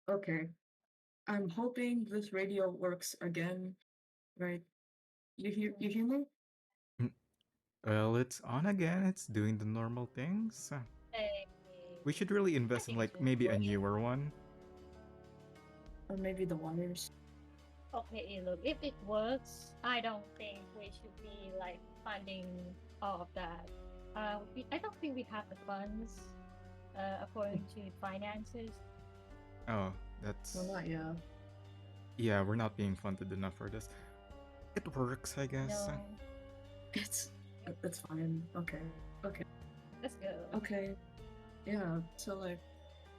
Okay. I'm hoping this radio works again, right? You hear me? Mm, Well, it's on again. It's doing the normal things. Hey, We should really I invest in think it like should maybe a work. newer one. Or maybe the wires. Okay, look, if it works, I don't think we should be like funding all of that. I don't think we have the funds according to finances. Oh, Well, that's not yet. yeah. We're not being funded enough for this. It works, I guess. No, It's it's fine. Okay. Okay. let's go. Okay. Yeah. So like,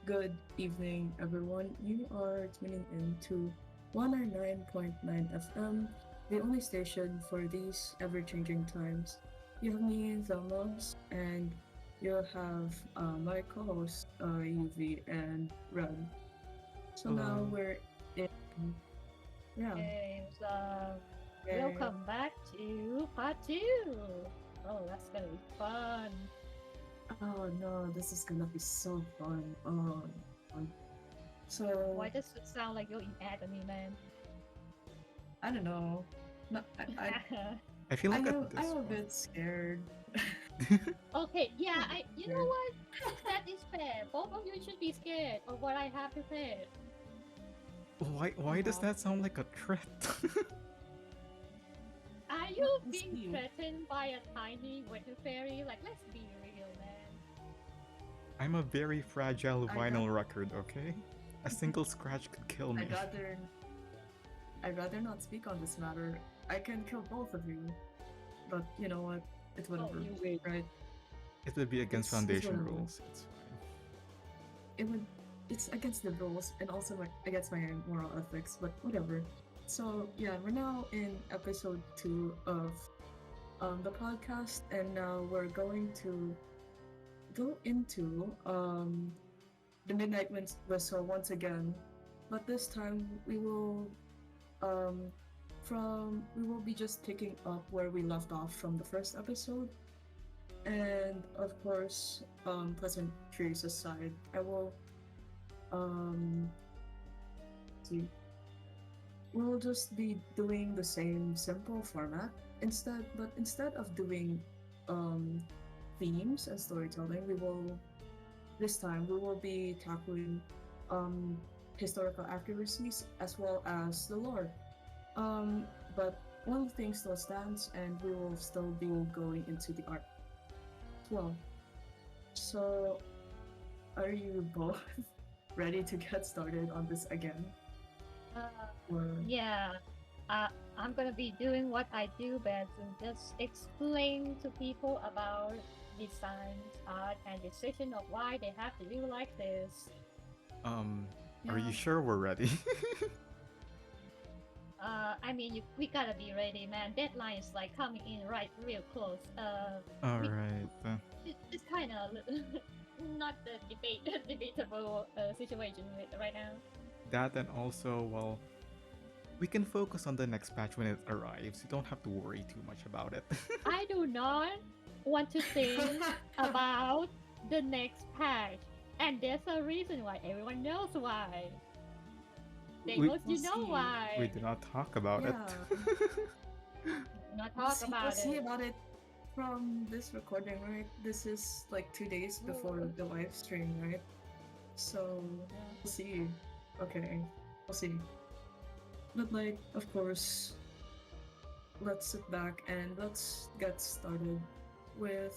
good evening, everyone. You are tuning in to 109.9 FM, the only station for these ever-changing times. You have me, Deimos, and you have my co-hosts, UV and Red. So now Hello. we're in, yeah, Okay, so okay. welcome back to part two. Oh, that's gonna be fun. Oh no, this is gonna be so fun. Um, Why so does it sound like you're in agony, man? I don't know. No, I feel like at I'm this a point. bit scared. Okay, I'm yeah, a bit you know scared. what? That is fair. Both of you should be scared of what I have prepared. Why does Uh, that sound like a threat? Are no, you we'll being see. threatened by a tiny weather fairy? Like, let's be real, man. I'm a very fragile I'd ra- vinyl record, okay? A single scratch could kill I'd me. rather I'd rather not speak on this matter. I can kill both of you, but you know what? It's Oh, whatever, you win. right? It would be against It's Foundation whatever. rules. It's fine. It would it's against the rules and also against my moral ethics, but whatever. So yeah, we're now in episode 2 of the podcast, and now we're going to go into the Midnight Whistle once again, but this time um we will be just picking up where we left off from the first episode, and of course, pleasantries aside, I will um see we'll just be doing the same simple format instead of doing um themes and storytelling, this time we will be tackling um historical accuracies as well as the lore. But one thing still stands, and we will still be going into the art as well. So, are you both ready to get started on this again? Uh, Or yeah. Uh, I'm gonna be doing what I do best and just explain to people about designs, art, and decision of why they have to do like this. Um, are you yeah, sure we're ready? I mean, we gotta be ready, man. Deadline is like coming in right real close. We Alright. it's kind of not the debatable situation right now. That and also, well, we can focus on the next patch when it arrives. You don't have to worry too much about it. I do not want to think about the next patch, and there's a reason why. Everyone knows why. They we most we'll you know see. we why. did not talk about it. Yeah, Do not we'll talk see. We'll about see it. about it from this recording, right? This is like 2 days before the live stream, right? So we'll see. Okay, we'll see. But like, of course, let's sit back and let's get started with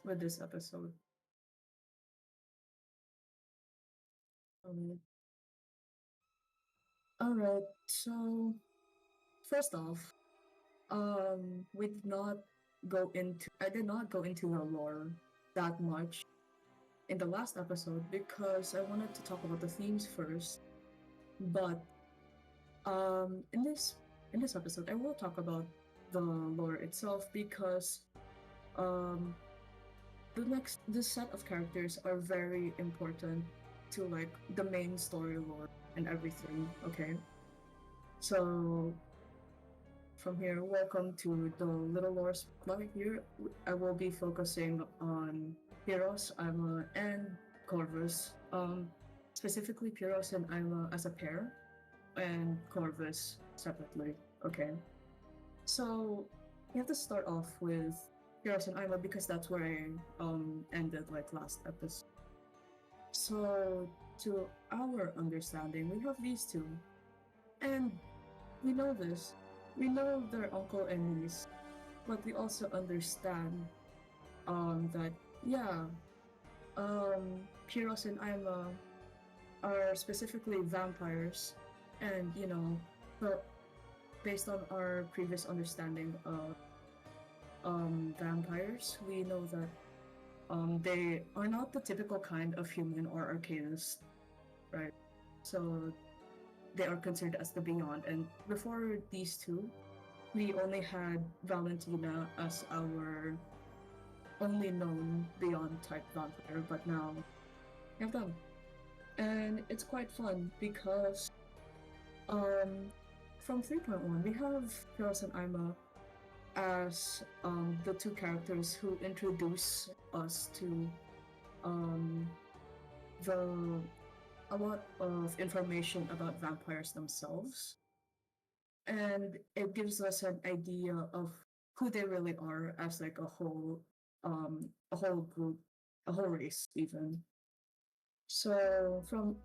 with this episode. Um, all right. So first off, we did not I did not go into the lore that much in the last episode because I wanted to talk about the themes first. But um, in this in this episode, I will talk about the lore itself because um this set of characters are very important to like the main story lore and everything. Okay, so from here, welcome to the little lore spotlight. Here I will be focusing on heroes, Aima and Corvus. specifically Pyros and Aima as a pair, and Corvus separately. Okay, so we have to start off with Pyros and Aima because that's where I ended like last episode. So to our understanding, we have these two, and we know this. We know their uncle and niece, but we also understand that yeah, Pyros and Aima are specifically vampires, and but based on our previous understanding of vampires, we know that they are not the typical kind of human or arcanist, right? So they are considered as the beyond. And before these two, we only had Valentina as our only known beyond type vampire, but now we have them. And it's quite fun because um from 3.1 we have Pyros and Aima as the two characters who introduce us to um the a lot of information about vampires themselves, and it gives us an idea of who they really are as like a whole group, a whole race even. So from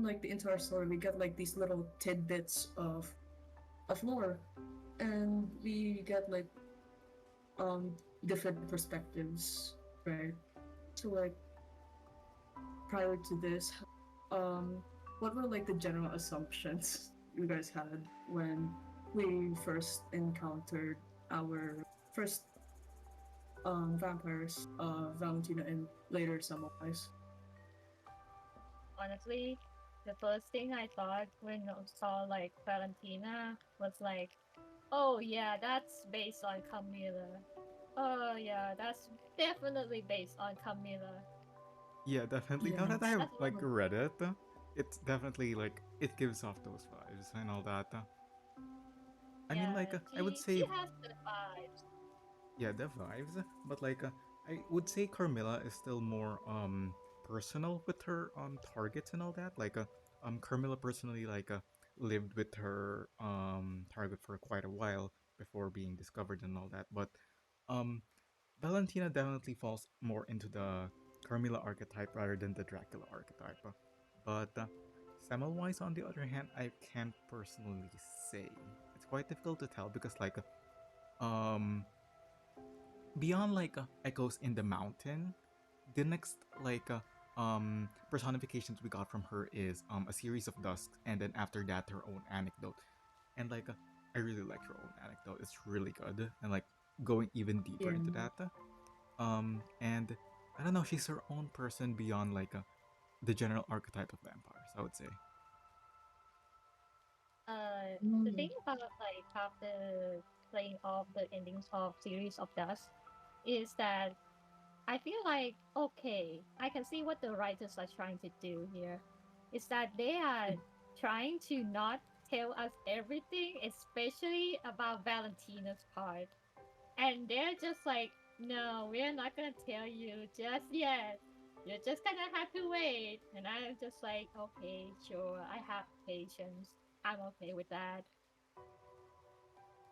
like the entire story we get like these little tidbits of lore, and we get like um different perspectives, right? So like prior to this, um what were like the general assumptions you guys had when we first encountered our first vampires, Valentina and later Samwise? Honestly, the first thing I thought when I saw like Valentina was like, oh yeah, that's based on Camilla. Oh yeah, that's definitely based on Camilla. Yeah, definitely. Now Yeah. that I have That's like one. read it, it's definitely like it gives off those vibes and all that. I mean, Yeah, like I would she say, has the vibes. yeah, the vibes, but like I would say Carmilla is still more personal with her targets and all that. Like Carmilla personally lived with her target for quite a while before being discovered and all that. But um Valentina definitely falls more into the Carmilla archetype rather than the Dracula archetype. But Semmelweis, on the other hand, I can't personally say. It's quite difficult to tell because, like, um, beyond echoes in the mountain, the next personifications we got from her is a series of dusks, and then after that, her own anecdote. And I really like her own anecdote. It's really good, and like going even deeper Yeah. into that. And I don't know, she's her own person beyond the general archetype of vampires, I would say. The Mm. thing about like after playing off the endings of Series of Dust is that I feel like okay, I can see what the writers are trying to do here. Is that they are trying to not tell us everything, especially about Valentina's part. And they're just like, no, we're not gonna tell you just yet. You're just gonna have to wait. And I'm just like, okay, sure, I have patience. I'm okay with that.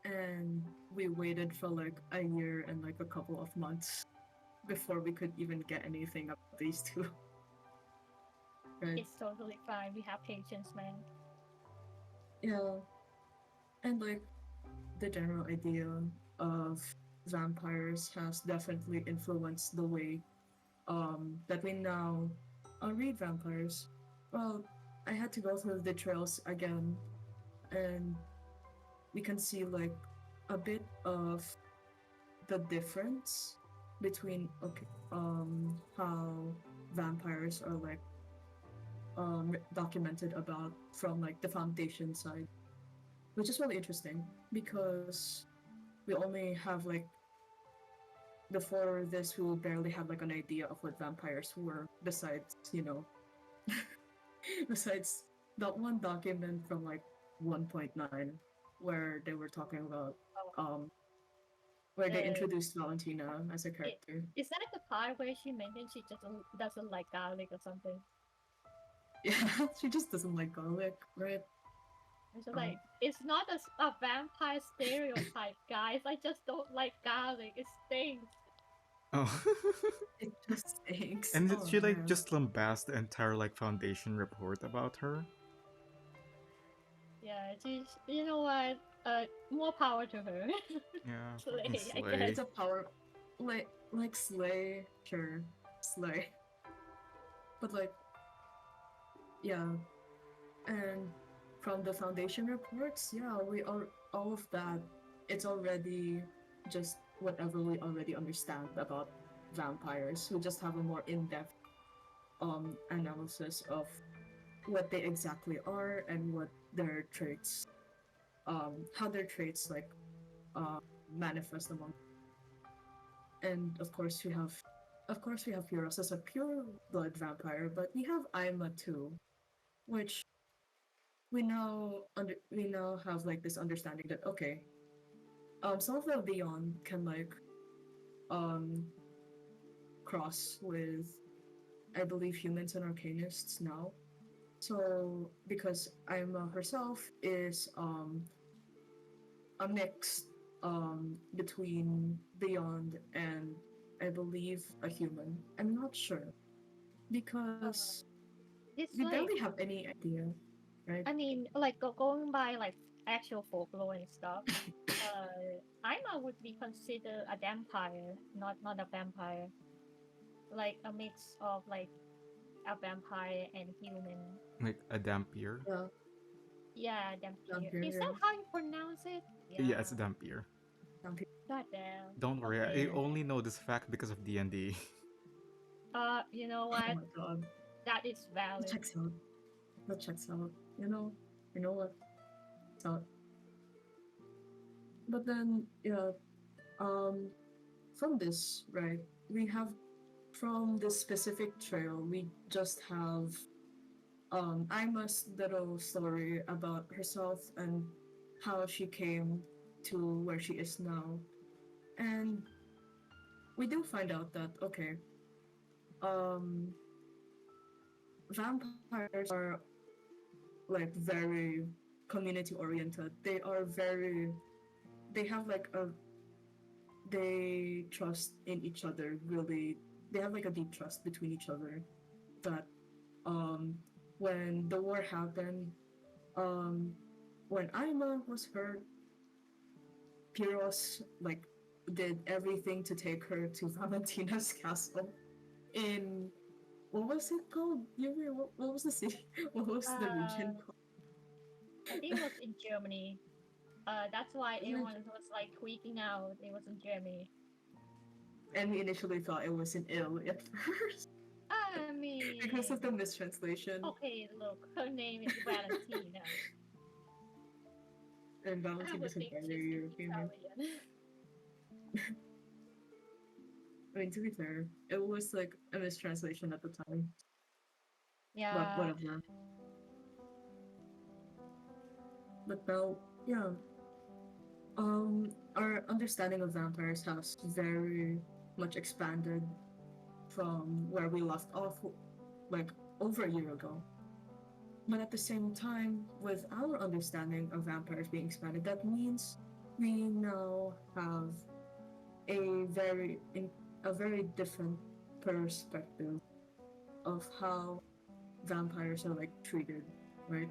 And we waited for like a year and like a couple of months before we could even get anything about these two. Right? It's totally fine. We have patience, man. Yeah. And like the general idea of vampires has definitely influenced the way that we now read vampires. Well, I had to go through the trails again, and we can see like a bit of the difference between how vampires are like documented about from like the foundation side, which is really interesting because we only have like before this we will barely have like an idea of what vampires were besides besides that one document from like 1.9 where they were talking about Oh, um where they uh, introduced Valentina as a it, character. is that the part where she mentioned she just doesn't like garlic or something? Yeah, she just doesn't like garlic, right? It's just Um, like it's not a vampire stereotype, guys. I just don't like garlic. It stinks. Oh. it just stinks. And did Oh she like man. just lambast the entire like foundation report about her? Yeah, she's, you know what? More power to her. Yeah, fucking Slay, I slay. guess. It's a power like Slay, sure. Slay. But like yeah. And from the foundation reports, yeah, we are all of that. It's already just whatever we already understand about vampires. We just have a more in-depth analysis of what they exactly are and what their traits how their traits like uh manifest among. And of course we have Pyros as a pure blood vampire, but we have Aima too, which we now have like this understanding that okay, some of the beyond can like um cross with, I believe, humans and arcanists now. So because Aima herself is a mix between beyond and, I believe, a human. I'm not sure because It's we like, barely have any idea, right? I mean, like going by like actual folklore and stuff. Aima would be considered a vampire, not a vampire. Like a mix of like a vampire and human. Like a dampier. Yeah, Yeah, vampire. Is that vampire, how you pronounce it? Yeah, it's Yeah. a dampier. vampire. Goddamn. Don't worry, I Okay. only know this fact because of D&D. You know Oh what? my god, That is that valid. checks out. That checks out. You know what? So, but then yeah, um, from this right, we have from this specific trail, we just have Ima's little story about herself and how she came to where she is now. And we do find out that, okay, um, vampires are like very community oriented. They have like they trust in each other really. They have like a deep trust between each other that um, when the war happened, um, when Aima was hurt, Pyros like did everything to take her to Valentina's castle in, what was it called? Yuri, what was the city? What was the Uh, region called? I think it was in Germany. That's why Wasn't everyone was like tweaking out. It was in Germany. and we initially thought it was in Italy at first I because mean, of the mistranslation. okay, look, her name is Valentina. And I Valentina would is a think very she's European name. Italian. I mean, to be fair, it was like a mistranslation at the time, but Yeah. whatever. But now, yeah, our understanding of vampires has very much expanded from where we left off, like over a year ago. But at the same time, with our understanding of vampires being expanded, that means we now have a a very different perspective of how vampires are like treated, right?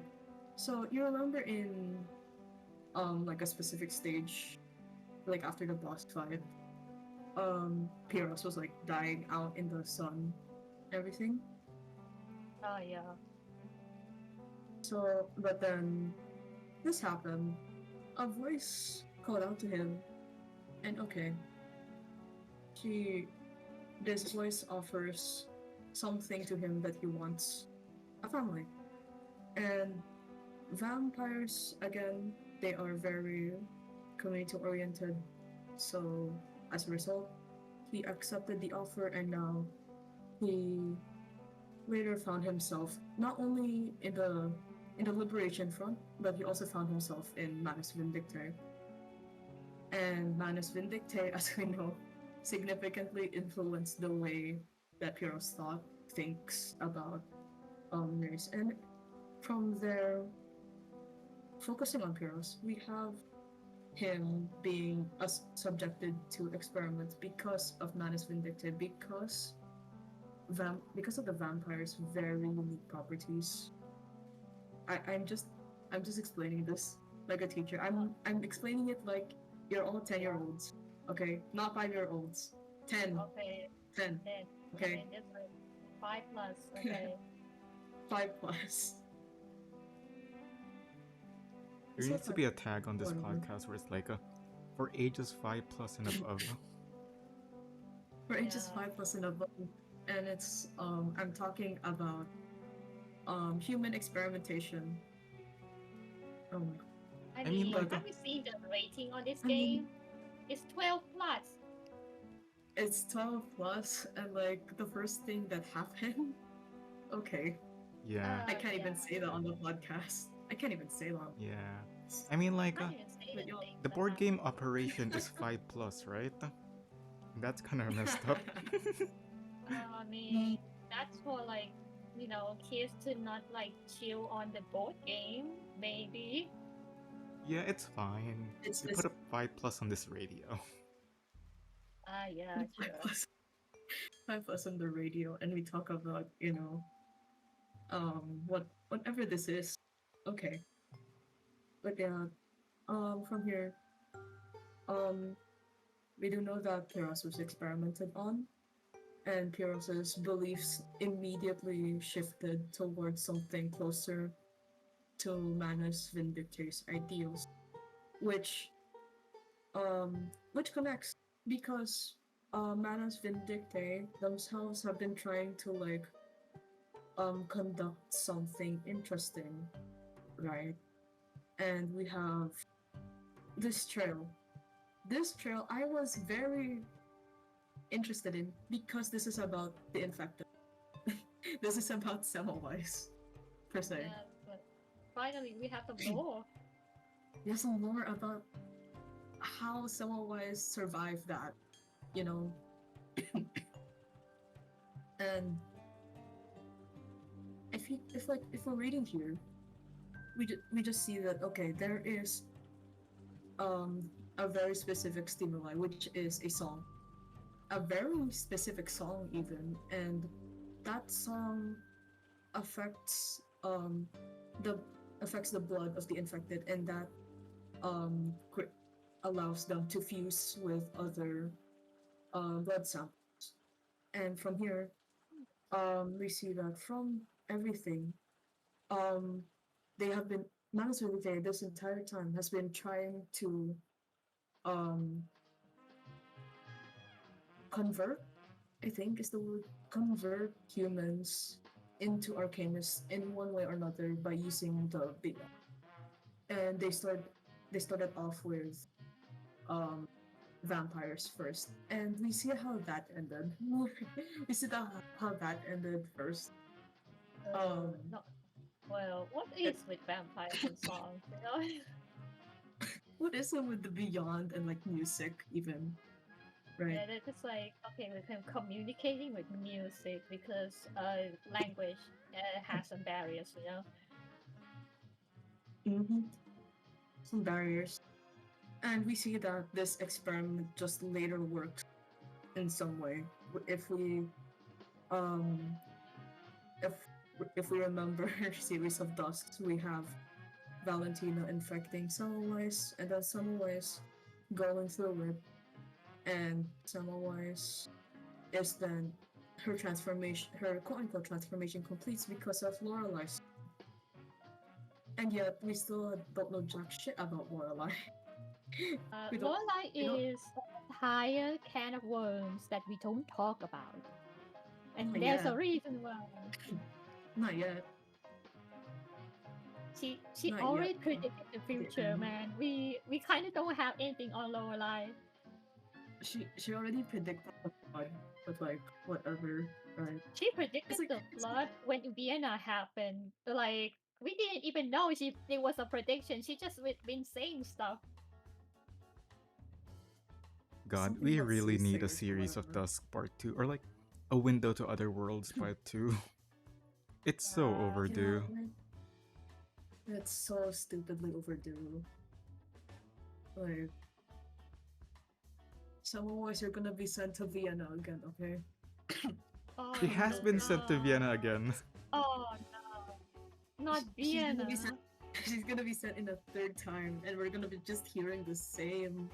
So you remember in like a specific stage, like after the boss fight, Pyros was like dying out in the sun, everything. Oh yeah. So, but then this happened. A voice called out to him, and okay, she, this voice offers something to him that he wants, a family. And vampires, again, they are very community oriented. So, as a result, he accepted the offer, and now he later found himself not only in the liberation front, but he also found himself in Manus Vindictae. And Manus Vindictae, as we know, significantly influenced the way that Pyros thought, thinks about race. And from there, focusing on Pyrrhus, we have him being subjected to experiments because of Manus Vindictive, because of the vampire's very unique properties. I'm just explaining this like a teacher. I'm explaining it like you're all 10-year-olds. Okay, not 5-year-olds. 10. Okay. 10. Then Okay. that's like 5 plus. Okay. 5 plus. There It's needs to like be a tag on this whatever. podcast where it's like for ages 5+ and above. For ages Yeah. 5 plus and above. And it's I'm talking about human experimentation. Oh my god. I I mean, mean, like, have you seen the rating on this I mean, game? It's 12 plus. it's 12 plus, and like the first thing that happened. Okay, yeah, I can't Yeah. even say that on the podcast. I can't even say that. yeah. I mean, like, I didn't say But the yo, things the that board happened. game operation is 5+, right? That's kind of messed up. I mean, that's for like, kids to not like chill on the board game, maybe. Yeah, it's fine. it's We just put a 5+ on this radio. Yeah, 5 sure. plus, 5 plus on the radio, and we talk about whatever this is. Okay, but yeah, from here, um, we do know that Pyrrhus was experimented on, and Pyrrhus's beliefs immediately shifted towards something closer to Manus Vindictor's ideals, which which connects because Manus Vindictae themselves have been trying to like conduct something interesting, right? And we have this trail. This trail I was very interested in because this is about the infected. This is about Semmelweis, per se. Yeah, but finally we have some more. There's some more about how Semmelweis survived that, you know. And if we're reading here, we just see that okay, there is a very specific stimuli, which is a song, a very specific song even, and that song affects the affects the blood of the infected, and that um allows them to fuse with other blood samples. And from here, we see that from everything, um, they have been Manus Vitae this entire time has been trying to um, convert, I think is the word, convert humans into arcanists in one way or another by using the big. And they started off with um, vampires first, and we see how that ended. We see how that ended first. No, well, what is with vampires and songs? What is it with the beyond and like music even, right? Yeah, they're just like okay, with him communicating with music because language has some barriers. Mm-hmm. Some barriers, and we see that this experiment just later works in some way. If we um if if we remember series of dusks, we have Valentina infecting Semmelweis, and then Semmelweis going through it, and Semmelweis is then her transformation, her quote unquote transformation completes because of Lorelai's. And yet we still don't know jack shit about Lorelai. we don't Lorelai we don't is an entire can of worms that we don't talk about, and not there's a yet. reason why. Not yet. She Not yet. already predicted the future, man. We kind of don't have anything on Lorelai. She already predicted the flood, but like whatever, right? She predicted It's the flood when Vienna happened. Like we didn't even know it was a prediction. She just been saying stuff. God, something we about really need a soothsayers or series of whatever. Dusk Part 2, or like a Window to Other Worlds Part 2. It's so Yeah. overdue. It's so stupidly overdue. Like, some boys are gonna be sent to Vienna again, okay? Oh She has been sent to Vienna no. again. Oh no. Not She's gonna Vienna. be sent. She's gonna be sent in a third time, and we're gonna be just hearing the same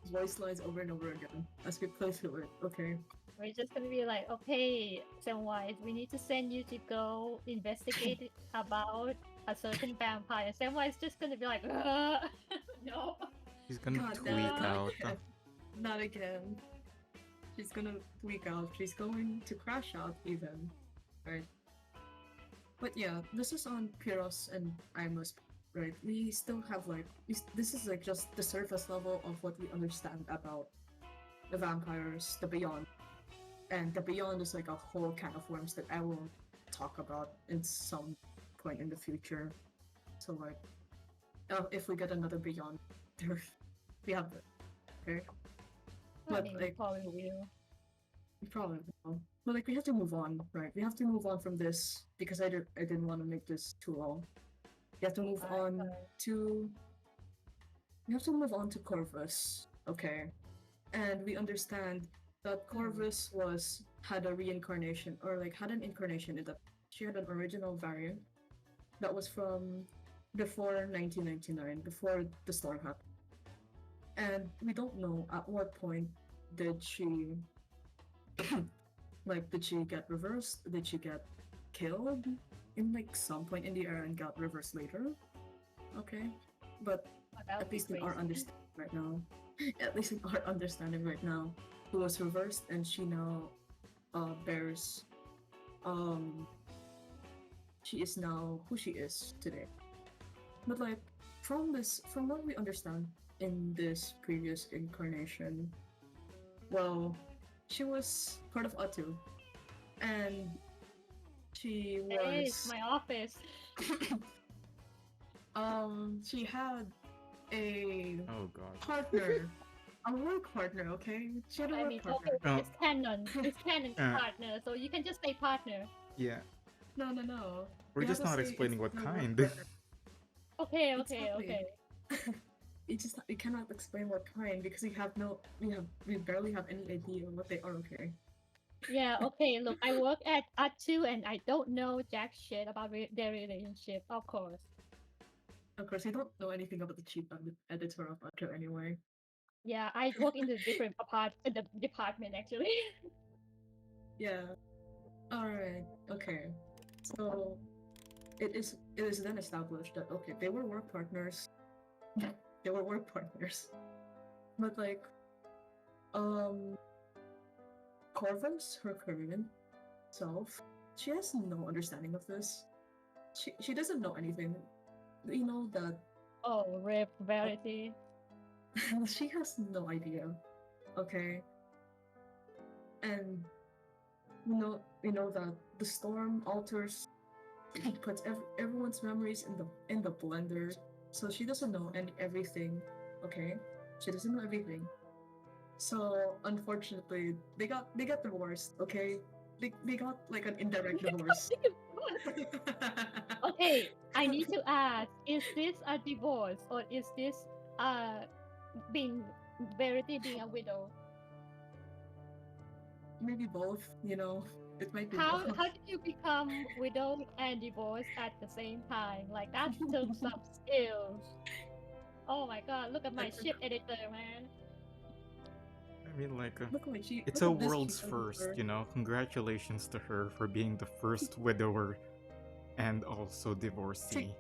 voice lines over and over again as we play through it. Okay. We're just gonna be like, okay, Samwise, we need to send you to go investigate about a certain vampire. Samwise just gonna be like, no. She's gonna God, tweak not out. again. Not again. She's gonna freak out. She's going to crash out even, right? But yeah, this is on Pyros and Imus, right? We still have like this is like just the surface level of what we understand about the vampires, the beyond, and the beyond is like a whole can of worms that I will talk about in some point in the future. So like, if we get another beyond, there we have it. Okay, I but mean, like probably will. we probably will. But like we have to move on, right? We have to move on from this because I didn't want to make this too long. We have to move on to we have to move on to Corvus, okay? And we understand that Corvus had a reincarnation or like had an incarnation in that she had an original variant that was from before 1999, before the storm happened. And we don't know at what point did she like did she get reversed? Did she get killed in like some point in the era and got reversed later? Okay. But at least in our understanding right now, at least in our understanding right now, she was reversed and she now bears she is now who she is today. But like from what we understand in this previous incarnation, well, she was part of Atu, and she Hey, was it's my office. she had a Oh god. partner, a work partner. Okay, she had a I work mean, partner. okay, Oh. it's canon. It's canon partner, so you can just say partner. Yeah. No. We're You just have to not say explaining it's what the work kind. partner. Okay. Exactly. You cannot explain what kind because we barely have any idea what they are. Okay. Yeah, okay, look, I work at Atu and I don't know jack shit about their relationship, of course. Of course, you don't know anything about the chief editor of Atu anyway. Yeah, I work in the different department actually. Yeah. All right. Okay. So it is then established that okay they were work partners. They were work partners, but like Corvus, her Korean self, she has no understanding of this. She doesn't know anything. You know that Oh, rip Verity. she has no idea. Okay, and you know that the storm alters puts everyone's memories in the blender, so she doesn't know everything. Okay, she doesn't know everything. So unfortunately, they got divorced. Okay, they got like an indirect divorce. Okay, I need to ask, is this a divorce or is this being Verity being a widow? Maybe both. You know, it might be How both. did you become widowed and divorced at the same time? Like that took some skills. Oh my god, look at my ship editor, man. I mean, like, Look like it's look a at this world's chief first, editor. you know? Congratulations to her for being the first widower and also divorcee.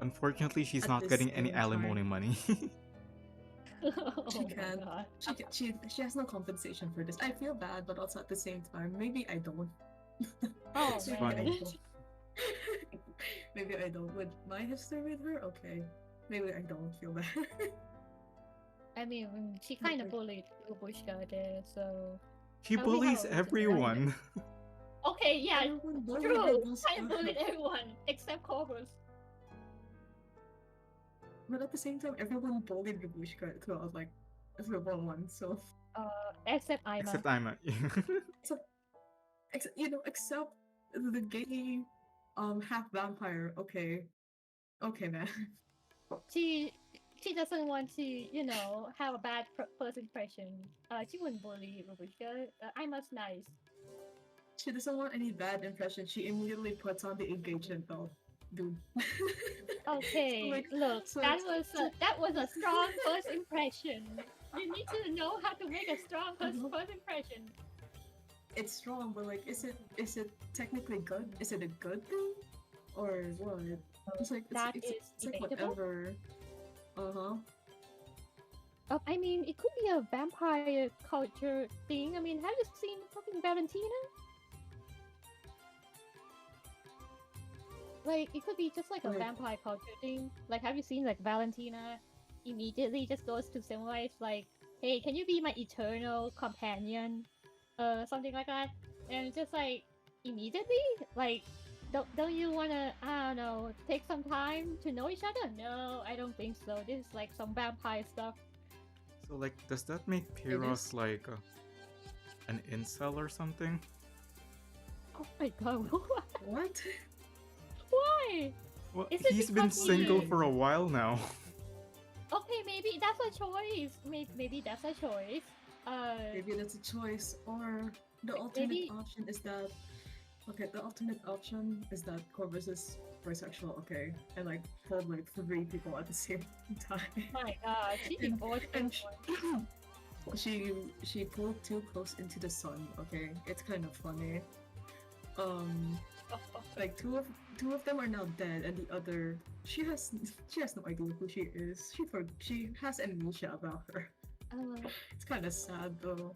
Unfortunately, she's At not this getting any same time. alimony money. Oh She my can't. god. She has no compensation for this. I feel bad, but also at the same time, maybe I don't. Oh It's man. funny. Maybe I don't. With my history with her, okay. Maybe I don't feel bad. I mean, she kind of bullied Babushka there, so. She And we have bullies a reason. everyone. Okay, yeah, Everyone bullied true. Babushka. I bullied everyone except Corvus. But at the same time, everyone bullied Babushka throughout like Season 1, so Except Aima. Except Aima. except the gay half vampire. Okay, okay, man. She she doesn't want to, have a bad first impression. She wouldn't bully Rubushka. I'm as nice. She doesn't want any bad impression. She immediately puts on the engagement belt, dude. So Okay, like, look, so that it's, was so, a strong first impression. You need to know how to make a strong uh-huh. first impression. It's strong, but like, is it technically good? Is it a good thing or what? It's like That it's is it's like debatable. whatever. Uh huh. I mean, it could be a vampire culture thing. I mean, have you seen fucking Valentina? Like, it could be just like a Like, vampire culture thing. Like, have you seen like Valentina immediately just goes to Semwise like, "Hey, can you be my eternal companion?" Something like that. And it's just like immediately, like, don't you wanna, I don't know, take some time to know each other? No, I don't think so. This is like some vampire stuff. So like, does that make it Pyros is. like an incel or something? Oh my god, What? why? Well, Is it he's been because single he? for a while now. Okay, maybe that's a choice. Maybe that's a choice. Uh, Maybe that's a choice, or the alternate maybe. option is that okay. The alternate option is that Corvus is bisexual. Okay, and like told like three people at the same time, My God, she and divorced and everyone. she pulled too close into the sun. Okay, it's kind of funny. Um, like two of them are now dead, and the other she has no idea who she is. She has amnesia about her. Uh, It's kind of sad though.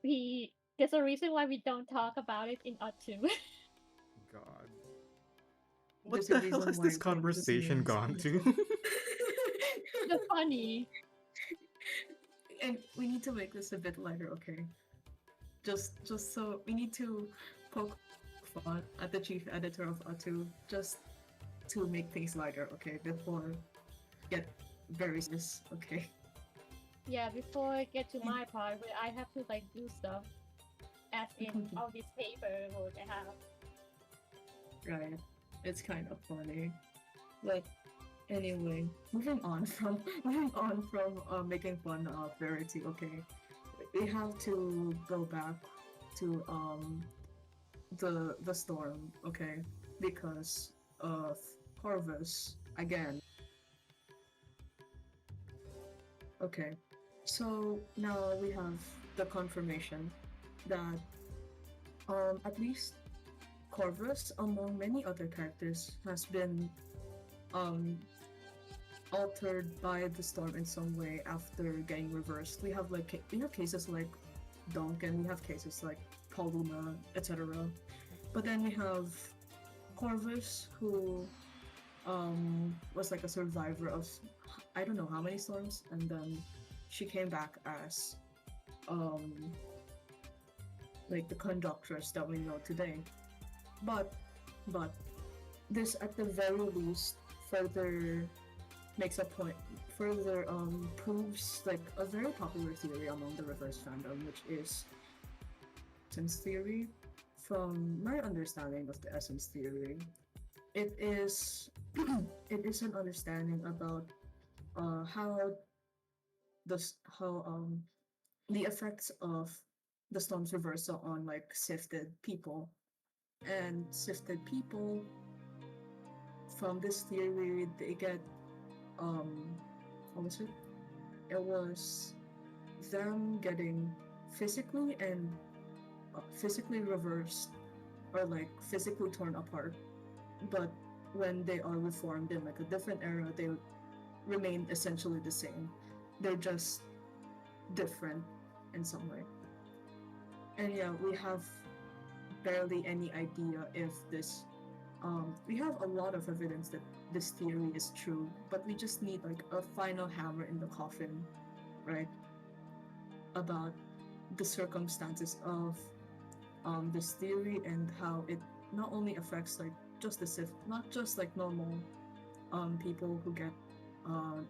we there's a reason why we don't talk about it in Atu. God. What There's a the hell reason has why this Corvus conversation names gone to? Otto. The funny. And we need to make this a bit lighter, okay? Just so we need to poke fun at the chief editor of Atu, just to make things lighter, okay? Before get very serious, okay? Yeah, before I get to my part where I have to like do stuff, as in all this paperwork I have. Right. It's kind of funny. But anyway, moving on from making fun of Verity, okay? We have to go back to the storm, okay? Because of Corvus again. Okay. So now we have the confirmation that at least Corvus, among many other characters, has been um altered by the storm in some way after getting reversed. We have cases like Duncan, we have cases like Paulina, etc. But then we have Corvus, who was like a survivor of I don't know how many storms, and then she came back as um like the conductress that we know today. But but this at the very least further makes a point further proves like a very popular theory among the reverse fandom, which is essence theory. From my understanding of the essence theory, it is it is an understanding about how how the effects of the storm's reversal on like sifted people, and sifted people from this theory they get um what was it? It was them getting physically and physically reversed or like physically torn apart, but when they are reformed in like a different era, they remain essentially the same. They're just different in some way. And yeah, we have barely any idea if this we have a lot of evidence that this theory is true, but we just need like a final hammer in the coffin, right? About the circumstances of this theory and how it not only affects like just the Sith, not just like normal people who get uh,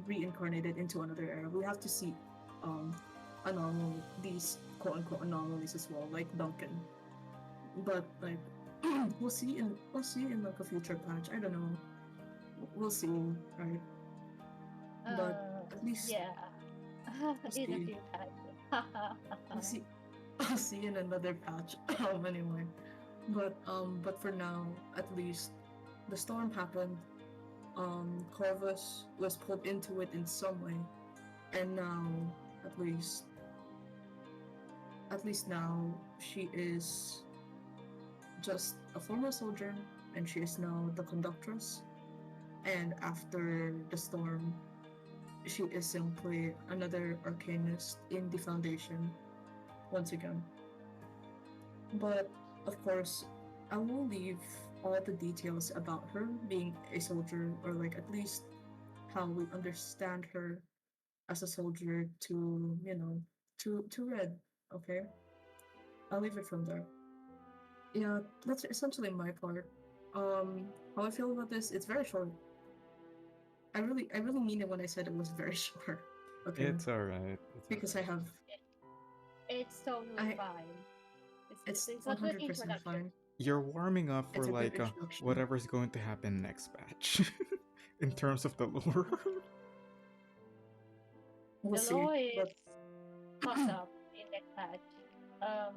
reincarnated into another era. We have to see a normal these quote unquote anomalies as well, like Duncan. But like we'll see in like a future patch. I don't know. We'll see, right? But at least Yeah. we'll In a see. few We'll times. see. I'll see in another patch. Anyway. But for now, at least the storm happened. Corvus was pulled into it in some way, and now at least at least now she is just a former soldier, and she is now the conductress. And after the storm, she is simply another arcanist in the Foundation once again. But of course, I will leave all the details about her being a soldier, or like at least how we understand her as a soldier to, to Red. Okay, I'll leave it from there. Yeah, that's essentially my part. How I feel about this, it's very short. I really mean it when I said it was very short. Okay, It's alright. It's because I alright. have, It's totally I, fine. it's It's a good 100% introduction. fine. You're warming up for It's a good like introduction. whatever's going to happen next batch in terms of the lore. We'll The see, law is but fucked up in that patch. Um,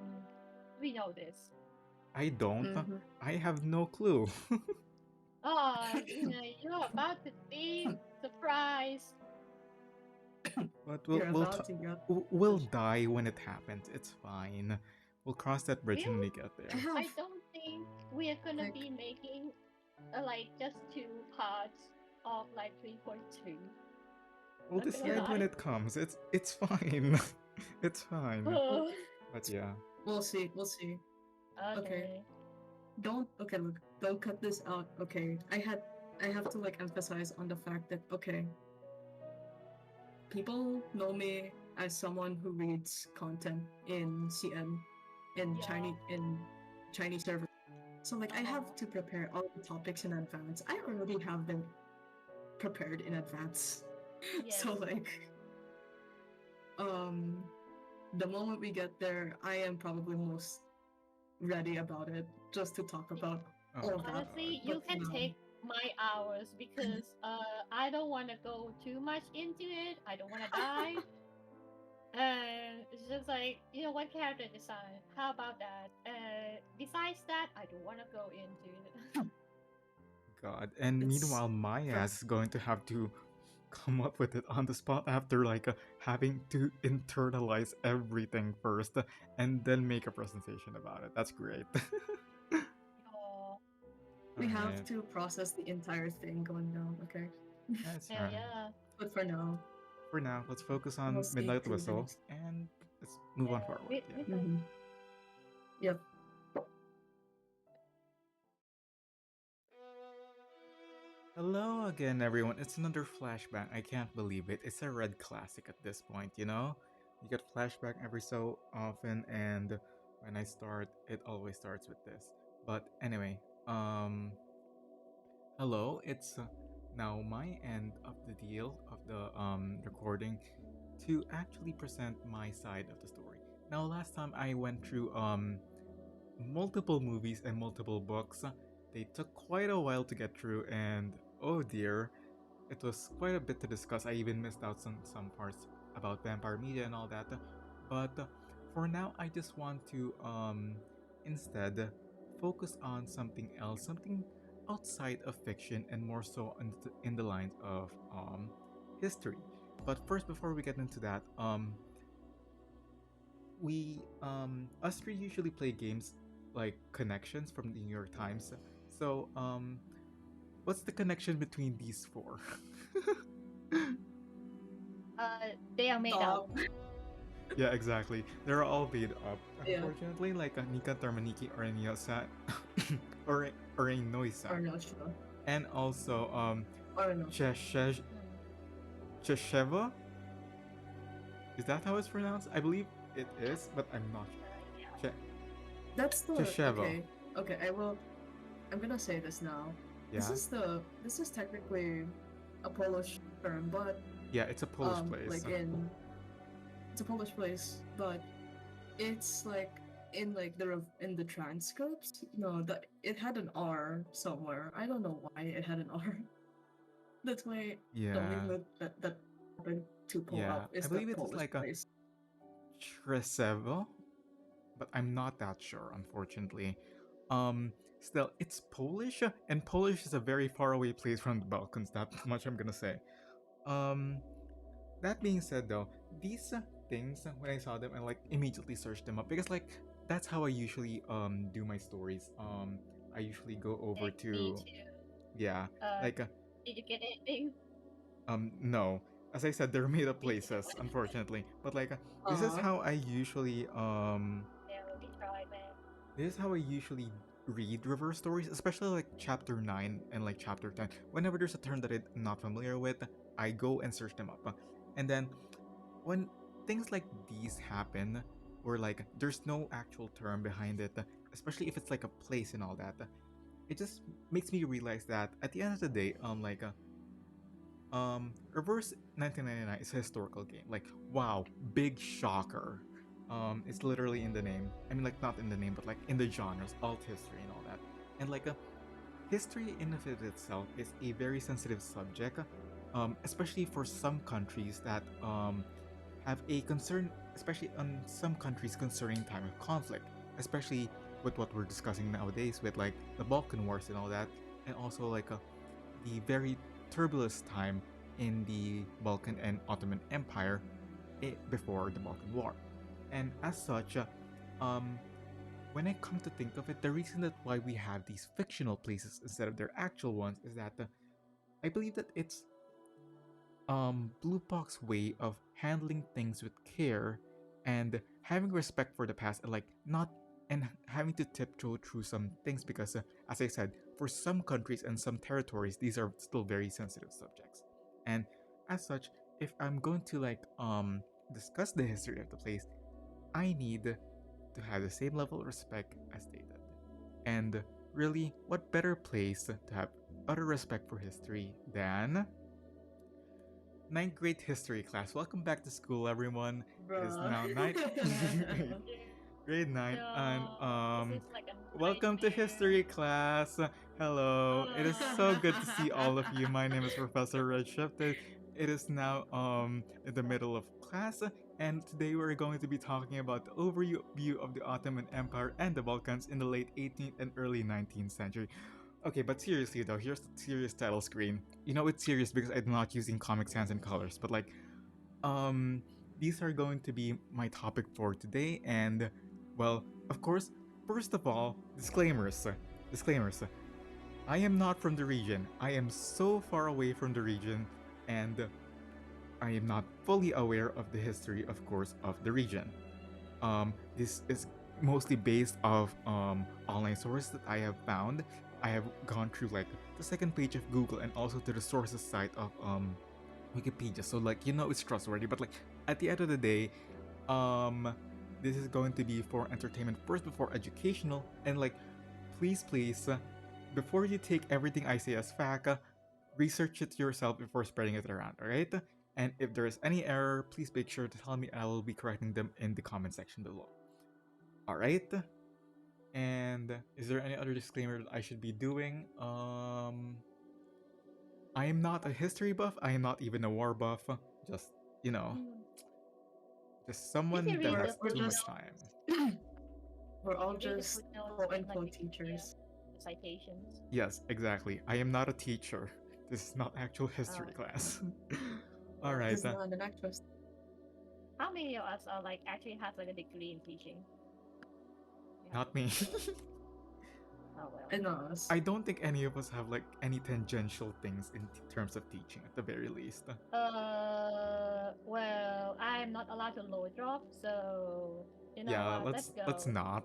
we know this. I don't. mhm. I have no clue. Oh, you're about to be surprised. But You're about to get. we'll die when it happens. It's fine. We'll cross that bridge when Really? we get I there. have I don't think we are gonna like be making like just two parts of like 3.2. We'll Not gonna decide when lie. it comes. It's fine. It's fine. well, But yeah. we'll see. We'll see. Okay. Okay. Okay, look, don't cut this out. Okay. I have to like emphasize on the fact that okay, people know me as someone who reads content in CN Yeah. In Chinese server. So like I have Uh-huh. to prepare all the topics in advance. I already have them prepared in advance. Yes. So like um the moment we get there, I am probably most ready about it just to talk about Oh all of that. god. Honestly, you But can take my hours because I don't want to go too much into it. I don't want to die. And it's just like, what character design? How about that? Besides that, I don't want to go into it. God. And it's meanwhile, my for ass is going to have to come up with it on the spot after like having to internalize everything first and then make a presentation about it. That's great. Oh, we have Alright. to process the entire thing going down, okay? That's hell right. yeah. But for now, For now, let's focus we'll on see Midnight through the Whistle next. and let's move on forward. With, Yeah. with Mm-hmm. Yep. Hello again, everyone. It's another flashback. I can't believe it. It's a red classic at this point, you know? You get flashback every so often, and when I start, it always starts with this. But anyway, hello. It's now my end of the deal of the recording to actually present my side of the story. Now, last time I went through multiple movies and multiple books. They took quite a while to get through, and oh dear, it was quite a bit to discuss. I even missed out some parts about vampire media and all that. But for now, I just want to instead focus on something else, something outside of fiction and more so in the lines of history. But first, before we get into that, we us three usually play games like connections from the New York Times. So what's the connection between these four? They are made up. Stop. Yeah, exactly. They're all made up. Yeah. Unfortunately, like Nika Termaniki or Nyosa or a Noisa. Or no, sure. And also Or no. Chesheva? Is that how it's pronounced? I believe it is, but I'm not sure. That's the Chesheva. okay. I'm gonna say this now. Yeah. This is technically a Polish term, but Yeah, it's a Polish place. like it's a Polish place, but it's like in like in the transcripts. No, that it had an R somewhere. I don't know why it had an R. That's why the only Yeah, thing that happened to pull yeah. up I is the believe it is Polish like a place. Tresevo, but I'm not that sure, unfortunately. Still, it's Polish, and Polish is a very far away place from the Balkans. That much I'm gonna say. Um, that being said, though, these things when I saw them, I like immediately searched them up because like that's how I usually do my stories. I usually go over Me to too. yeah, Uh, like did you get anything? no. As I said, they're made up Me too. places, unfortunately. But like this is Uh, how I usually Yeah, we tried, man. this is how I usually read reverse stories, especially like chapter 9 and like chapter 10. Whenever there's a term that I'm not familiar with, I go and search them up. And then when things like these happen, where like there's no actual term behind it, especially if it's like a place and all that, it just makes me realize that at the end of the day, Reverse 1999 is a historical game. Like, wow, big shocker. It's literally in the name. I mean, like, not in the name, but like in the genres, alt history and all that. And like, history in of it itself is a very sensitive subject, especially for some countries that have a concern, especially on some countries concerning time of conflict, especially with what we're discussing nowadays with like the Balkan Wars and all that, and also like the very turbulent time in the Balkan and Ottoman Empire before the Balkan War. And as such, um, when I come to think of it, the reason that why we have these fictional places instead of their actual ones is that I believe that it's Blue Box way of handling things with care and having respect for the past and like not and having to tiptoe through some things because as I said, for some countries and some territories these are still very sensitive subjects. And as such, if I'm going to like discuss the history of the place, I need to have the same level of respect as they did. And really, what better place to have utter respect for history than ninth grade history class. Welcome back to school, everyone. It is bruh. now night grade 9 and No, this is like a welcome to nightmare. history class. Hello. It is so good to see all of you. My name is Uh, Professor ReddShifted. It is now in the middle of class and today we're going to be talking about the overview of the Ottoman Empire and the Balkans in the late 18th and early 19th century. Okay, but seriously though, here's the serious title screen. You know it's serious because I'm not using Comic Sans and colors, but like, um, these are going to be my topic for today, and well, of course, first of all, disclaimers. Disclaimers. I am not from the region. I am so far away from the region, and I am not fully aware of the history, of course, of the region. This is mostly based off online sources that I have found. I have gone through like the second page of Google and also to the sources site of Wikipedia. So like it's trustworthy. But like at the end of the day, um this is going to be for entertainment first before educational. And like please, before you take everything I say as fact, research it yourself before spreading it around, alright? And if there is any error, please make sure to tell me. I will be correcting them in the comment section below. Alright? And is there any other disclaimer that I should be doing? I am not a history buff. I am not even a war buff. Just, you know, just you someone can that read has the We're too much just footnotes. time. we're You all can read the just footnotes quote and like unquote teachers. the citations. Yes, exactly. I am not a teacher. This is not actual Oh, history class. This Alright. is not an actress. how many of us are like actually has like a degree in teaching? You have Not me. oh well. And us. I don't think any of us have like any tangential things in terms of teaching at the very least. Well, I'm not allowed to low drop, so you know Yeah, what? Let's let's go. not.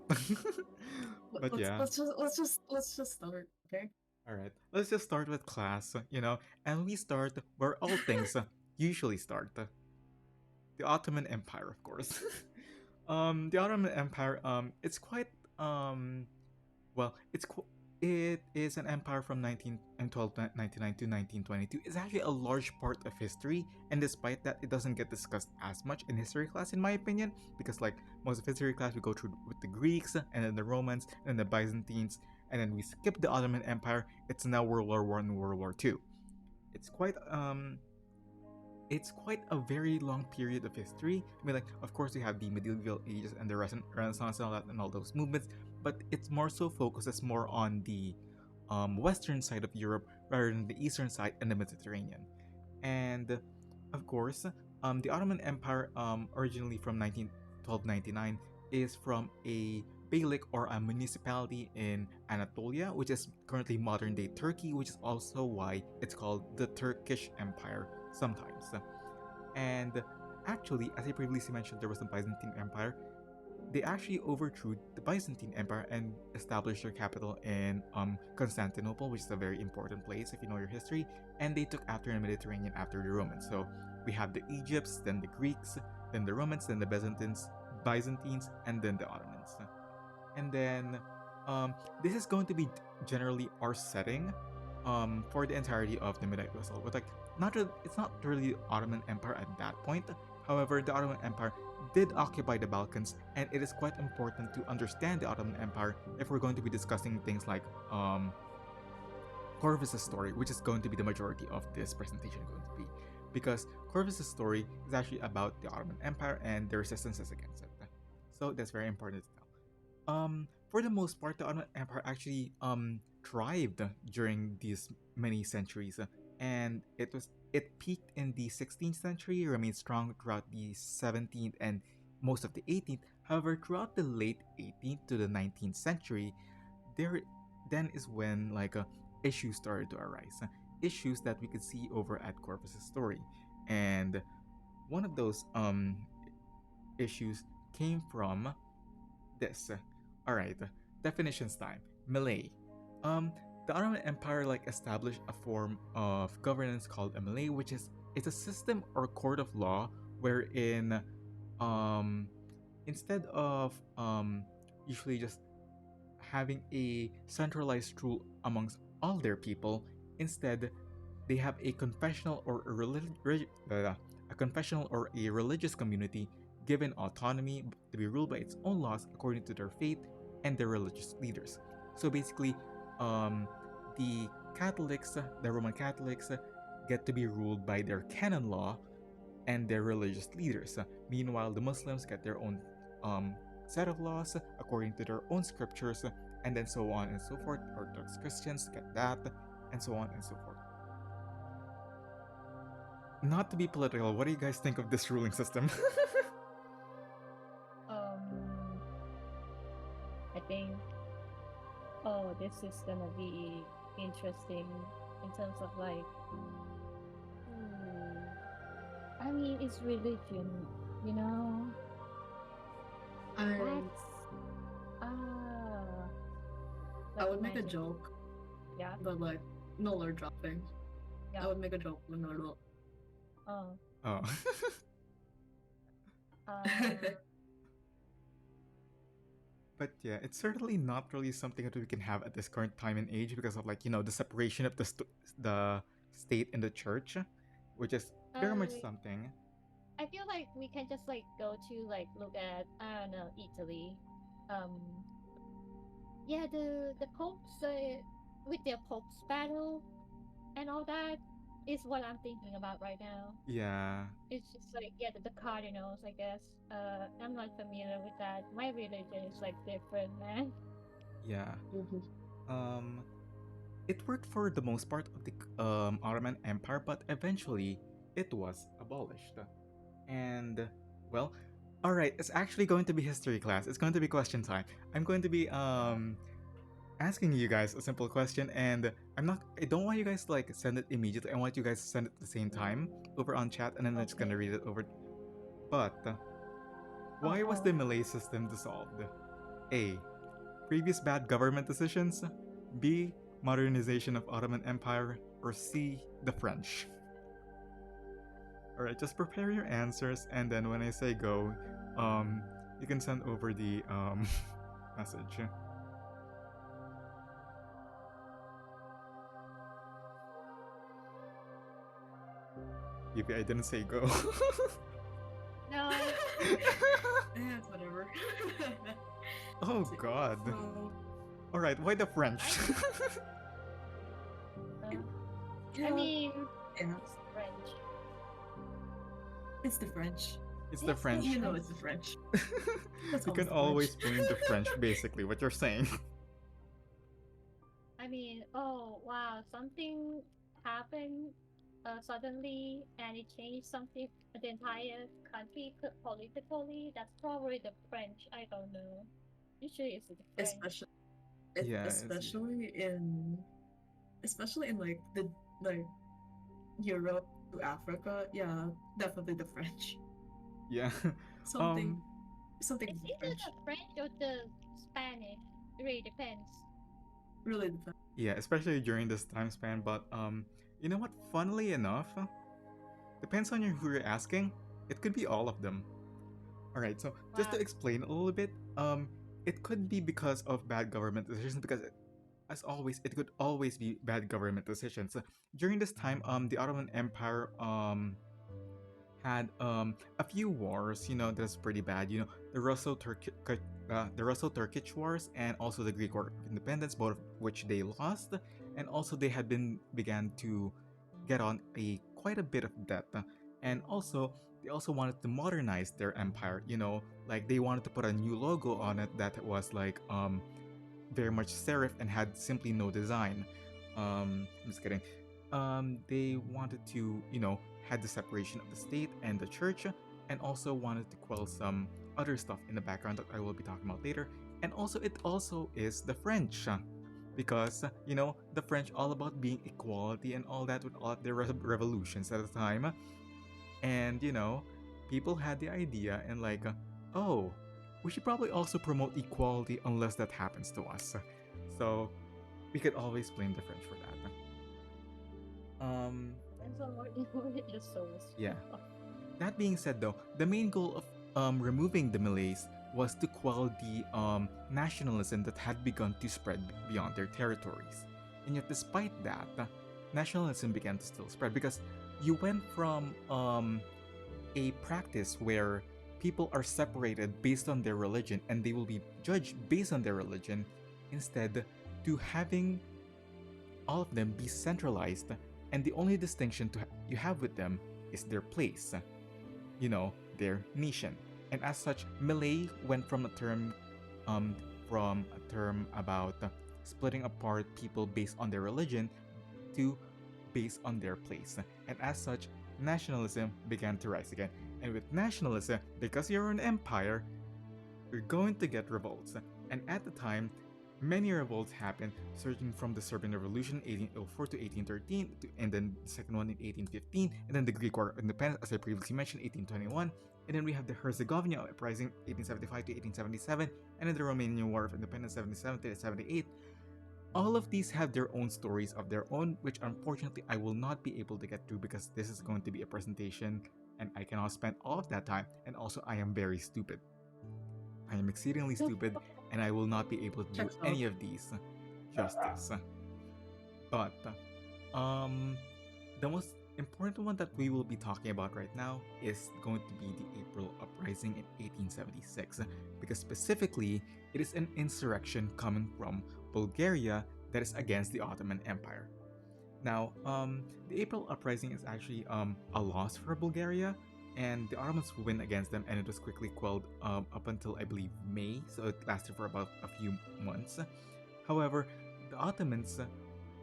But yeah. Let's just start, okay? Alright. Let's just start with class, and we start where all things usually start. The Ottoman Empire, of course. The Ottoman Empire, it's quite well, It is an empire from 1299 to 1922. It's actually a large part of history, and despite that, it doesn't get discussed as much in history class, in my opinion, because like most of history class, we go through with the Greeks, and then the Romans, and then the Byzantines, and then we skip the Ottoman Empire. It's now World War One and World War Two. It's quite a very long period of history. I mean, like, of course, you have the medieval ages and the Renaissance and all that, and all those movements, but it's more so focuses more on the western side of Europe rather than the eastern side and the Mediterranean. And of course, the Ottoman Empire, originally from 1299, is from a beylik or a municipality in Anatolia, which is currently modern day Turkey, which is also why it's called the Turkish Empire sometimes. And actually, as I previously mentioned, there was the Byzantine Empire. They actually overthrew the Byzantine Empire and established their capital in Constantinople, which is a very important place if you know your history. And they took after the Mediterranean after the Romans. So we have the Egypts, then the Greeks, then the Romans, then the Byzantines, and then the Ottomans. And then this is going to be generally our setting for the entirety of the Midnight Whistle. But like, it's not really the Ottoman Empire at that point. However, the Ottoman Empire did occupy the Balkans, and it is quite important to understand the Ottoman Empire if we're going to be discussing things like Corvus's story, which is going to be the majority of this presentation going to be. Because Corvus's story is actually about the Ottoman Empire and the resistances against it. So that's very important to know. For the most part, the Ottoman Empire actually thrived during these many centuries, and it peaked in the 16th century, remained strong throughout the 17th and most of the 18th. However, throughout the late 18th to the 19th century, there then is when issues started to arise, issues that we could see over at Corvus's story, and one of those issues came from this. All right, definitions time. Malay. The Ottoman Empire established a form of governance called a Malay, which is it's a system or court of law wherein instead of usually just having a centralized rule amongst all their people, instead they have a confessional or a religious community given autonomy to be ruled by its own laws according to their faith and their religious leaders. So basically, the Catholics, the Roman Catholics, get to be ruled by their canon law and their religious leaders. Meanwhile, the Muslims get their own set of laws according to their own scriptures, and then so on and so forth. Orthodox Christians get that, and so on and so forth. Not to be political, what do you guys think of this ruling system? I think, this is gonna be interesting in terms of I mean, it's religion, you know. That's I would make a imagine- joke, Yeah. but no lord dropping. Yeah. I would make a joke, but no lord. Oh. Oh. But yeah, it's certainly not really something that we can have at this current time and age because of the separation of the state and the church, which is very much Uh, something. I feel like we can just go to look at, I don't know, Italy. Yeah, the popes with their popes battle and all that is what I'm thinking about right now. Yeah. It's just the cardinals, I guess. I'm not familiar with that. My religion is different, man. Yeah. Mhm. It worked for the most part of the Ottoman Empire, but eventually it was abolished. And well, all right, it's actually going to be history class. It's going to be question time. I'm going to be asking you guys a simple question, and I don't want you guys to send it immediately. I want you guys to send it at the same time over on chat, and then I'm just gonna read it over. But why was the Malay system dissolved? A. Previous bad government decisions. B. Modernization of Ottoman Empire. Or C. The French. Alright, just prepare your answers, and then when I say go, you can send over the message. Maybe I didn't say go. No. Yeah, it's whatever. Oh God. So, All right, why the French? Uh, yeah, I mean, yeah, it's French. it's the French. It's the Yes, French. You know it's the French. That's You can always always the French. blame the French, basically, what you're saying. I mean, oh wow, something happened suddenly and it changed something, the entire country politically. That's probably the French. I don't know. Usually it's the French. especially Yeah, especially in like the like Europe to Africa. Yeah, definitely the French. yeah. Something something It's with the either French. the French or the Spanish. It really depends. Really depends. Yeah, especially during this time span. But you know what? Funnily enough, depends on who you're asking. It could be all of them. All right. So just to Wow. explain a little bit, it could be because of bad government decisions. Because as always, it could always be bad government decisions. During this time, the Ottoman Empire had a few wars. You know, that's pretty bad. You know, the Russo-Turkish wars and also the Greek War of Independence, both of which they lost, and also they had began to get on a quite a bit of debt, and also they also wanted to modernize their empire. You know, like they wanted to put a new logo on it that was like very much serif and had simply no design. I'm just kidding. They wanted to, had the separation of the state and the church, and also wanted to quell some other stuff in the background that I will be talking about later. And also, it also is the French, because the French all about being equality and all that with all of their revolutions at the time, and people had the idea and like, oh, we should probably also promote equality unless that happens to us. So we could always blame the French for that. And so it is so Yeah. That being said, though, the main goal of removing the Malays was to quell the nationalism that had begun to spread beyond their territories. And yet, despite that, nationalism began to still spread because you went from a practice where people are separated based on their religion and they will be judged based on their religion, instead to having all of them be centralized, and the only distinction you have with them is their place, their nation. And as such, Malay went from a term about splitting apart people based on their religion to based on their place. And as such, nationalism began to rise again. And with nationalism, because you're an empire, you're going to get revolts. And at the time, many revolts happened, surging from the Serbian Revolution 1804 to 1813, and then the second one in 1815, and then the Greek War of Independence, as I previously mentioned, 1821, and then we have the Herzegovina Uprising 1875 to 1877, and then the Romanian War of Independence 77 to 78. All of these have their own stories of their own, which unfortunately I will not be able to get through because this is going to be a presentation and I cannot spend all of that time, and also I am very stupid. I am exceedingly stupid and I will not be able to do any of these justice. But the most important one that we will be talking about right now is going to be the April Uprising in 1876, because specifically it is an insurrection coming from Bulgaria that is against the Ottoman Empire. Now, the April Uprising is actually a loss for Bulgaria, and the Ottomans win against them, and it was quickly quelled up until I believe May, so it lasted for about a few months. However, the Ottomans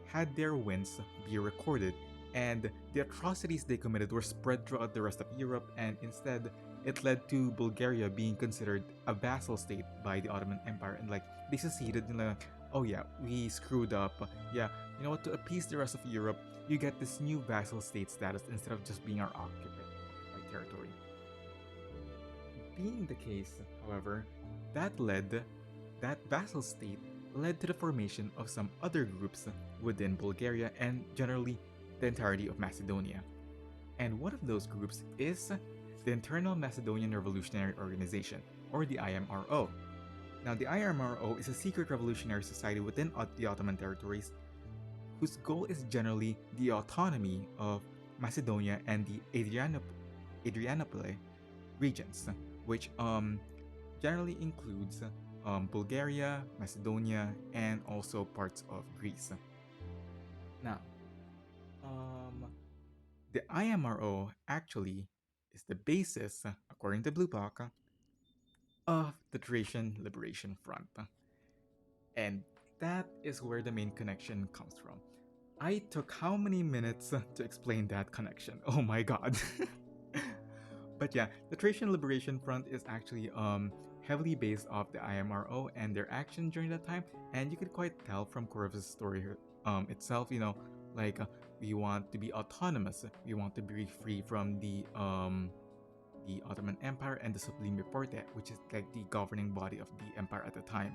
had their wins be recorded, and the atrocities they committed were spread throughout the rest of Europe, and instead, it led to Bulgaria being considered a vassal state by the Ottoman Empire, and like they seceded and like, oh yeah, we screwed up. Yeah, you know what? To appease the rest of Europe, you get this new vassal state status instead of just being our occupant territory. Being the case, however, that vassal state led to the formation of some other groups within Bulgaria and generally the entirety of Macedonia. And one of those groups is the Internal Macedonian Revolutionary Organization, or the IMRO. Now, the IMRO is a secret revolutionary society within the Ottoman territories whose goal is generally the autonomy of Macedonia, and the Adrianople regions, which generally includes Bulgaria, Macedonia, and also parts of Greece. Now, um, the IMRO actually is the basis, according to Blue Book, of the Thracian Liberation Front. And that is where the main connection comes from. I took how many minutes to explain that connection? Oh my god. But yeah, the Thracian Liberation Front is actually heavily based off the IMRO and their action during that time, and you could quite tell from Corvus' story itself, like we want to be autonomous, we want to be free from the Ottoman Empire and the Sublime Porte, which is like the governing body of the empire at the time.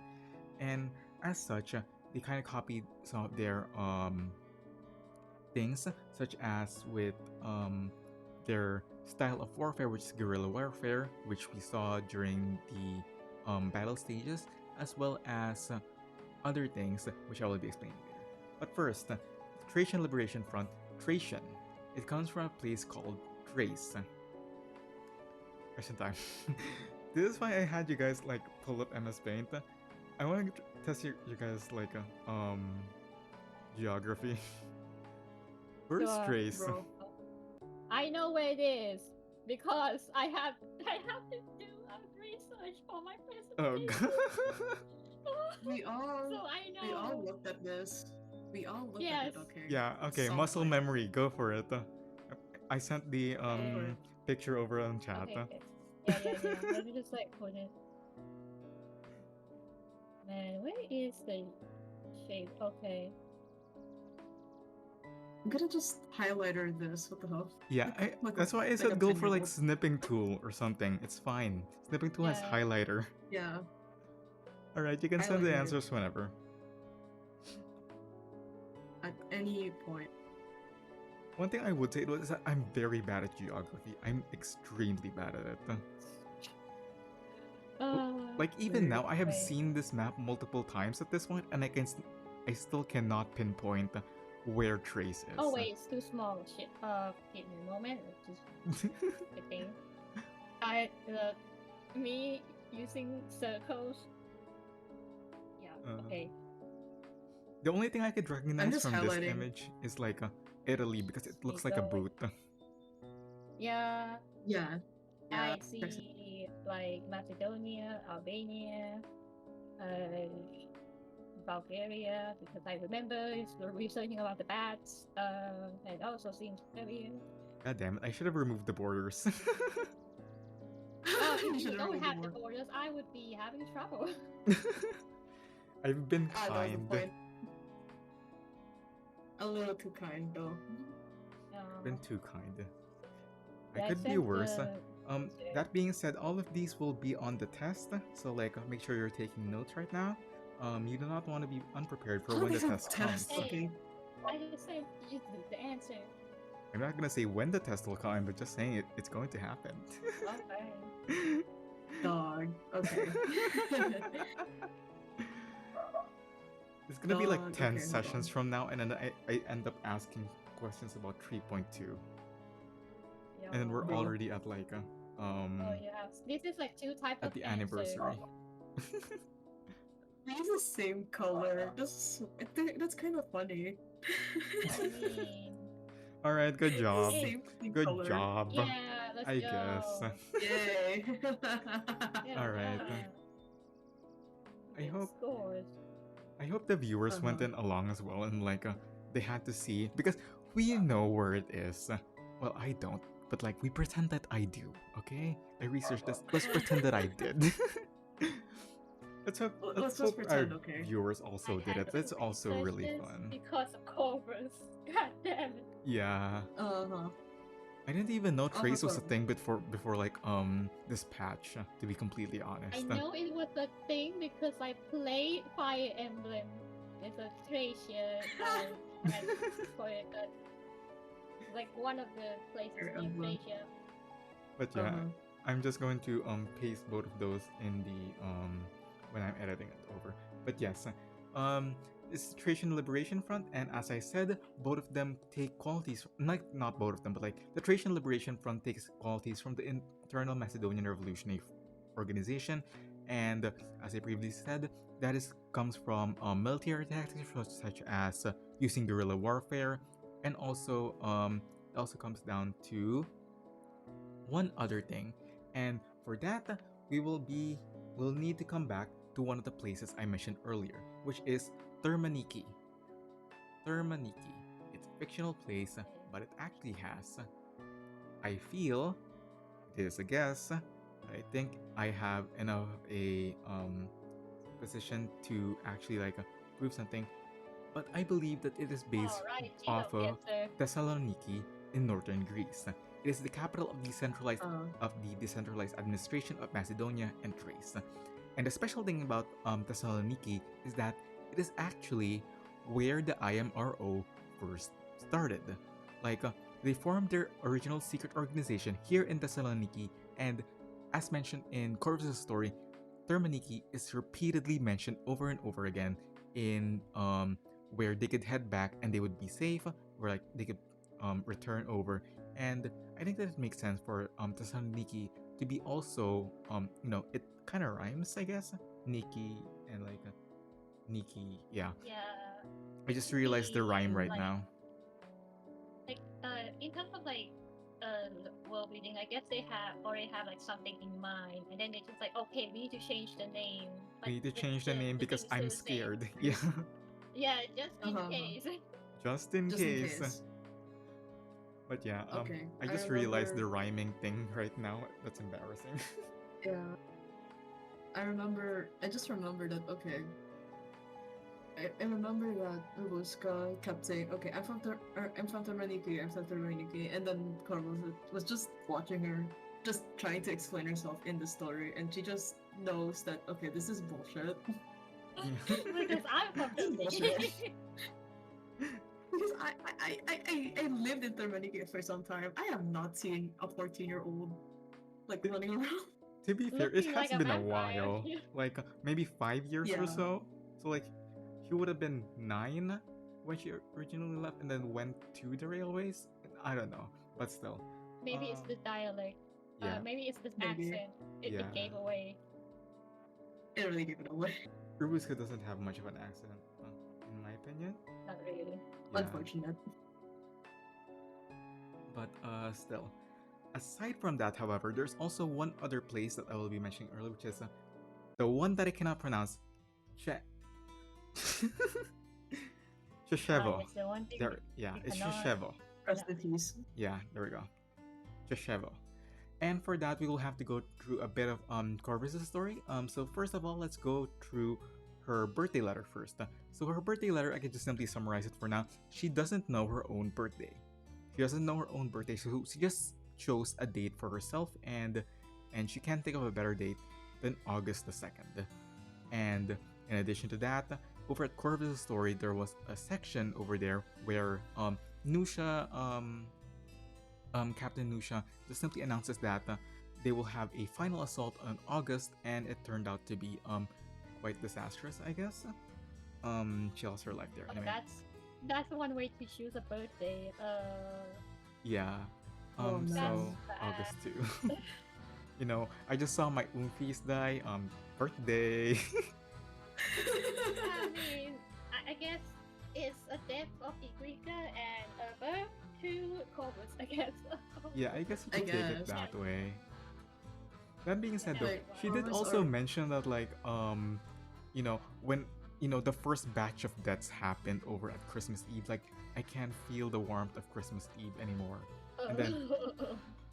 And as such, they kind of copied some of their things, such as with their style of warfare, which is guerrilla warfare, which we saw during the battle stages, as well as other things, which I will be explaining later. But first, the Thracian Liberation Front, Thracian, it comes from a place called Thrace. Question time. This is why I had you guys like pull up MS Paint. I want to test you guys like geography. Where's Sure, Thrace? Bro. I know where it is because I have to do research for my Oh presentation. god. We all So I know. we all looked at this. We all looked at Yes. it, okay? Yeah, okay, Some muscle point. memory, go for it. I sent the Okay. picture over on chat. Okay. Yeah. Let me just like put it. Man, where is the shape? Okay. I'm gonna just highlighter this. What the hell? Yeah, Like that's why I like a said go for like 10-year-old. snipping tool or something. It's fine. Snipping tool has Yeah. highlighter. Yeah. Alright, you can send the Highlighter. answers whenever. At any point. One thing I would say is that I'm very bad at geography. I'm extremely bad at it. Like even Weird. now, I have Wait. seen this map multiple times at this point, and I still cannot pinpoint where Trace is. Oh wait, it's too small. Shit. Give me a moment. Just the thing. Me using circles. Yeah. Okay. The only thing I could recognize just from this highlighting. image is like Italy because it looks like a going. boot. Yeah. Yeah. I Text- see like Macedonia, Albania, Bulgaria because I remember researching about the bats, and also seeing Serbia. God damn it! I should have removed the borders. If you Should've don't removed have the more. borders, I would be having trouble. I've been That was the kind. point. A little too kind, though. Been too kind. Yeah, I I could be sent worse. the- That being said, all of these will be on the test, so like make sure you're taking notes right now. You do not want to be unprepared for Oh, when the they have test comes. tests. Okay. I just said you the answer. I'm not gonna say when the test will come, but just saying it's going to happen. Okay. Dog. Okay. It's gonna be like Dog, 10 okay, hold sessions on. from now, and then I end up asking questions about 3.2, Yeah. and then we're Bro. already at like Oh yeah. This is like two types at of the answer. anniversary. They use the same color. That's kind of funny. I mean, All right, good job. Same Good color. job. yeah. Let's I go. guess. Yay. Yeah, Alright. I It hope scores. I hope the viewers went in along as well, and like they had to see because we know where it is. Well, I don't, but like we pretend that I do. Okay, I researched this. Let's pretend that I did. Let's hope. Let's just hope pretend, our okay? viewers also I did had it. to That's also research really this fun. because of Corvus. God damn it. Yeah, Uh-huh. I didn't even know I'll Trace have was a a- thing before like this patch. To be completely honest. I know it was a thing because I played Fire Emblem with a Thracia and for it, like one of the places Fire in Emblem. Thracia. But yeah, Uh-huh. I'm just going to paste both of those in the when I'm editing it over. But yes, is the Thracian Liberation Front, and as I said, both of them take qualities, not both of them, but like the Thracian Liberation Front takes qualities from the internal Macedonian Revolutionary Organization, and as I previously said, that is comes from military tactics such as using guerrilla warfare, and also it also comes down to one other thing, and for that we'll need to come back to one of the places I mentioned earlier, which is Termaniki. Termaniki. It's a fictional place, but it actually has. I feel it is a guess. But I think I have enough a position to actually prove something. But I believe that it is based Alright, off yes, of sir. Thessaloniki in northern Greece. It is the capital of Oh. the decentralized administration of Macedonia and Thrace. And the special thing about Thessaloniki is that it is actually where the IMRO first started. Like, they formed their original secret organization here in Thessaloniki, and as mentioned in Corvus' story, Termaniki is repeatedly mentioned over and over again in where they could head back and they would be safe, where like they could return over. And I think that it makes sense for Thessaloniki to be also it kind of rhymes, I guess. Nikki and Nikki, yeah. Yeah. I just realized the rhyme right Like, now. in terms of world building, I guess they already have like something in mind, and then they just like, okay, we need to change the name. We need to change the name the because thing I'm is still the same. scared. Yeah, Yeah, just in Uh-huh. case. just in Just in case. case. But yeah, Okay. I just realized the rhyming thing right now. That's embarrassing. Yeah. I just remember that, okay. I remember that Ruska kept saying, okay, I'm from Terraniki, I'm from Terraniki, and then Carlos was just watching her, just trying to explain herself in the story, and she just knows that, okay, this is bullshit. Because I'm from This is the bullshit. Because I lived in Terraniki for some time. I am not seeing a 14-year-old like running around. To be fair, it looking has like a been a vampire. while. Like maybe 5 years or Yeah. so. So like she would have been 9 when she originally left and then went to the railways. I don't know, but still. Maybe it's the dialect. Yeah. Maybe it's the Maybe. accent. It Yeah. gave away. It really gave it away. Urubuska doesn't have much of an accent, in my opinion. Not really. Yeah. Unfortunate. But still. Aside from that, however, there's also one other place that I will be mentioning earlier, which is the one that I cannot pronounce. Sheshevo. It's the one thing There, yeah, you it's cannot- Sheshevo. Rest in peace. Yeah, there we go. Sheshevo. And for that, we will have to go through a bit of Corvus' story. So first of all, let's go through her birthday letter first. So her birthday letter, I can just simply summarize it for now. She doesn't know her own birthday. She doesn't know her own birthday, so she just chose a date for herself, and she can't think of a better date than August the 2nd. And in addition to that, over at Corvus' story, there was a section over there where Nusha, Captain Nusha, just simply announces that they will have a final assault on August, and it turned out to be quite disastrous, I guess. She lost her life there. Oh, Anyway, that's one way to choose a birthday. yeah. Oh, no. So That's August 2. You know, I just saw my Oomfies die. Birthday. I mean, I guess it's a death of Igrika and a birth to Corvus, I guess. Yeah, I guess you I could take it guess. that way. That being said, though, Like, she did Corvus also or- mention that when the first batch of deaths happened over at Christmas Eve, like I can't feel the warmth of Christmas Eve anymore.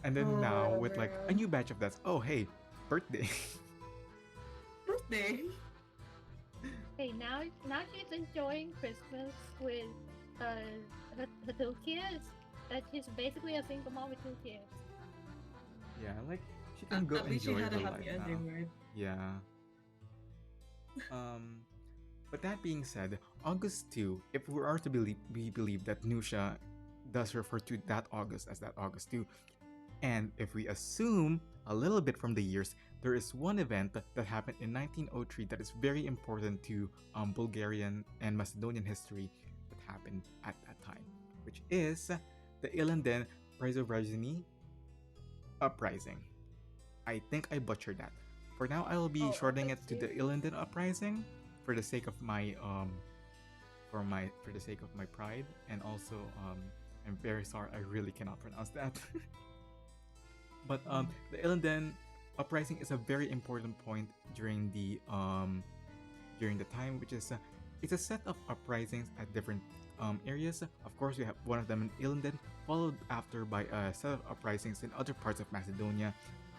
And then now Oh, with like a man. new batch of deaths, oh hey, birthday. Birthday. hey, now she's enjoying Christmas with her two kids. That she's basically a single mom with two kids. Yeah, like she can go At least she enjoy had her a life happy now. ending, right? Yeah. But that being said, August 2, if we are to believe that Nusha does refer to that August as that August 2, and if we assume a little bit from the years, there is one event that happened in 1903 that is very important to Bulgarian and Macedonian history that happened at that time, which is the Ilanden Prizovrazhny uprising. I think I butchered that. For now, I will be Oh, shortening it that's to the serious. Ilanden uprising for the sake of my for the sake of my pride, and also I'm very sorry, I really cannot pronounce that. But the Illidan uprising is a very important point during the time, which is it's a set of uprisings at different areas. Of course, we have one of them in Illidan, followed after by a set of uprisings in other parts of Macedonia.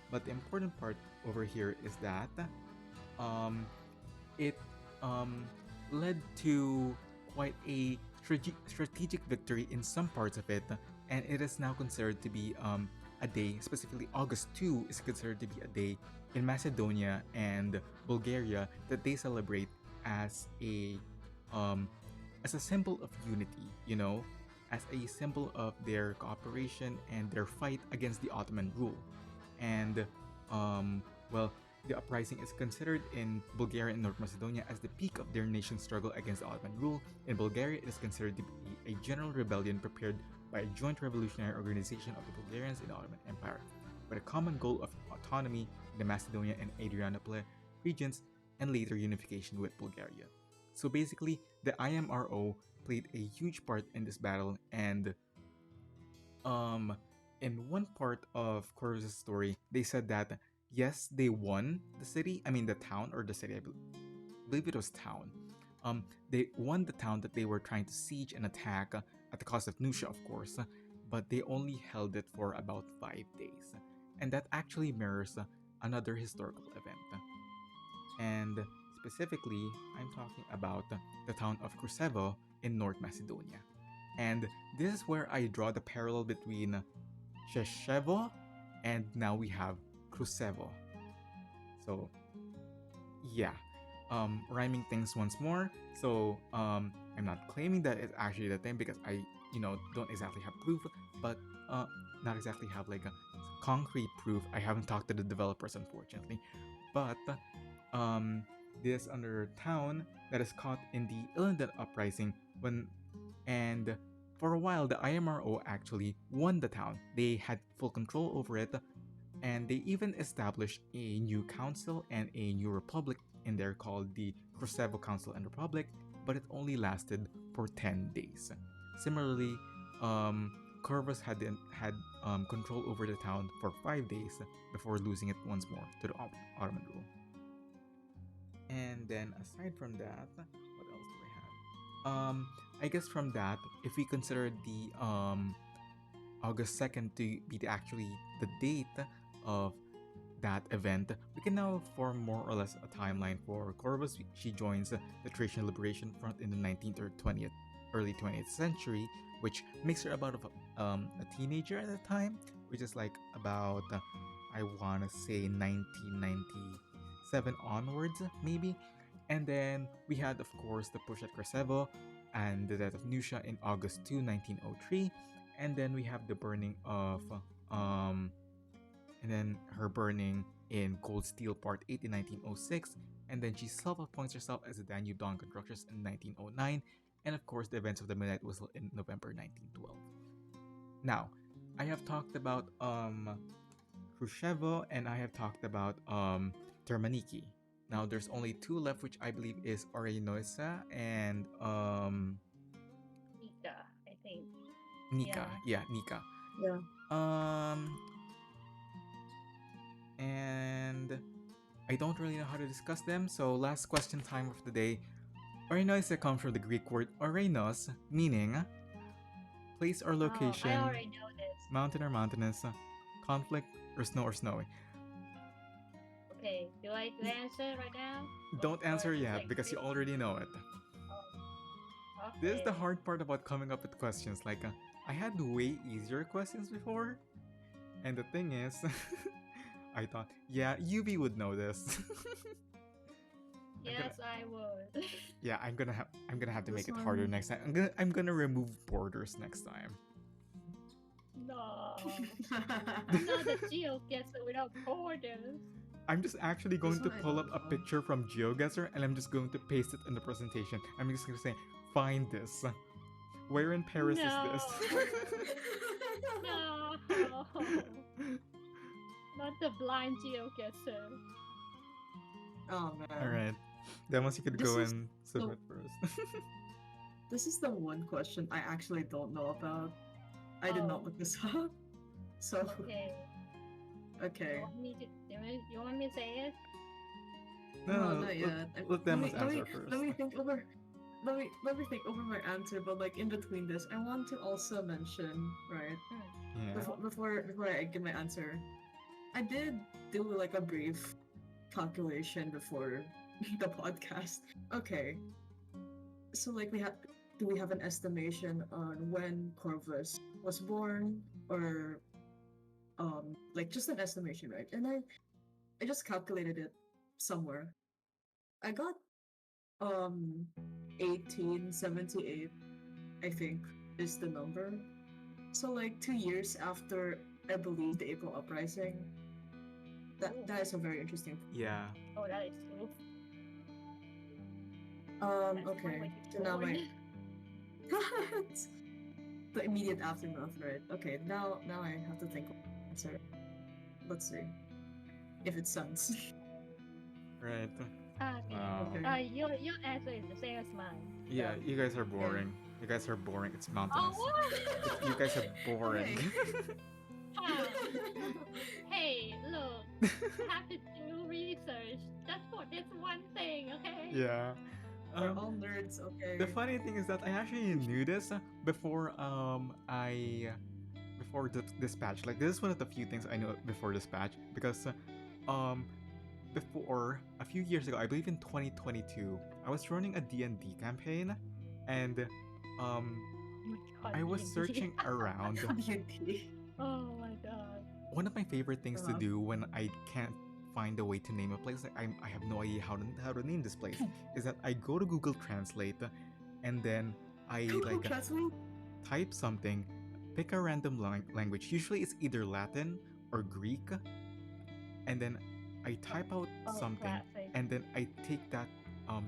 But the important part over here is that um, it led to quite a strategic victory in some parts of it, and it is now considered to be a day, specifically August 2 is considered to be a day in Macedonia and Bulgaria that they celebrate as a um, as a symbol of unity, as a symbol of their cooperation and their fight against the Ottoman rule. And well, the uprising is considered in Bulgaria and North Macedonia as the peak of their nation's struggle against the Ottoman rule. In Bulgaria, it is considered to be a general rebellion prepared by a joint revolutionary organization of the Bulgarians in the Ottoman Empire, with a common goal of autonomy in the Macedonia and Adrianople regions and later unification with Bulgaria. So basically, the IMRO played a huge part in this battle, and um, in one part of Corvus' story, they said that yes, they won the city. I mean, the town or the city. I believe it was town. They won the town that they were trying to siege and attack at the cost of Nusha, of course, but they only held it for about 5 days, and that actually mirrors another historical event. And specifically, I'm talking about the town of Krusevo in North Macedonia. And this is where I draw the parallel between Sheshevo and now we have Krusevo. So, yeah, rhyming things once more. So, I'm not claiming that it's actually the thing because I, don't exactly have proof, but not exactly have like a concrete proof. I haven't talked to the developers, unfortunately. But this under town that is caught in the Illidan uprising and for a while the IMRO actually won the town. They had full control over it, and they even established a new council and a new republic in there called the Krusevo Council and Republic, but it only lasted for 10 days. Similarly, Corvus had control over the town for 5 days before losing it once more to the Ottoman rule. And then aside from that, what else do I have? I guess from that, if we consider the August 2nd to be actually the date of that event, we can now form more or less a timeline for Corvus. She joins the Thracian Liberation Front in the 19th or 20th, early 20th century, which makes her about a teenager at the time, which is like about, I want to say 1997 onwards, maybe. And then we had, of course, the push at Krasevo and the death of Nusha in August 2, 1903. And then we have the burning of, and then her burning in Cold Steel Part 8 in 1906. And then she self-appoints herself as the Danube Dawn Constructress in 1909. And of course, the events of the Midnight Whistle in November 1912. Now, I have talked about Khrushchevo and I have talked about Termaniki. Now there's only two left, which I believe is Orenoisa and Ika, I think. Nika. Yeah, Nika. Yeah. And I don't really know how to discuss them, so last question time of the day. Orenoisa comes from the Greek word orenos, meaning place or Oh, location, I already know this. mountain or mountainous, conflict or snow or snowy. Okay, do I answer right now? Don't answer Or just, yet like, because you think? already know it. Oh, This is the okay. hard part about coming up with questions. Like, I had way easier questions before, and the thing is, I thought, yeah, Yubi would know this. Yes, I would. Yeah, I'm gonna have to This make it harder one- next time. I'm gonna remove borders next time. No. I'm not a geoguesser without borders. I'm just actually going This to one I pull don't up a know. picture from GeoGuessr and I'm just going to paste it in the presentation. I'm just going to say, find this. Where in Paris is No. this? No. Not the blind geoguesser. Oh man. Alright. Deimos, you could This go is and the submit first. this is the one question I actually don't know about. I did not Oh. look this up. So Okay. okay. You want me to say it? No, no, not yet. let Deimos answer first. Let me think over. Let me think over my answer. But like in between this, I want to also mention, right? Yeah. Before I give my answer, I did do like a brief calculation before the podcast. Okay, so like do we have an estimation on when Corvus was born, or like just an estimation, right? And I just calculated it somewhere. I got 1878, I think, is the number. So like 2 years after, I believe, the April uprising. That is a very interesting. Yeah. Oh, that is true. That's Okay. one way So to now born. my the immediate aftermath, right? Okay. Now I have to think of an answer. Let's see if it sounds. Right. Okay. Wow. Okay. Your answer is the same as mine. Yeah, So. you guys are boring. You guys are boring. It's mountainous. Oh what? You guys are boring. Okay. Wow. Hey, look. I have to do research. That's one thing, okay? Yeah. We're all nerds, okay? The funny thing is that I actually knew this before before dispatch. Like this is one of the few things I know before dispatch because um before a few years ago, I believe in 2022, I was running a D&D campaign and um Oh my god, I was D&D. searching around. D&D. Oh my god. One of my favorite things to Uh-huh. do when I can't find a way to name a place, like I have no idea how to name this place, is that I go to Google Translate and then I Google like Translate? type something, pick a random language. Usually it's either Latin or Greek, and then I type out Oh, something, classic. and then I take that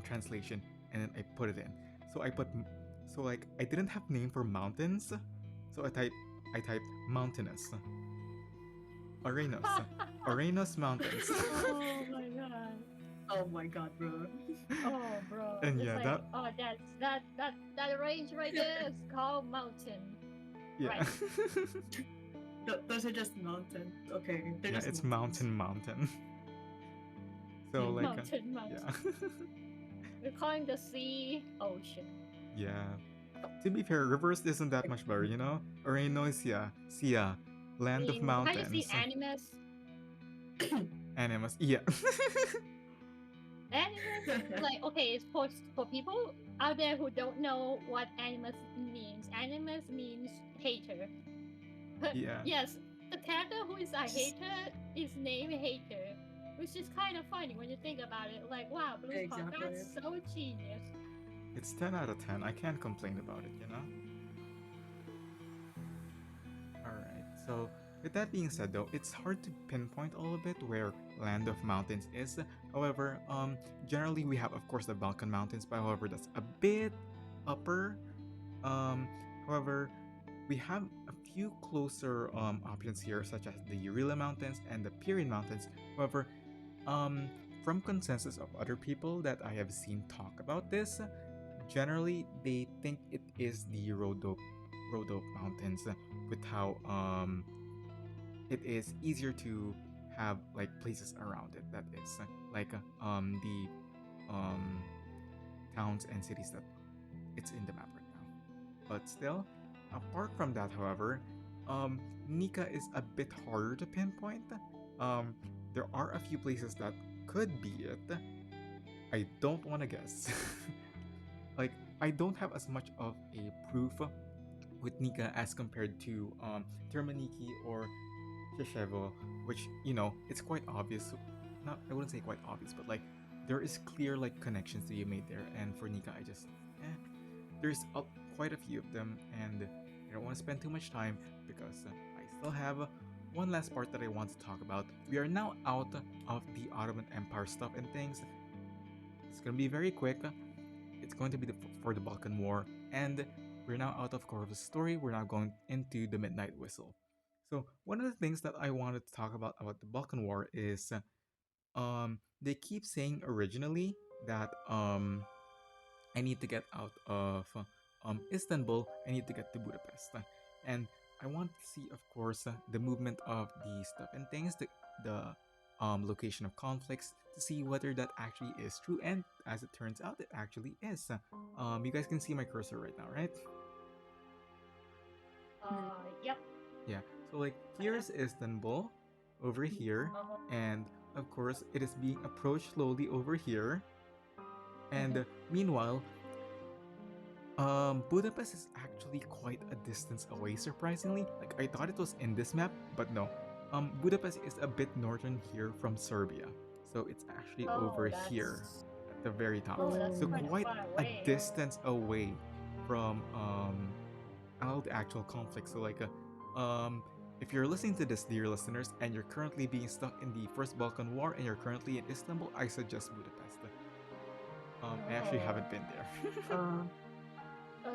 translation and then I put it in. So I put so like I didn't have name for mountains, so I typed mountainous. Arenas Mountains. Oh my god. Oh my god, bro. Oh bro. And It's yeah, like, oh that range right there is called mountain. yeah. Those are just mountains. Okay, they're Yeah, just it's mountains. mountain. So like Mountain. yeah. We're calling the sea ocean. Yeah. To be fair, reversed isn't that much better, you know? Arenoisia, Sia, land of Can you see mountains, animus? animus. Yeah. Animus, like, okay, it's for people out there who don't know what animus means. Animus means hater. Yeah. Yes, the character who is a hater is named Hater, which is kind of funny when you think about it. Like, wow, Blue Exactly. that's so genius. It's 10 out of 10. I can't complain about it, you know? Alright, so with that being said though, it's hard to pinpoint a little bit where Land of Mountains is. However, generally we have of course the Balkan Mountains, but however that's a bit upper. However, we have a few closer options here, such as the Urila Mountains and the Pirin Mountains. However, from consensus of other people that I have seen talk about this, generally they think it is the Rhodope Mountains with how it is easier to have like places around it, that is like the um towns and cities that it's in the map right now. But still, apart from that, however, Nika is a bit harder to pinpoint. There are a few places that could be it. I don't want to guess. Like, I don't have as much of a proof with Nika as compared to Termaniki or Shishevo, which, you know, it's quite obvious. Not, I wouldn't say quite obvious, but like, there is clear like connections to be made there. And for Nika, I just, there's quite a few of them, and I don't want to spend too much time because I still have one last part that I want to talk about. We are now out of the Ottoman Empire stuff and things. It's gonna be very quick. It's going to be for the Balkan War, and we're now out of Corvus' story. We're now going into the Midnight Whistle. So one of the things that I wanted to talk about the Balkan War is, they keep saying originally that I need to get out of Istanbul. I need to get to Budapest, and I want to see, of course, the movement of the stuff and things, the location of conflicts, to see whether that actually is true. And as it turns out, it actually is. You guys can see my cursor right now, right? Yep. Yeah. So like here's Istanbul over here, and of course it is being approached slowly over here. And meanwhile, Budapest is actually quite a distance away, surprisingly. Like, I thought it was in this map, but no. Budapest is a bit northern here from Serbia. So it's actually over here at the very top. That's So kind of quite far a away. distance away from all the actual conflict. So like if you're listening to this, dear listeners, and you're currently being stuck in the First Balkan War and you're currently in Istanbul, I suggest Budapest. I actually haven't been there.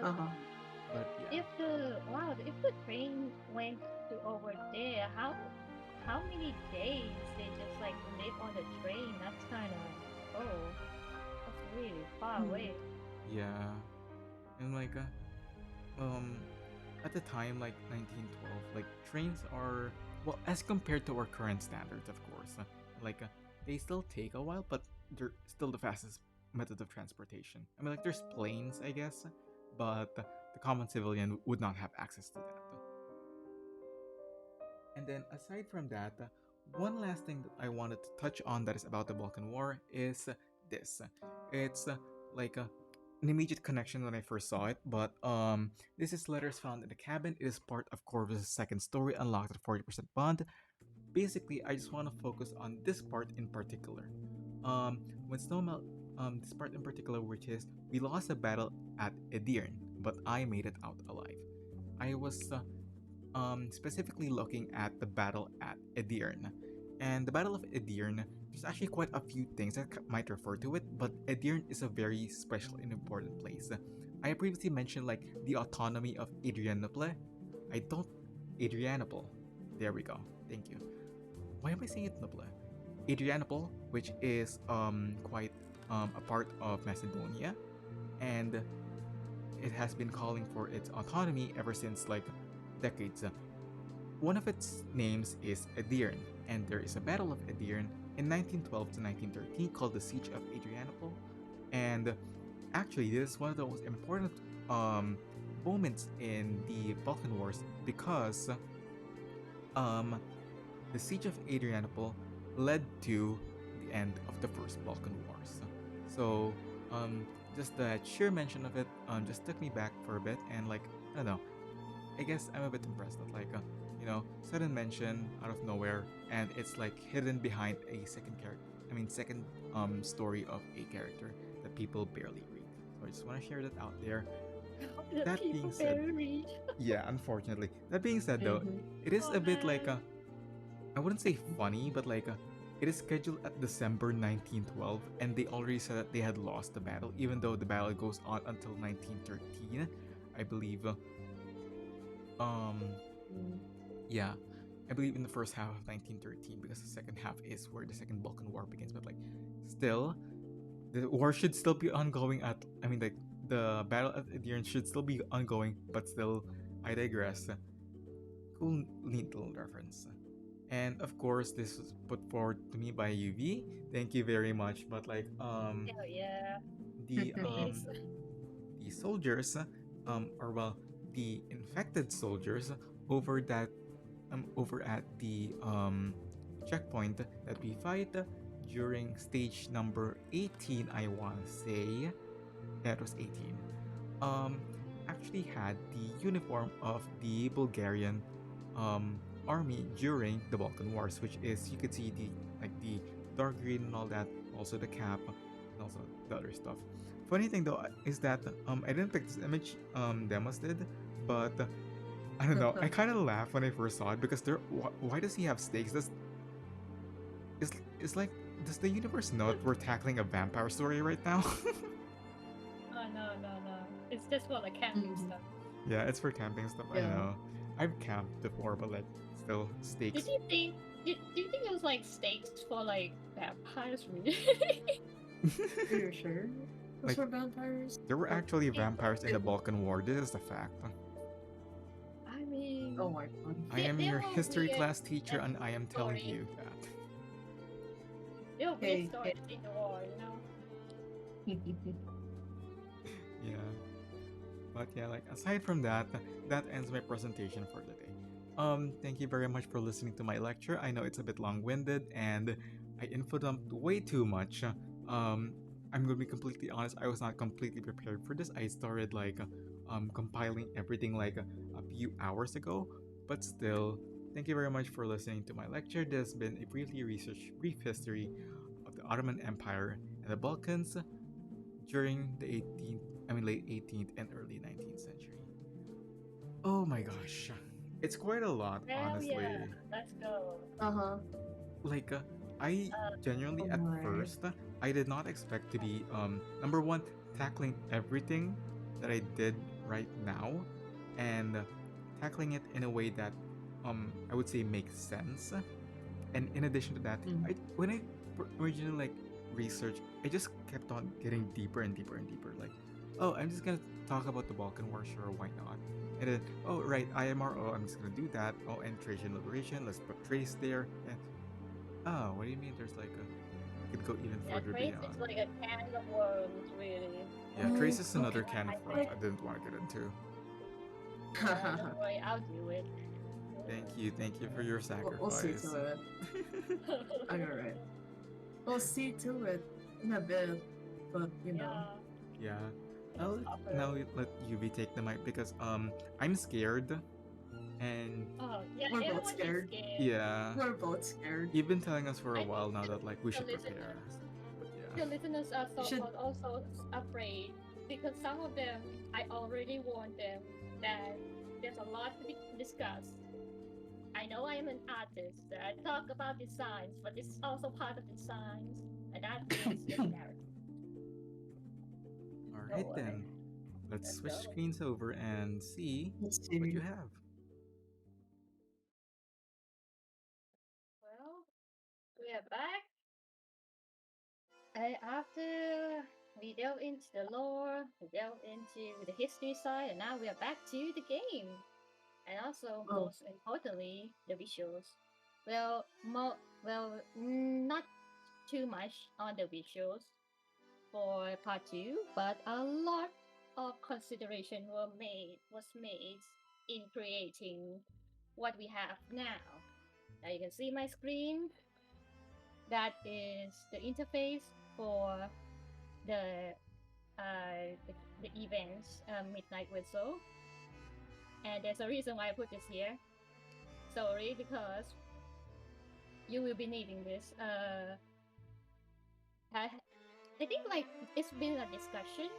Uh-huh. But yeah. If the train went to over there, how many days they just like live on the train? That's kind of that's really far away. Yeah. And like at the time, like 1912, like trains are, well, as compared to our current standards, of course, like they still take a while, but they're still the fastest method of transportation. I mean, like there's planes, I guess, but the common civilian would not have access to that. And then aside from that, one last thing that I wanted to touch on that is about the Balkan War is this. It's like an immediate connection when I first saw it, but this is letters found in the cabin. It is part of Corvus' second story, unlocked at 40% bond. Basically, I just want to focus on this part in particular. When Snowmelt, this part in particular, which is we lost a battle at Edirne, but I made it out alive. I was specifically looking at the battle at Edirne. And the Battle of Edirne, there's actually quite a few things that might refer to it, but Edirne is a very special and important place. I previously mentioned like the autonomy of Adrianople. Adrianople. There we go. Thank you. Why am I saying it Noble? Adrianople, which is quite a part of Macedonia, and it has been calling for its autonomy ever since like decades. One of its names is Edirne, and there is a Battle of Edirne in 1912 to 1913 called the Siege of Adrianople. And actually, this is one of the most important moments in the Balkan Wars because the Siege of Adrianople led to the end of the First Balkan Wars. So just the sheer mention of it just took me back for a bit, and like I don't know, I guess I'm a bit impressed that like sudden mention out of nowhere, and it's like hidden behind a second story of a character that people barely read. So I just want to share that out there. That being said, yeah, unfortunately. That being said, though, it is a bit like I wouldn't say funny, but like it is scheduled at December 1912, and they already said that they had lost the battle, even though the battle goes on until 1913, I believe. Yeah, I believe in the first half of 1913, because the second half is where the Second Balkan War begins. But like, still, the war should still be ongoing. Like the battle at Edirne should still be ongoing, but still, I digress. Cool, neat little reference. And of course, this was put forward to me by UV. Thank you very much. But like, Hell yeah. the Please. the soldiers, or well, the infected soldiers over at the checkpoint that we fight during stage number 18, I want to say that was 18, actually had the uniform of the Bulgarian army during the Balkan Wars, which is, you could see the dark green and all that, also the cap and also the other stuff. Funny thing though is that I didn't pick this image, Deimos did, but I don't know. I kind of laughed when I first saw it because why does he have stakes? It's like, does the universe know that we're tackling a vampire story right now? Oh no, no, no. It's just for like camping Mhm. stuff. Yeah, it's for camping stuff. I Yeah. know. I've camped before, but like still stakes. Did you think? Do you think it was like stakes for like vampires? Really? Are you sure? Those Like, were vampires? there were Or- actually It- vampires in the Balkan War. This is the fact. I mean, Oh my god. I am there your were history weird class teacher, and I am telling stories. you that. There were Hey, weird stories in the war, you know. Yeah. But yeah, like aside from that, that ends my presentation for the day. Thank you very much for listening to my lecture. I know it's a bit long-winded and I info dumped way too much. I'm gonna be completely honest. I was not completely prepared for this. I started like compiling everything like a few hours ago, but still, thank you very much for listening to my lecture. This has been a brief history of the Ottoman Empire and the Balkans during the late 18th and early 19th century. Oh my gosh. It's quite a lot, Hell honestly. yeah, let's go. Uh-huh. Like, I genuinely Oh at my. first, I did not expect to be, number one, tackling everything that I did right now and tackling it in a way that, I would say makes sense. And in addition to that, Mm. when I originally like research, I just kept on getting deeper and deeper and deeper. Like, oh, I'm just gonna talk about the Balkan War, sure, why not? And then, oh right, IMRO, I'm just gonna do that. Oh, and Trajan Liberation, let's put Trace there. And oh, what do you mean? There's like a, I could go even Yeah, further Trace beyond. is like a can of worms, really. Yeah, Oh, Trace is another okay. can of I worms think- I didn't want to get into. Don't worry, I'll do it. Thank you for your We'll see sacrifice. to it. Alright. We'll see to it in a bit. But, you know. Yeah. Yeah. Now let UV take the mic because I'm scared and Oh, yeah, We're both everyone is scared. scared. yeah, We're both scared. you've been telling us for a I while think now that like we the should prepare. listeners, But the yeah. listeners are You should- also afraid because some of them I already warned them that there's a lot to be discussed. I know I am an artist. I talk about designs, but it's also part of designs, and that means the narrative. All right Go then. away. Let's Let's switch go. screens over and see Let's what see. you have. Well, we are back. After we delve into the lore, we delve into the history side, and now we are back to the game. And also, Oh. most importantly, the visuals. Not too much on the visuals for part two, but a lot of consideration was made in creating what we have now. Now you can see my screen. That is the interface for the the events Midnight Whistle, and there's a reason why I put this here. Sorry, because you will be needing this. I think like it's been a discussion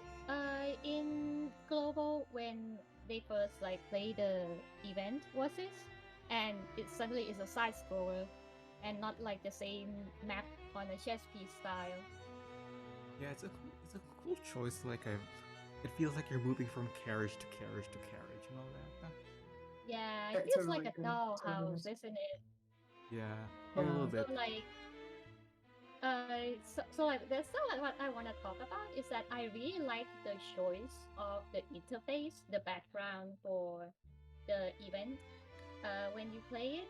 in global when they first like play the event was this, and it suddenly is a side scroller and not like the same map on a chess piece style. Yeah, it's a cool choice. Like it feels like you're moving from carriage to carriage to carriage and all that. Yeah, it It's a feels like really a good dollhouse, service. isn't it? Yeah, a Yeah. little bit. So like, so like, there's so like what I want to talk about is that I really like the choice of the interface, the background for the event. When you play it,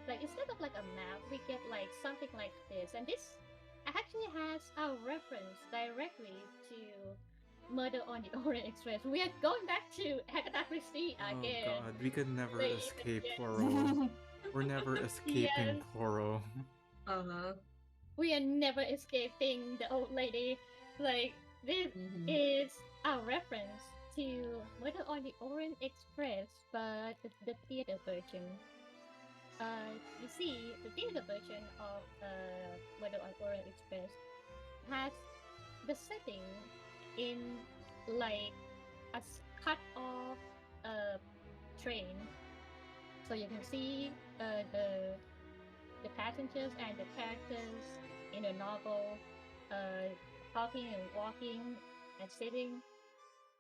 like instead of like a map, we get like something like this, and this actually has a reference directly to Murder on the Orient Express. We are going back to Agatha Christie Oh again. god, we could never They even escape get- Poirot. We're never escaping Yes. Poirot. Uh-huh. We are never escaping the old lady. Like this Mhm. is a reference to Murder on the Orient Express, but the theater version. You see, the theater version of Murder on the Orient Express has the setting in like a cut off train. So you can see the passengers and the characters in the novel talking and walking and sitting,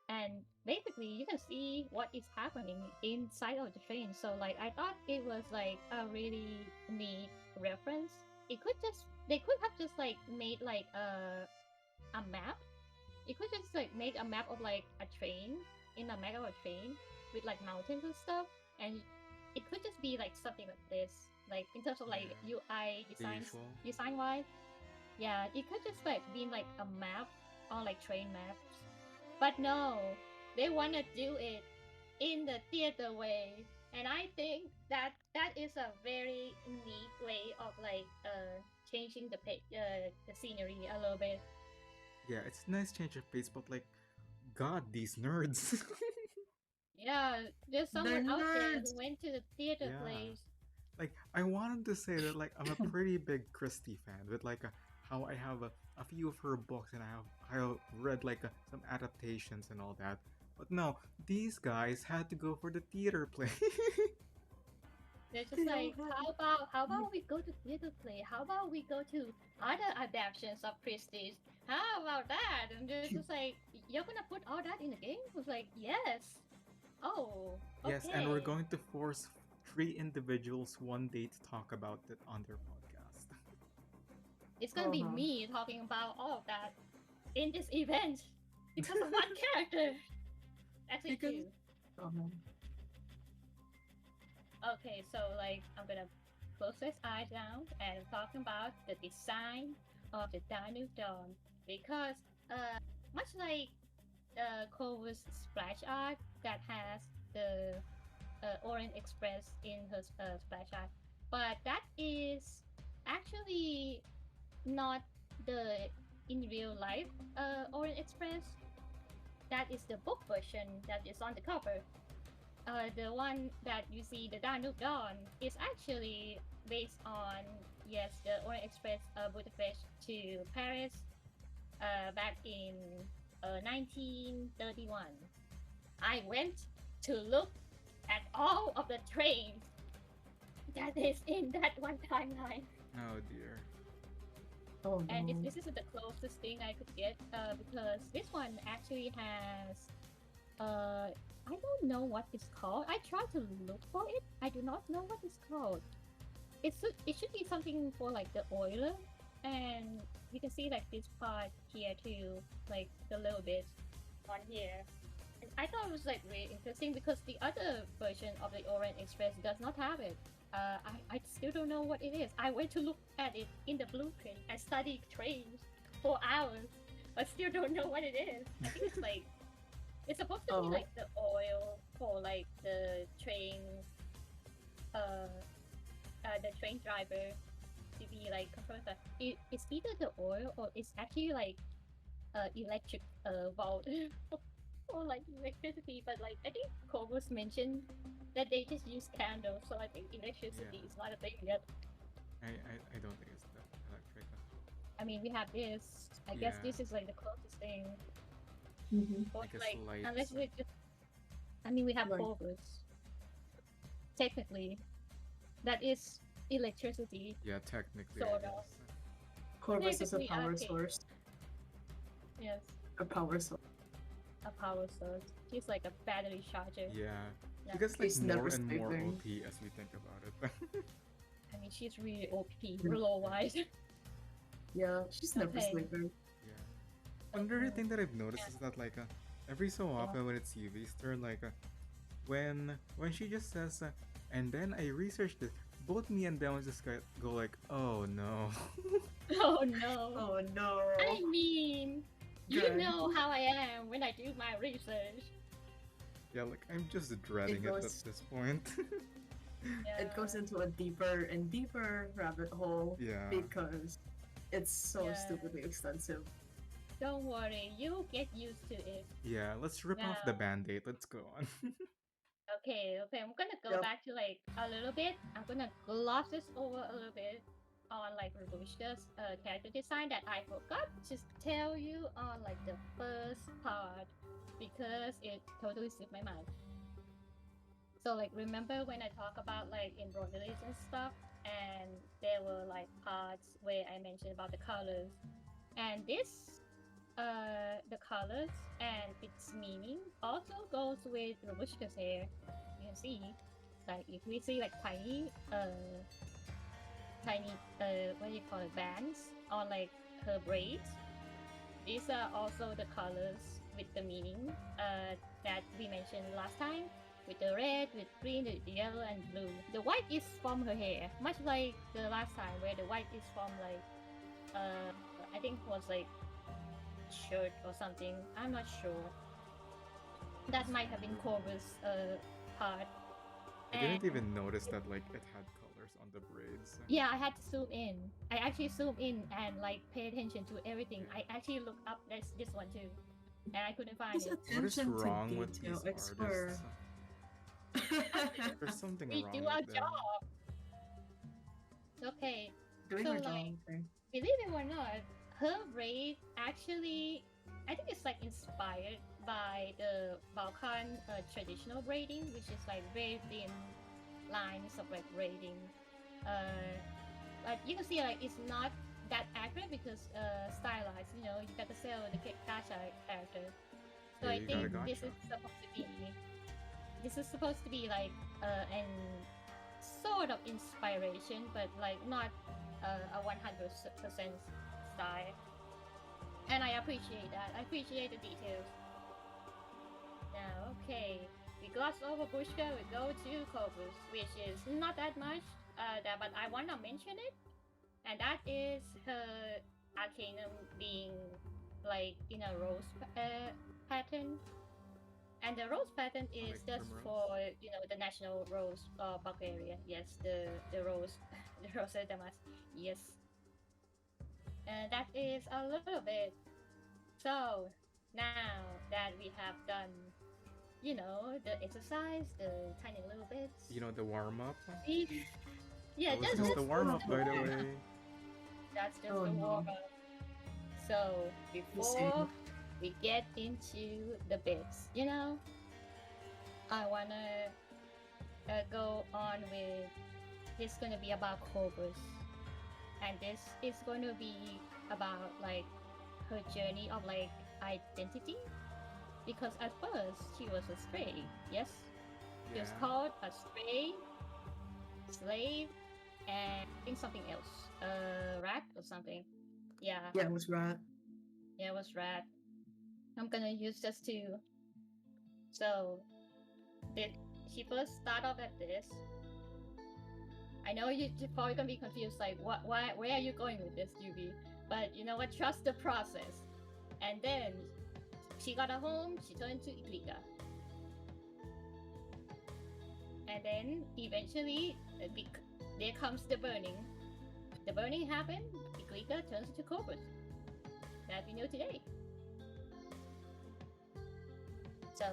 and basically you can see what is happening inside of the train. So like I thought it was like a really neat reference. They could have just like made like a map. It could just like make a map of like a train in a map of a train with like mountains and stuff, and it could just be like something like this, like in terms of like Yeah. UI Visual. design wise. Yeah, it could just like be like a map or like train maps. But no, they want to do it in the theater way. And I think that that is a very neat way of like changing the scenery a little bit. Yeah, it's a nice change of pace, but like, God, these nerds. Yeah, there's They're someone out there nerds. who went to the theater Yeah. place. Like, I wanted to say that like I'm a pretty big Christie fan with like how I have a few of her books and I read like some adaptations and all that. But no, these guys had to go for the theater play. They're They just don't like, have how about we go to theater play? How about we go to other adaptations of Prestige? How about that? And they're just like, you're gonna put all that in the game? I was like, yes. Oh, Yes, and okay. we're going to force three individuals one day to talk about it on their podcast. It's gonna be Uh-huh. me talking about all of that in this event because of one character. Actually, Because two. um, Okay, so like I'm gonna close this eye down and talking about the design of the Danu Dawn because much like Corvus splash art that has the Orient Express in her splash art, but that is actually not the in real life Orient Express. That is the book version that is on the cover. The one that you see, the Danube Dawn, is actually based on, yes, the Orient Express Budapest to Paris back in 1931. I went to look at all of the trains that is in that one timeline. Oh dear. oh And no. this is the closest thing I could get because this one actually has I don't know what it's called. I tried to look for it. I do not know what it's called. It should be something for like the oiler, and you can see like this part here too, like the little bit on here. And I thought it was like really interesting because the other version of the Orient Express does not have it. I still don't know what it is. I went to look at it in the blueprint. I studied trains for hours, but still don't know what it is. I think it's like it's supposed to be like the oil for like the train driver to be like controlled. It's either the oil or it's actually like electric vault or like electricity. But like I think Corvus mentioned that they just use candles, so I think electricity is not a thing yet. I don't think it's that electric. I mean, we have this. I guess Yeah. this is like the closest thing. Mm-hmm. Or I guess like lights. unless we just. I mean, we have Like- Corvus. Technically, that is electricity. Yeah, technically. Sort I of. guess. Corvus is a Basically, power okay. source. Yes, A power source. a power source. She's like a battery charger. Yeah. Yeah. She gets like He's more never and more sleeping. OP as we think about it. I mean, she's really OP, low wise. Yeah, she's never Okay. sleeping. Yeah. Another thing that I've noticed is that like every so often when it's Yuvi's turn, like when she just says, and then I researched it, both me and Deimos just go like, oh no. Oh no. Oh no. I mean, you Good. know how I am when I do my research. Yeah, like I'm just dreading it, at goes- this point. Yeah. It goes into a deeper and deeper rabbit hole Yeah. because it's so Yeah. stupidly extensive. Don't worry, you'll get used to it. Yeah, let's rip off the Yeah. band-aid. Let's go on. Okay, I'm gonna go Yep. back to like a little bit. I'm gonna gloss this over a little bit on like Rubushka's character design that I forgot to tell you on like the first part because it totally slipped my mind. So like remember when I talk about like embroideries and stuff, and there were like parts where I mentioned about the colors, and this the colors and its meaning also goes with Rabushka's hair. You can see, like if we see like tiny what do you call it, bands on like her braids. These are also the colors with the meaning that we mentioned last time, with the red, with green, with yellow, and blue. The white is from her hair, much like the last time, where the white is from like I think it was like shirt or something. I'm not sure. That might have been Corvus' part. I And didn't even notice that like it had colors on the braids. yeah, I had to zoom in. I actually zoomed in and like pay attention to everything. I actually looked up this one too, and I couldn't find Just it. What is attention wrong to with detail. these It's for. artists? There's something We wrong do our with them. job. Okay, Doing so her like, job. Okay. believe it or not, her braid actually, I think it's like inspired by the Balkan traditional braiding, which is like very thin lines of like braiding. But you can see like it's not that accurate because stylized. You know, you got to sell the Kasha character. So Yeah, I you think gotta this gotcha. is supposed to be like an sort of inspiration, but like not a 100% style. And I appreciate that. I appreciate the details. Now, okay, we gloss over Bushka, we go to Corvus, which is not that much, but I want to mention it, and that is her Arcanum being like in a rose pattern. And the rose pattern is Like just primrose? for the national rose of Bulgaria. Yes, the rose, the Rosa Damas. Yes, and that is a little bit. So now that we have done, the exercise, the tiny little bits. You know the warm up. Yeah, That was just just just the warm up, by the warm way. up. That's just Oh the no. warm up. So before we get into the bits, I wanna go on with this. Gonna be about Corvus, and this is going to be about like her journey of like identity, because at first she was a stray. Yes, she was Yeah. called a stray, slave, and I think something else, rat or something. Yeah, Yeah, it was rat. yeah, it was rat. I'm gonna use just two. So did she first start off at this? I know you're probably gonna be confused, like where are you going with this, Yubi? But you know what? Trust the process. And then she got a home. She turned to Iglika, and then eventually, there comes the burning. The burning happened. Iglika turns to Corvus, that we know today. So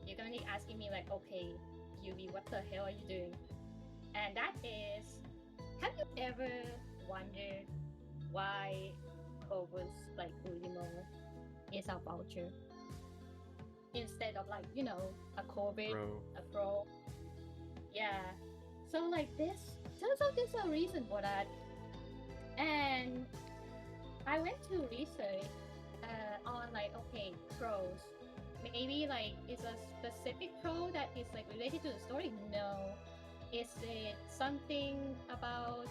you're gonna be asking me like, okay, Yubi, what the hell are you doing? And that is, have you ever wondered why Corvus, like Ulimo, is a vulture instead of like, a Corvid, Bro. a Pro? Yeah. So like this, turns out there's a reason for that. And I went to research on like, okay, pros. Maybe like it's a specific pro that is like related to the story? No. Is it something about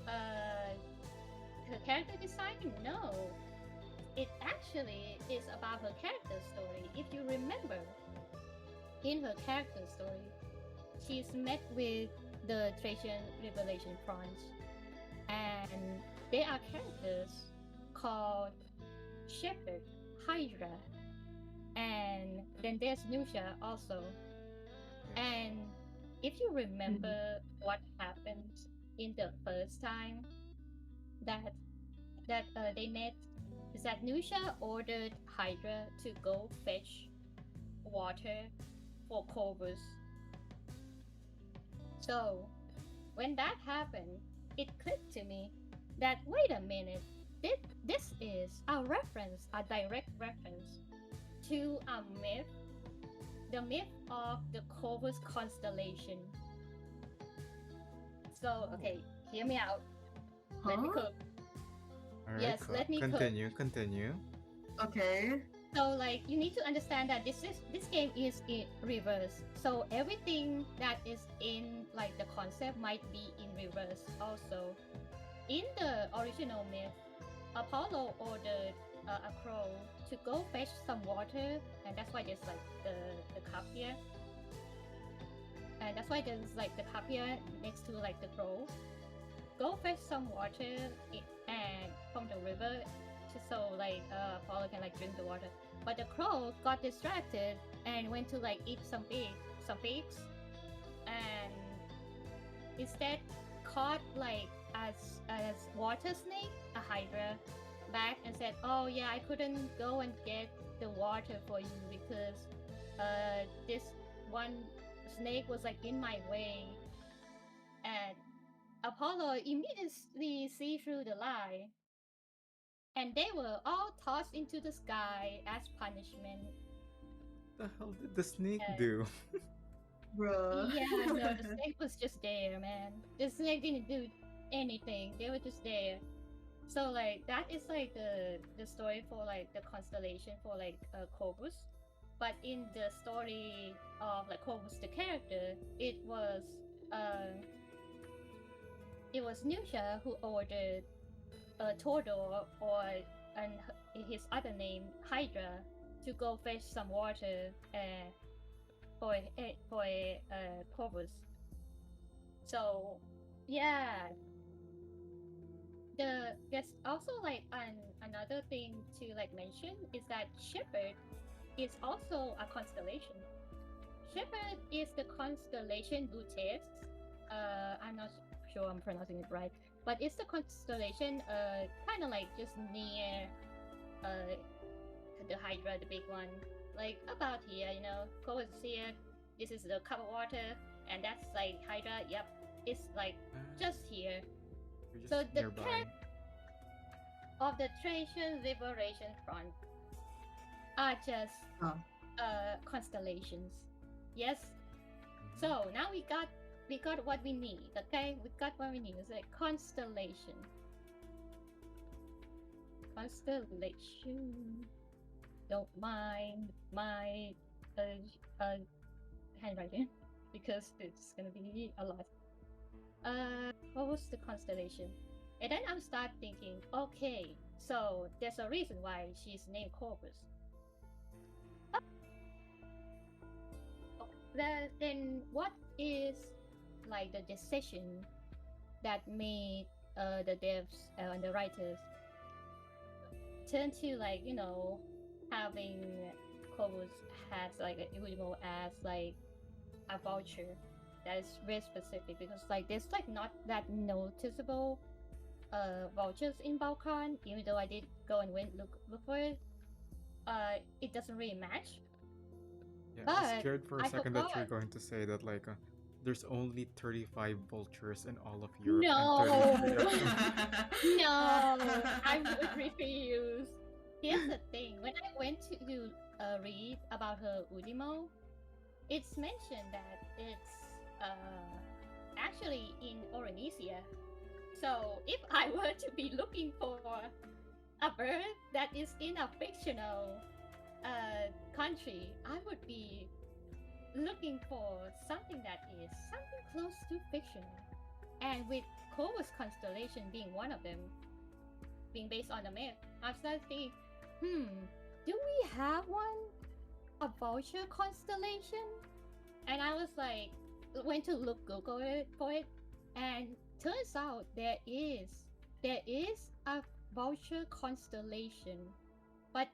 her character design? No. It actually is about her character story. If you remember, in her character story, she's met with the Trajan Revelation Fronts, and there are characters called Shepherd, Hydra, and then there's Nusha also. And if you remember what happened in the first time that they met, is that Nusha ordered Hydra to go fetch water for Corvus. So when that happened, it clicked to me that wait a minute, this is a reference, a direct reference to a myth the myth of the Corvus constellation. So, okay, hear me out. Let me Huh? cook. All right, Yes, let me cook. continue. Okay. So, like, you need to understand that this game is in reverse. So everything that is in like the concept might be in reverse also. In the original myth, Apollo ordered a crow to go fetch some water, and that's why there's like the cup here. And that's why there's like the cup here next to like the crow. Go fetch some water and from the river, so like Apollo can like drink the water. But the crow got distracted and went to like eat some pigs, and instead caught like as water snake, a hydra, back and said, "Oh yeah, I couldn't go and get the water for you because this one snake was like in my way." And Apollo immediately see through the lie, and they were all tossed into the sky as punishment. The hell did the snake Uh, do? Bruh. Yeah, no, the snake was just there, man. The snake didn't do anything. They were just there. So like that is like the story for like the constellation for like Corvus. But in the story of like Corvus the character, it was Nusha who ordered Tordor, or and his other name Hydra, to go fetch some water for Corvus. So yeah, there's also like another thing to like mention is that Shepherd is also a constellation. Shepherd is the constellation Lutes. I'm not sure I'm pronouncing it right, but it's the constellation kind of like just near the Hydra, the big one, like about here, you know. Corvus is here. This is the cup of water, and that's like Hydra. Yep, it's like just here. You're just So the nearby. character of the Thracian Liberation Front are just Oh. constellations. Yes. So now we got what we need. Okay, we got what we need. It's like constellation. Don't mind my handwriting because it's gonna be a lot. What was the constellation? And then I'm start thinking, okay, so there's a reason why she's named Corvus. Then what is like the decision that made the devs and the writers turn to like, you know, having Corvus has like a Udimo as like a voucher that is very specific, because like there's like not that noticeable vouchers in Balkan, even though I did go and look for it. It doesn't really match. Yeah, I But was scared for a I second that you're forgot. going to say that like there's only 35 vultures in all of Europe No. and 33 No, I would refuse. Here's the thing: when I went to read about her Udimo, it's mentioned that it's actually in Oromisia. So if I were to be looking for a bird that is in a fictional country, I would be looking for something that is something close to fictional. And with Corvus constellation being one of them, being based on the myth, I started thinking, do we have one? A vulture constellation? And I was like, went to Google it for it, and turns out there is a vulture constellation, but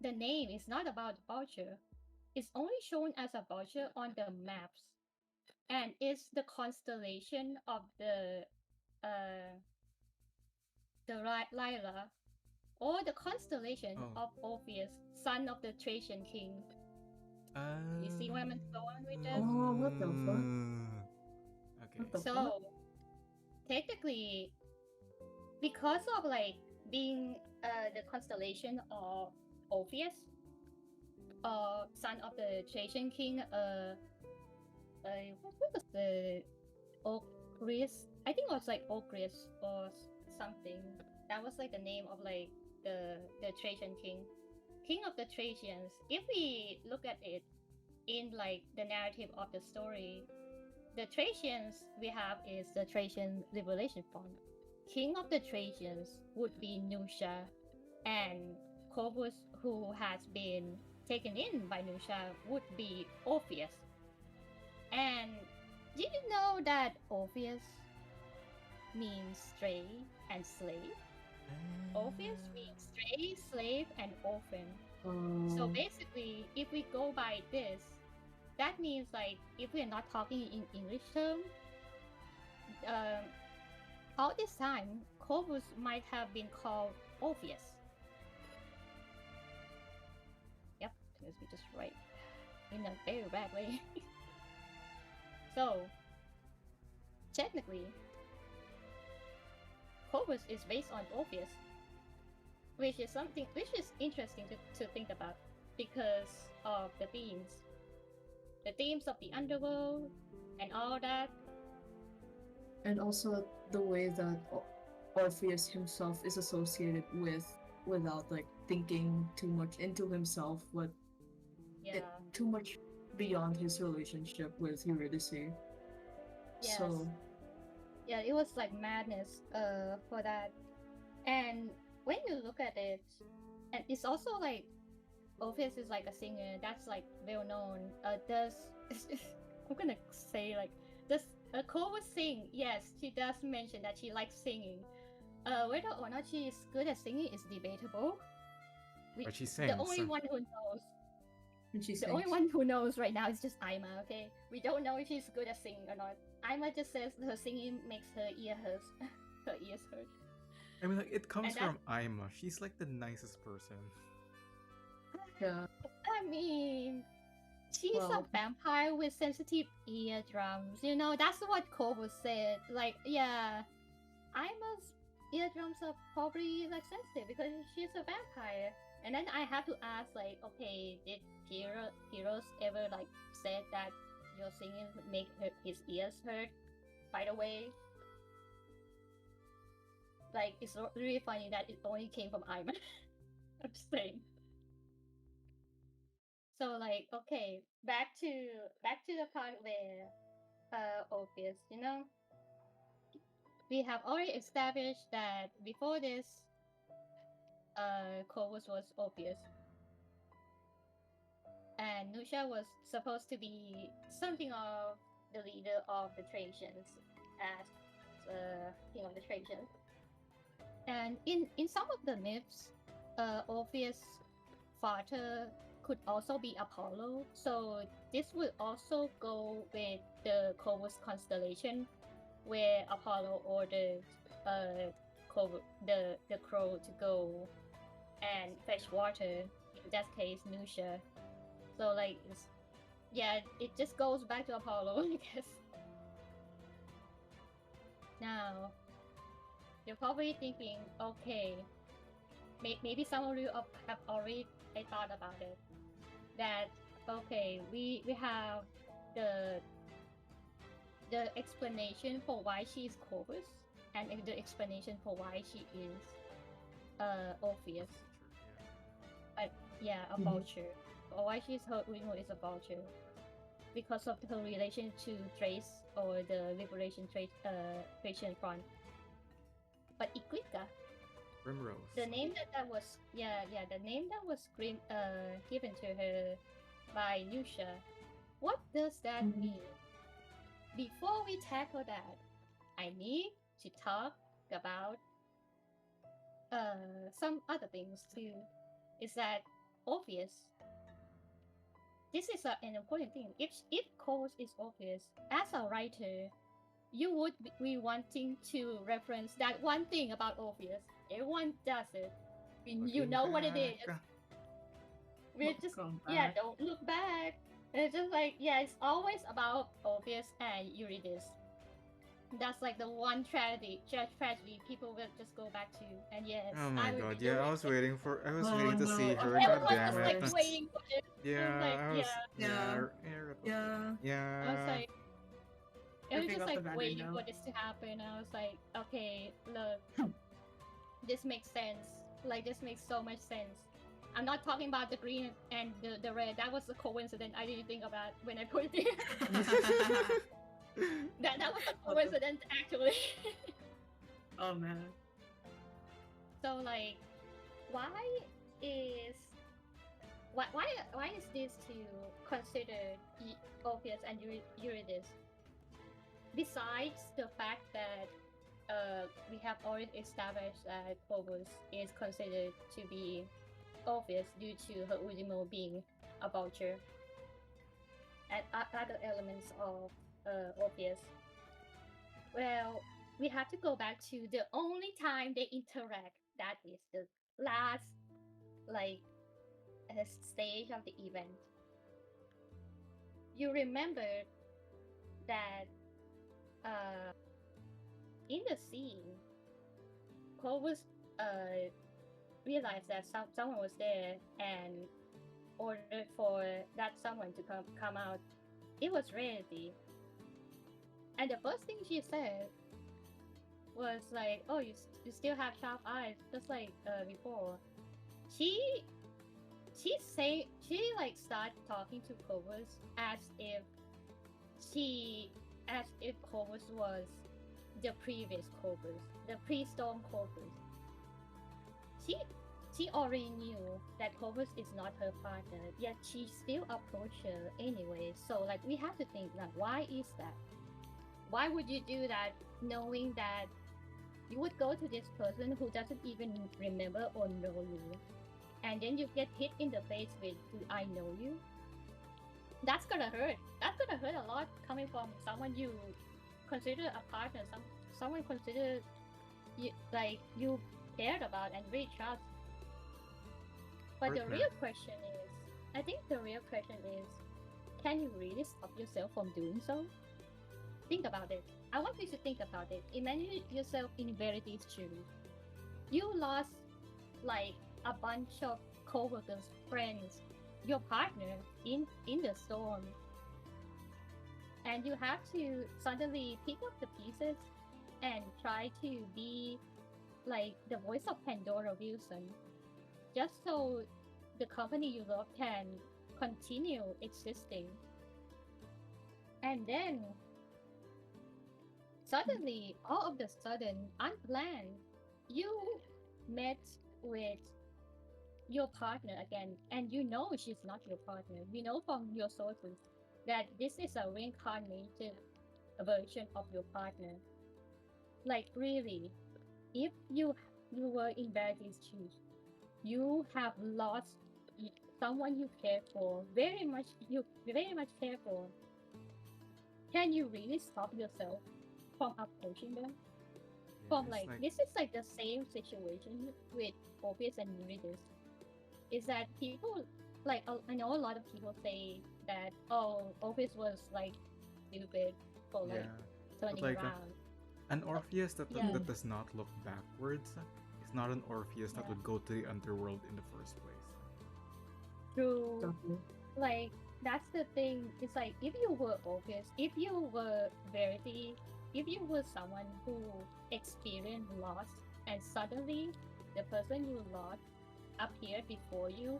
the name is not about vulture. It's only shown as a vulture on the maps, and it's the constellation of the Lila, or the constellation of Orpheus, son of the Thracian king. You see where I'm going with this? Oh, what the fuck? Okay. What the So fuck? technically, because of like being the constellation of Orpheus, son of the Trajan king. What was the Ocris? I think it was like Ocris or something. That was like the name of like the Trajan king of the Trajans. If we look at it in like the narrative of the story, the Trajans we have is the Trajan Liberation Front. King of the Trajans would be Nusha, and Corvus, who has been taken in by Nusha, would be Orpheus. And did you know that Orpheus means stray and slave? Orpheus means stray, slave, and orphan. So basically, if we go by this, that means like if we're not talking in English term, all this time, Corvus might have been called Orpheus. Yep, because we just write in a very bad way. So, technically, Corvus is based on Orpheus, which is interesting to think about because of the themes of the underworld and all that. And also the way that Orpheus himself is associated without like thinking too much into himself, but too much beyond his relationship with Eurydice. Yes. So yeah, it was like madness for that. And when you look at it, and it's also like Orpheus is like a singer that's like well known. I'm gonna say like does Corvus sing? Yes, she does mention that she likes singing. Whether or not she is good at singing is debatable. But she sings. The only one who knows. the only one who knows right now is just Aima. Okay, we don't know if she's good at singing or not. Aima just says her singing makes her ears hurt. I mean, like, it comes from Aima. She's like the nicest person. Yeah. I mean, she's a vampire with sensitive eardrums. You know, that's what Corvus said. Like, yeah, Aima's eardrums are probably like sensitive because she's a vampire. And then I have to ask, like, okay, did Heroes ever like said that your singing would make his ears hurt? By the way, like, it's really funny that it only came from Aima. I'm just saying. So like, okay, back to the part where Orpheus, you know, we have already established that before this, Corvus was Orpheus, and Nusha was supposed to be something of the leader of the Trojans as king of the Trojans. And in some of the myths, Orpheus' father could also be Apollo, so this would also go with the Corvus constellation, where Apollo ordered the crow to go and fetch water. In that case, Nusha. So like, it just goes back to Apollo, I guess. Now, you're probably thinking, okay, maybe some of you have already thought about it. That okay, we have the explanation for why she's Corvus, and the explanation for why she is Orpheus. A vulture. Or why she's Hurtwingle is a vulture. Because of her relation to Thrace or the Liberation Thracian Front. But Equica, Primrose. the name that was the name that was given to her by Nusha. What does that mean? Before we tackle that, I need to talk about some other things too. Is that Orpheus? This is an important thing. If Corvus is Orpheus, as a writer, you would be wanting to reference that one thing about Orpheus. Everyone does it. You know what it is. We're just don't look back. And it's just like it's always about Orpheus and Eurydice. That's like the one tragedy people will just go back to. And yes, Oh my I will be god, yeah, doing it. I was Oh waiting to no, see of her, god Everyone damn was it. like course. waiting for it. I was like, Yeah, I was, yeah. Yeah, yeah. I was yeah. like, I was Everything just about the like banner waiting now. for this to happen. I was like, okay, look, this makes sense. Like this makes so much sense. I'm not talking about the green and the red. That was a coincidence. I didn't think about when I put it there. that was a coincidence actually. Oh man. So like, why is why is this to consider Orpheus and Eurydice? Besides the fact that we have already established that Phobos is considered to be Orpheus due to her Ujimo being a vulture, and other elements of Orpheus. Well, we have to go back to the only time they interact. That is the last, like, stage of the event. You remember that in the scene, Clovis realized that someone was there and ordered for that someone to come out. It was Verity. And the first thing she said was like, "Oh, you still have sharp eyes, just like before." She like start talking to Clovis as if Clovis was the previous Clovis, the pre-storm Clovis. She already knew that Clovis is not her partner, yet she still approached her anyway. So like we have to think like, why is that? Why would you do that knowing that you would go to this person who doesn't even remember or know you, and then you get hit in the face with, "Do I know you?" That's gonna hurt. That's gonna hurt a lot coming from someone you consider a partner, someone consider you like you cared about and really trust. But the real question is, I think the real question is, can you really stop yourself from doing so? Think about it. I want you to think about it. Imagine yourself in Verity's shoes. You lost like a bunch of co-workers, friends, your partner in the storm, and you have to suddenly pick up the pieces and try to be like the voice of Pandora Wilson, just so the company you love can continue existing. And then suddenly, all of the sudden, unplanned, you met with your partner again, and you know she's not your partner. You know from your sources that this is a reincarnated version of your partner. Like really, if you were in Verity's shoes, you have lost someone you care for, very much care for. Can you really stop yourself from approaching them? From like this is like the same situation with Orpheus and Eurydice. Is that people like I know a lot of people say that Orpheus was like stupid for like turning around. An Orpheus that does not look backwards is not an Orpheus that would go to the underworld in the first place. True. Like that's the thing. It's like if you were Orpheus, if you were Verity, if you were someone who experienced loss and suddenly the person you lost appeared before you,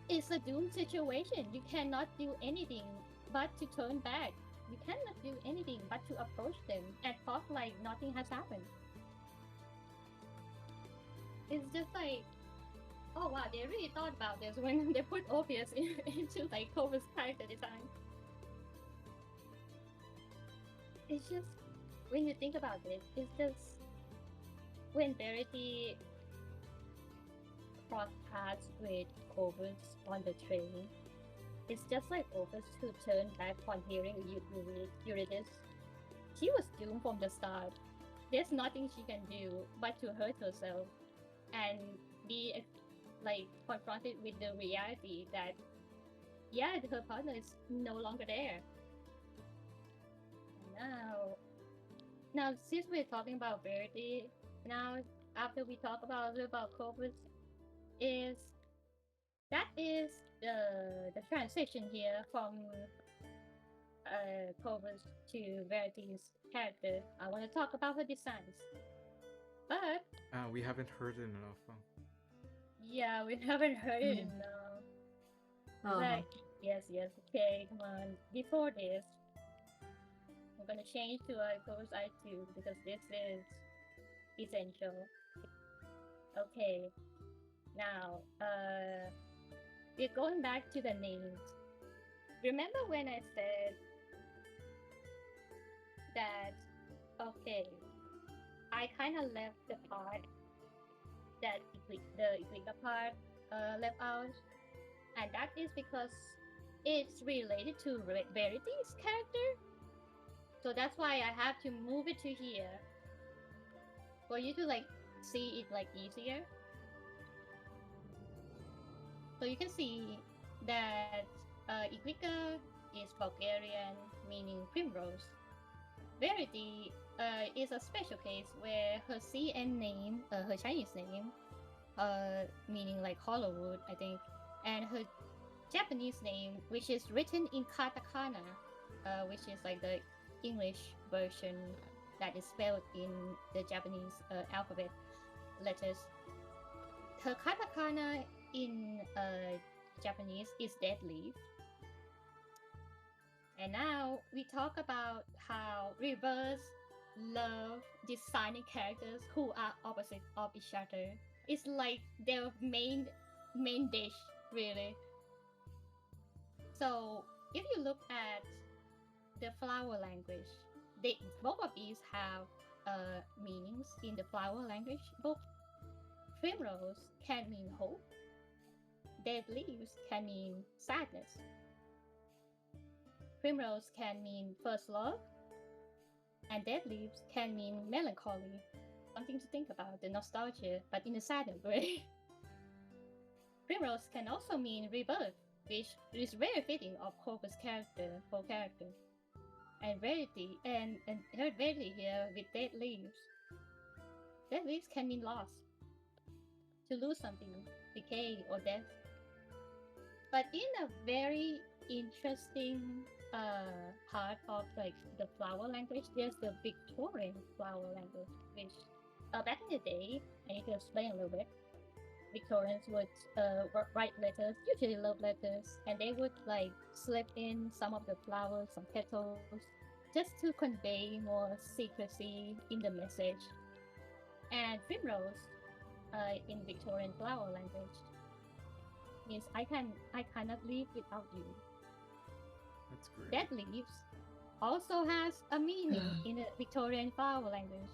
it's a doomed situation. You cannot do anything but to turn back. You cannot do anything but to approach them and talk like nothing has happened. It's just like, oh wow, they really thought about this when they put Orpheus into like Clovis' character design. It's just, when you think about it, it's just when Verity crossed paths with Clovis on the train, it's just like Orpheus who turned back on hearing Eurydice. She was doomed from the start. There's nothing she can do but to hurt herself and be like confronted with the reality that her partner is no longer there. Now Now, since we're talking about Verity, now after we talk about a little about Corvus, is that is the transition here from Corvus to Verity's character. I want to talk about her designs, but We haven't heard it enough. yeah, we haven't heard it Mm. enough. Uh-huh. Like, yes, okay, come on. Before this, I'm gonna change to Corvus I2 because this is essential. Okay, now, we're going back to the names. Remember when I said that, okay, I kind of left the part that the Iglika part left out, and that is because it's related to Verity's character. So that's why I have to move it to here for you to like see it like easier. So you can see that Iglika is Bulgarian, meaning primrose. Verity is a special case where her CN name, her Chinese name, meaning like Hollywood, I think, and her Japanese name, which is written in katakana, which is like the English version that is spelled in the Japanese alphabet letters. Her katakana in Japanese is dead leaf. And now we talk about how reverse love designing characters who are opposite of each other. It's like their main dish, really. So if you look at the flower language, both of these have meanings in the flower language book. Primrose can mean hope. Dead leaves can mean sadness. Primrose can mean first love, and dead leaves can mean melancholy. Something to think about, the nostalgia, but in a sadder way. Primrose can also mean rebirth, which is very fitting of Corvus' whole character. And Verity, and her Verity here with dead leaves. Dead leaves can mean loss, to lose something, decay or death. But in a very interesting part of like the flower language, there's the Victorian flower language, which back in the day, I need to explain a little bit. Victorians would write letters, usually love letters, and they would like slip in some of the flowers, some petals, just to convey more secrecy in the message. And primrose, in Victorian flower language, means I cannot live without you. That's great. Dead leaves also has a meaning in the Victorian flower language,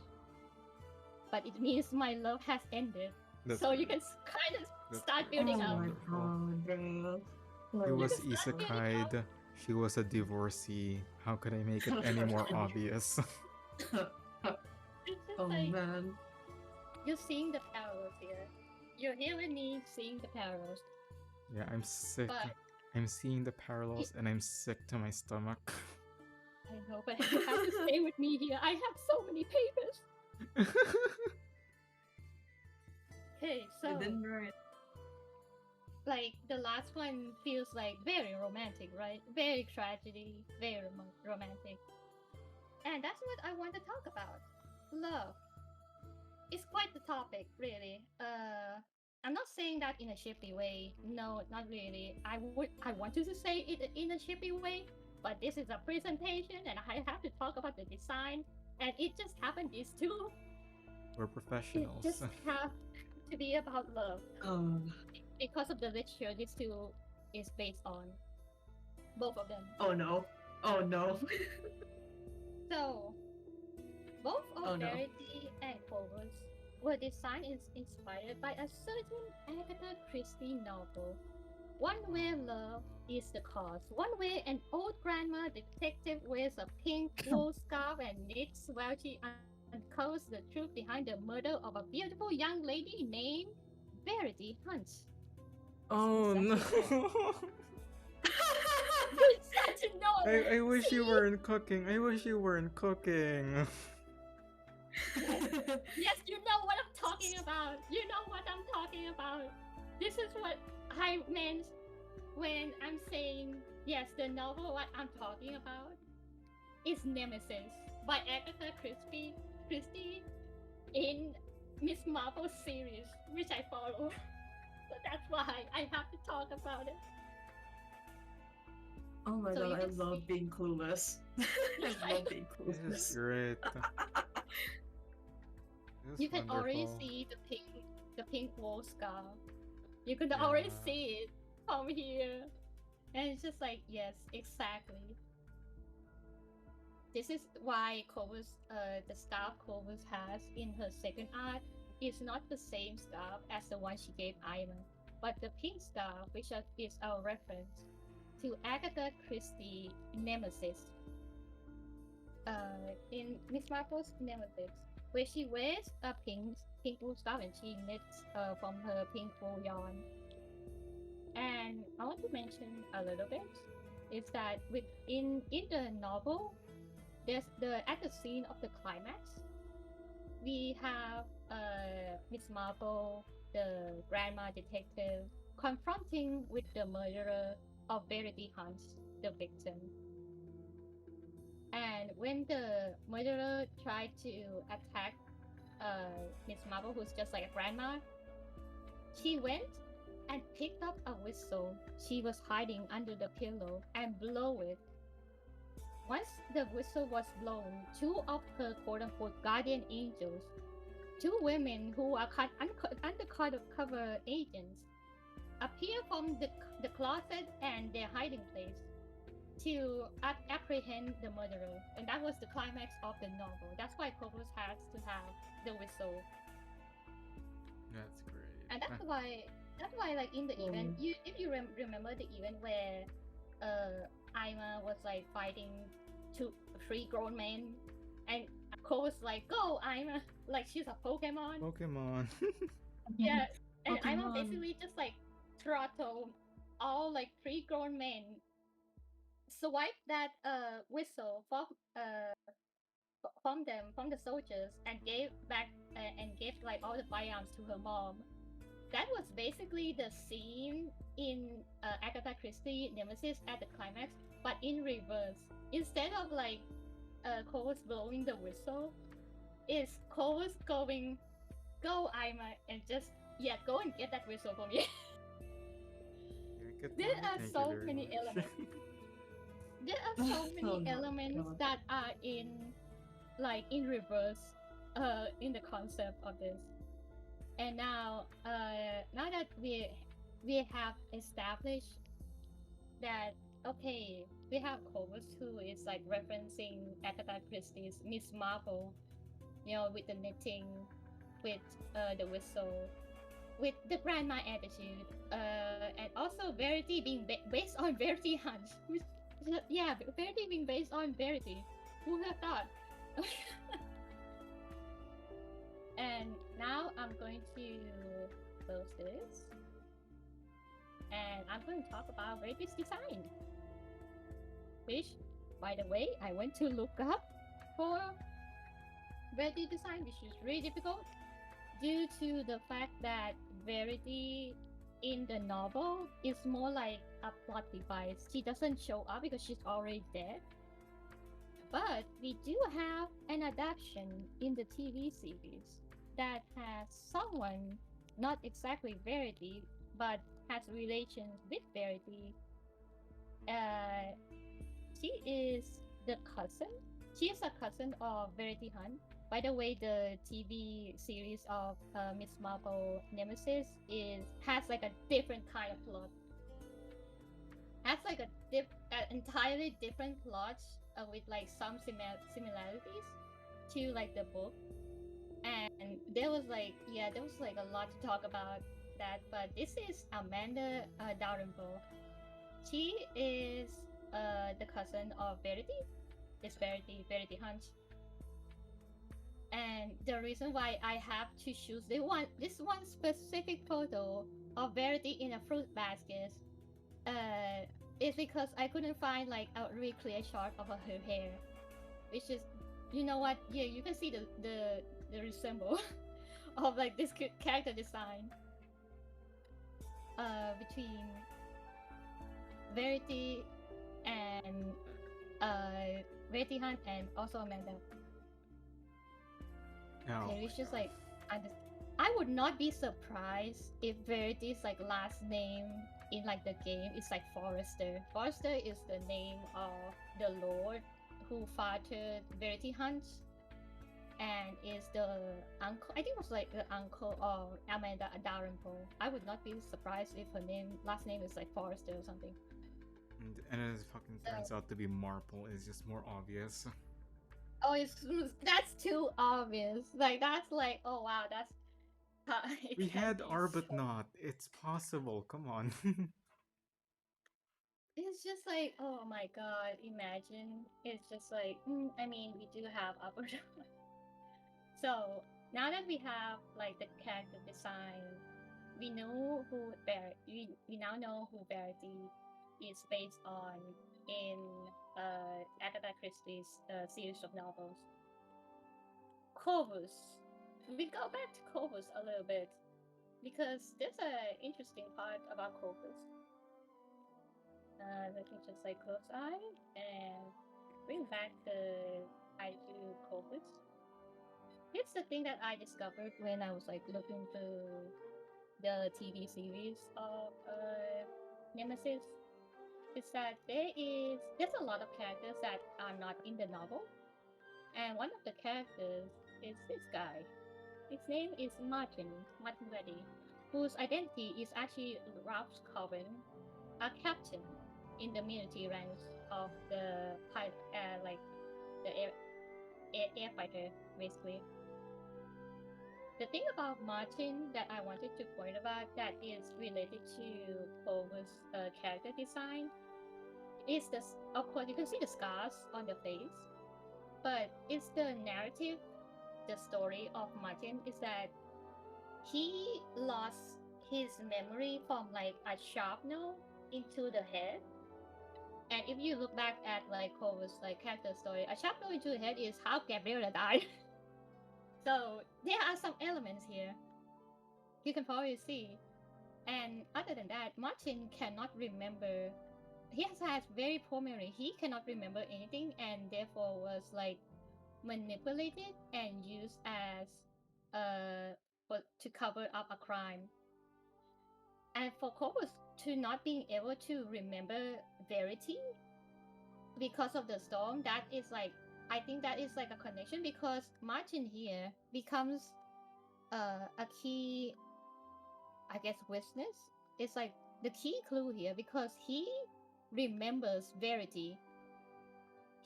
but it means my love has ended. That's so great. you can kind of That's start great. building Oh up. my He god, bro. was Just start building up. isekai'd. She was a divorcee. How could I make it any more obvious? It's just Oh like man. you're seeing the parallels here. You're hearing me seeing the parallels. Yeah, I'm sick. But I'm seeing the parallels and I'm sick to my stomach. I know, but you have to stay with me here. I have so many papers. Okay, so I didn't write. like the last one feels like very romantic, right? Very tragedy, very romantic. And that's what I want to talk about. Love. It's quite the topic, really. I'm not saying that in a shippy way. No, not really. I wanted to say it in a shippy way, but this is a presentation and I have to talk about the design. And it just happened these two. We're It professionals. just have to be about love. Because of the literature this two is based on. Both of them. Oh no. Oh no. So, both of Oh, no. Verity and Corvus were designed inspired by a certain Agatha Christie novel. One where love is the cause. One where an old grandma detective wears a pink wool scarf and knits while she uncovers the truth behind the murder of a beautiful young lady named Verity Hunt. Oh no! Such a no. I wish you weren't cooking. I wish you weren't cooking. Yes, you know what I'm talking about. You know what I'm talking about. This is what I meant when I'm saying yes. The novel what I'm talking about is Nemesis by Agatha Christie in Miss Marvel series, which I follow. So that's why I have to talk about it. Oh my So god, you I can love see. being clueless. I love being This is clueless. great. This You is can already wonderful. see the pink wall scar. You can Yeah. already see it from here, and it's just like yes, exactly. This is why the scarf Clovis has in her second art is not the same scarf as the one she gave Aima, but the pink scarf, which is our reference to Agatha Christie Nemesis, in Miss Marple's Nemesis, where she wears a pink wool scarf and she knits from her pink wool yarn. And I want to mention a little bit is that in the novel, there's at the scene of the climax, we have Miss Marple, the grandma detective, confronting with the murderer of Verity Hunts, the victim. And when the murderer tried to attack Miss Marple, who's just like a grandma, she went and picked up a whistle she was hiding under the pillow and blew it. Once the whistle was blown, two of her quote-unquote guardian angels, two women who are undercover agents, appear from the closet and their hiding place to apprehend the murderer. And that was the climax of the novel. That's why Clovis has to have the whistle. That's great. And that's why like in the event, if you remember the event where Aima was like fighting three grown men, and Cole was like, "Go, Aima!" Like she's a Pokemon. Pokemon. Yeah, and Aima Pokemon. basically just like throttle all like three grown men, swipe that whistle from them from the soldiers, and gave back and gave like all the firearms to her mom. That was basically the scene in Agatha Christie Nemesis at the climax, but in reverse. Instead of like Cole blowing the whistle, is Cole going, "Go, Aima," and just go and get that whistle for me. There are Thank you so very many much. elements. There are so many elements that are in reverse in the concept of this. And now that we have established that okay, we have Cobus who is like referencing Agatha Christie's Miss Marple, with the knitting, with the whistle, with the grandma attitude, and also Verity being based on Verity Hunt. Verity being based on Verity. Who would have thought? And now I'm going to close this, and I'm going to talk about Verity's design. Which, by the way, I went to look up for Verity design, which is really difficult due to the fact that Verity in the novel is more like a plot device. She doesn't show up because she's already dead. But we do have an adaptation in the TV series that has someone, not exactly Verity, but has relations with Verity. She is the cousin. She is a cousin of Verity Hunt. By the way, the TV series of Miss Marple Nemesis has like a different kind of plot. Has like an entirely different plot with like some similarities to like the book. And there was like a lot to talk about that. But this is Amanda Dalrymple. She is the cousin of Verity. It's Verity Hunt. And the reason why I have to choose this one specific photo of Verity in a fruit basket is because I couldn't find like a really clear shot of her hair, which is, you know what? Yeah, you can see the the resemble of like this character design between Verity and Verity Hunt and also Amanda. Oh, Okay, it's just like I would not be surprised if Verity's like last name in like the game is like Forrester. Forrester is the name of the lord who fathered Verity Hunt and is the uncle. I think it was like the uncle of Amanda Dalrymple. I would not be surprised if her last name is like Forrester or something. and it fucking turns out to be Marple. It's just more obvious. Oh, that's too obvious. Like that's like, oh wow, that's We it can had be R, but so- not. It's possible. Come on. It's just like, oh my god, imagine. It's just like, I mean, we do have upper. So now that we have like the character design, we know who we now know who Verity is based on in Agatha Christie's series of novels. Corvus. We go back to Corvus a little bit because there's an interesting part about Corvus. Let me just like close eye and bring back the I2 Corvus. It's the thing that I discovered when I was like looking through the TV series of Nemesis. Is that there's a lot of characters that are not in the novel, and one of the characters is this guy. His name is Martin Reddy, whose identity is actually Ralph Coven, a captain in the military ranks of the like the air fighter, basically. The thing about Martin that I wanted to point about that is related to Corvus' character design is of course you can see the scars on the face, but it's the narrative, the story of Martin is that he lost his memory from like a sharpener into the head. And if you look back at like Corvus' like character story, a sharpener into the head is how Gabriella died. So there are some elements here you can probably see. And other than that, Martin cannot remember. He has very poor memory. He cannot remember anything, and therefore was like manipulated and used as to cover up a crime. And for Corvus to not being able to remember Verity because of the storm, that is like, I think that is like a connection because Martin here becomes a key, I guess, witness. It's like the key clue here because he remembers Verity.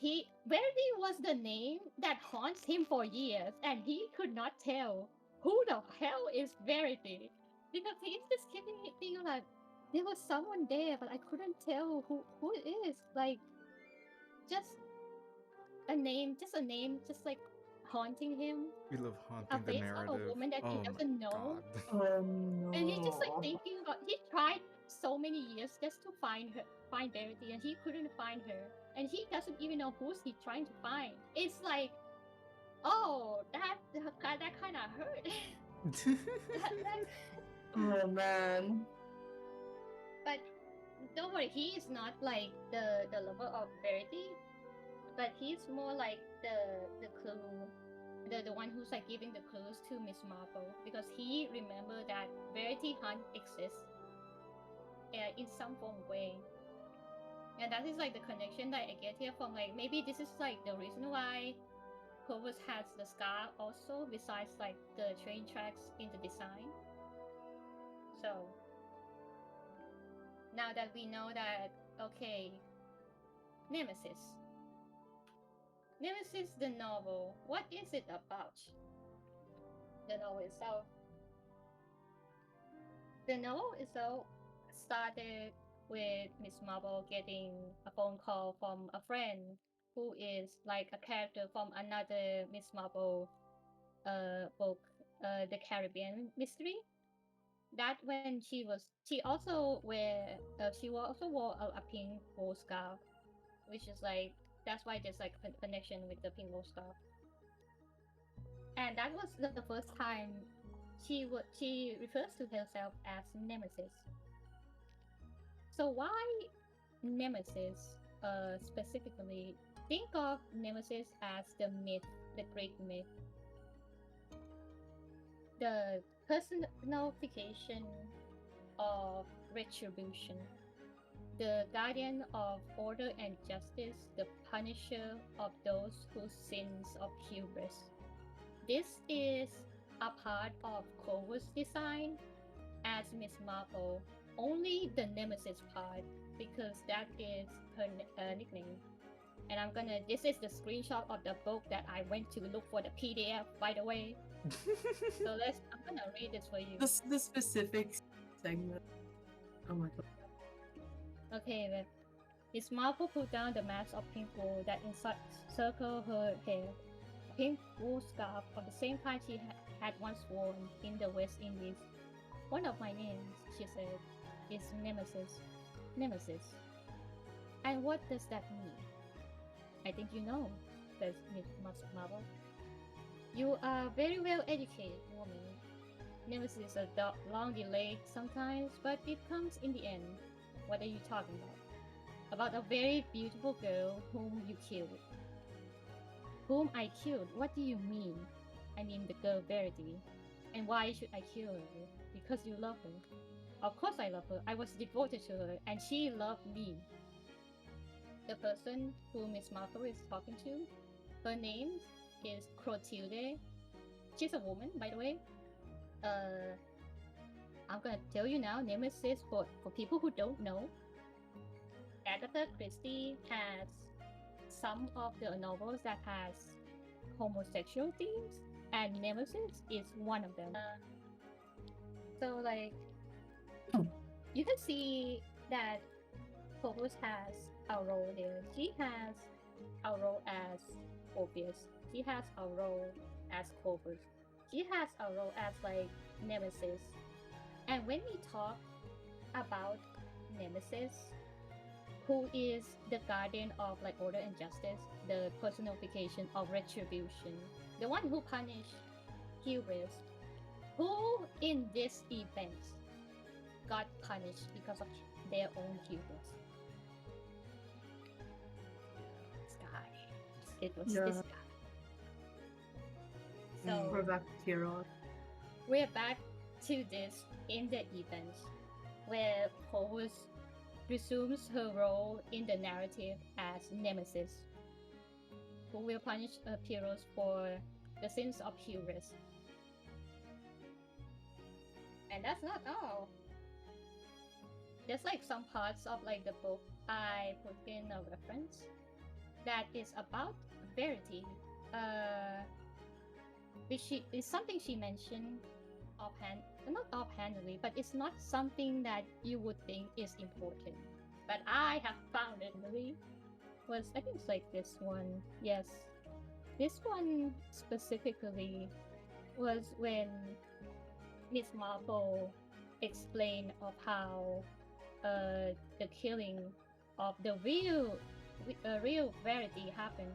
Verity was the name that haunts him for years, and he could not tell who the hell is Verity because he's just keeping it thinking like there was someone there, but I couldn't tell who it is. Like just a name, just like haunting him. We love A haunting the face of a narrative. woman that he Oh my doesn't know. god. And he's just like No. thinking about. He tried so many years just to find Verity, and he couldn't find her. And he doesn't even know who's he trying to find. It's like, oh, that kind of hurt. that, Oh man. but don't worry, he is not like the lover of Verity, but he's more like the clue. The one who's like giving the clues to Miss Marple because he remembered that Verity Hunt exists in some form way, and that is like the connection that I get here from like maybe this is like the reason why Corvus has the scar also besides like the train tracks in the design. So now that we know that, okay, Nemesis the novel, what is it about? The novel itself. The novel itself started with Miss Marple getting a phone call from a friend who is like a character from another Miss Marple book, The Caribbean Mystery. That when she also wore a pink wool scarf, which is like that's why there's like a connection with the pink wool scarf. and that was the first time she refers to herself as Nemesis. So why Nemesis? Specifically, think of Nemesis as the myth, the Greek myth, the personification of retribution, the guardian of order and justice, the punisher of those whose sins of hubris. This is a part of Corvus' design as Miss Marple, only the Nemesis part, because that is her nickname. And this is the screenshot of the book that I went to look for the PDF, by the way. So I'm gonna read this for you. The specific segment. Oh my god. Okay, then. Miss Marple put down the mass of pink wool that encircled her hair. A pink wool scarf of the same kind she had once worn in the West Indies. One of my names, she said, is Nemesis. Nemesis. And what does that mean? I think you know, says Miss Marple. You are very well educated, woman. Nemesis is a long delay sometimes, but it comes in the end. What are you talking about? About a very beautiful girl whom you killed. Whom I killed? What do you mean? I mean the girl Verity. And why should I kill her? Because you love her. Of course I love her. I was devoted to her, and she loved me. The person who Miss Marple is talking to, her name is Clotilde. She's a woman, by the way. I'm gonna tell you now, Nemesis, for people who don't know, Agatha Christie has some of the novels that has homosexual themes, and Nemesis is one of them. So like, you can see that Corvus has a role there. She has a role as Orpheus. She has a role as Corvus. She has a role as like Nemesis. And when we talk about Nemesis, who is the guardian of like order and justice, the personification of retribution, the one who punished hubris, who in this event got punished because of their own hubris? This guy. It was this guy. So We're back to Hero. we're back to this in the event where Corvus resumes her role in the narrative as Nemesis, who will punish Pyrrhus for the sins of hubris. And that's not all. There's like some parts of like the book I put in a reference that is about Verity, which is something she mentioned not offhandedly, but it's not something that you would think is important. But I have found it really was, I think it's like this one. Yes, this one specifically was when Miss Marple explained of how the killing of the real Verity happened.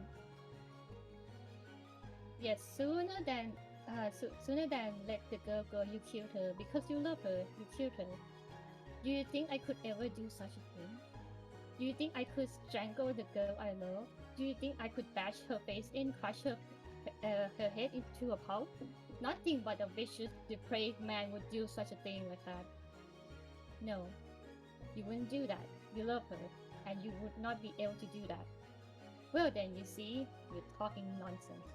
Yes, sooner than let the girl go, you killed her because you love her. You killed her. Do you think I could ever do such a thing? Do you think I could strangle the girl I love? Do you think I could bash her face in, crush her head into a pulp? Nothing but a vicious, depraved man would do such a thing like that. No, you wouldn't do that. You love her, and you would not be able to do that. Well then, you see, you're talking nonsense.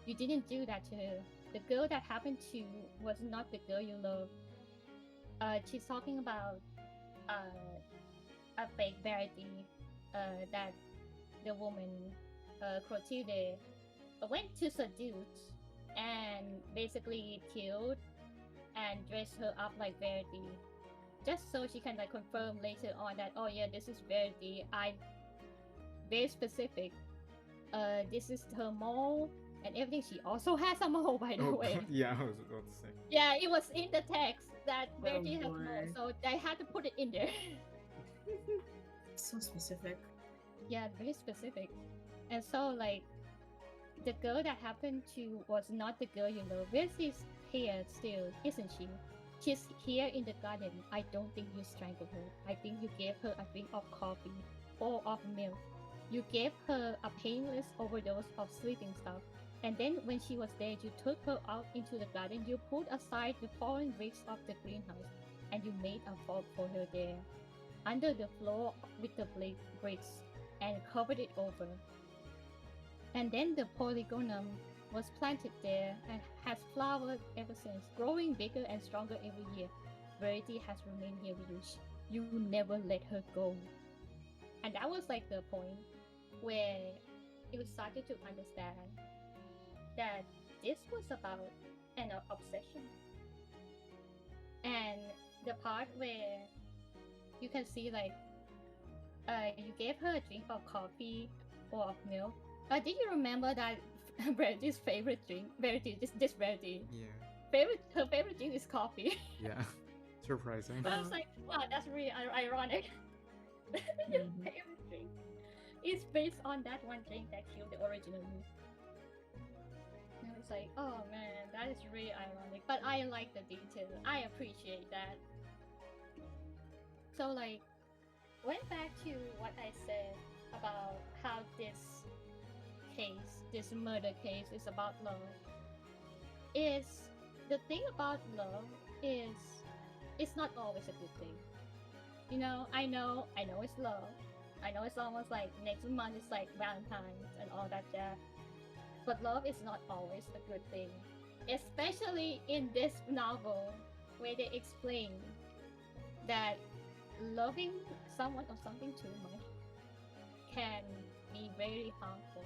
You didn't do that to her. The girl that happened to was not the girl you love. She's talking about a fake Verity that the woman, Clotilde, went to seduce and basically killed and dressed her up like Verity, just so she can like confirm later on that, oh yeah, this is Verity. Very specific. This is her mole and everything. She also has a mole, by the way. Yeah, I was about to say. Yeah, it was in the text that Verity has boy. mole, so they had to put it in there. So specific. Yeah, very specific. And so like the girl that happened to was not the girl you love. Versy's here still, isn't she? She's here in the garden. I don't think you strangled her. I think you gave her a drink of coffee or of milk. You gave her a painless overdose of sleeping stuff. And then when she was dead, you took her out into the garden. You put aside the fallen bricks of the greenhouse and you made a vault for her there, under the floor with the bricks, and covered it over. And then the polygonum was planted there and has flowered ever since, growing bigger and stronger every year. Verity has remained here with you. You never let her go. And that was like the point where you started to understand that this was about an obsession. And the part where you can see like you gave her a drink of coffee or of milk. Did you remember that Verity's favorite drink? Verity, this Verity. Yeah. Her favorite drink is coffee. Yeah. Surprising. I was like, wow, that's really ironic. Your favorite drink is based on that one drink that killed the original you. And I was like, oh man, that is really ironic. But I like the detail. I appreciate that. So like, went back to what I said about how this case, this murder case, is about love. Is the thing about love is it's not always a good thing. You know, I know it's love. I know it's almost like next month is like Valentine's and all that jazz. But love is not always a good thing. Especially in this novel where they explain that loving someone or something too much can be very harmful.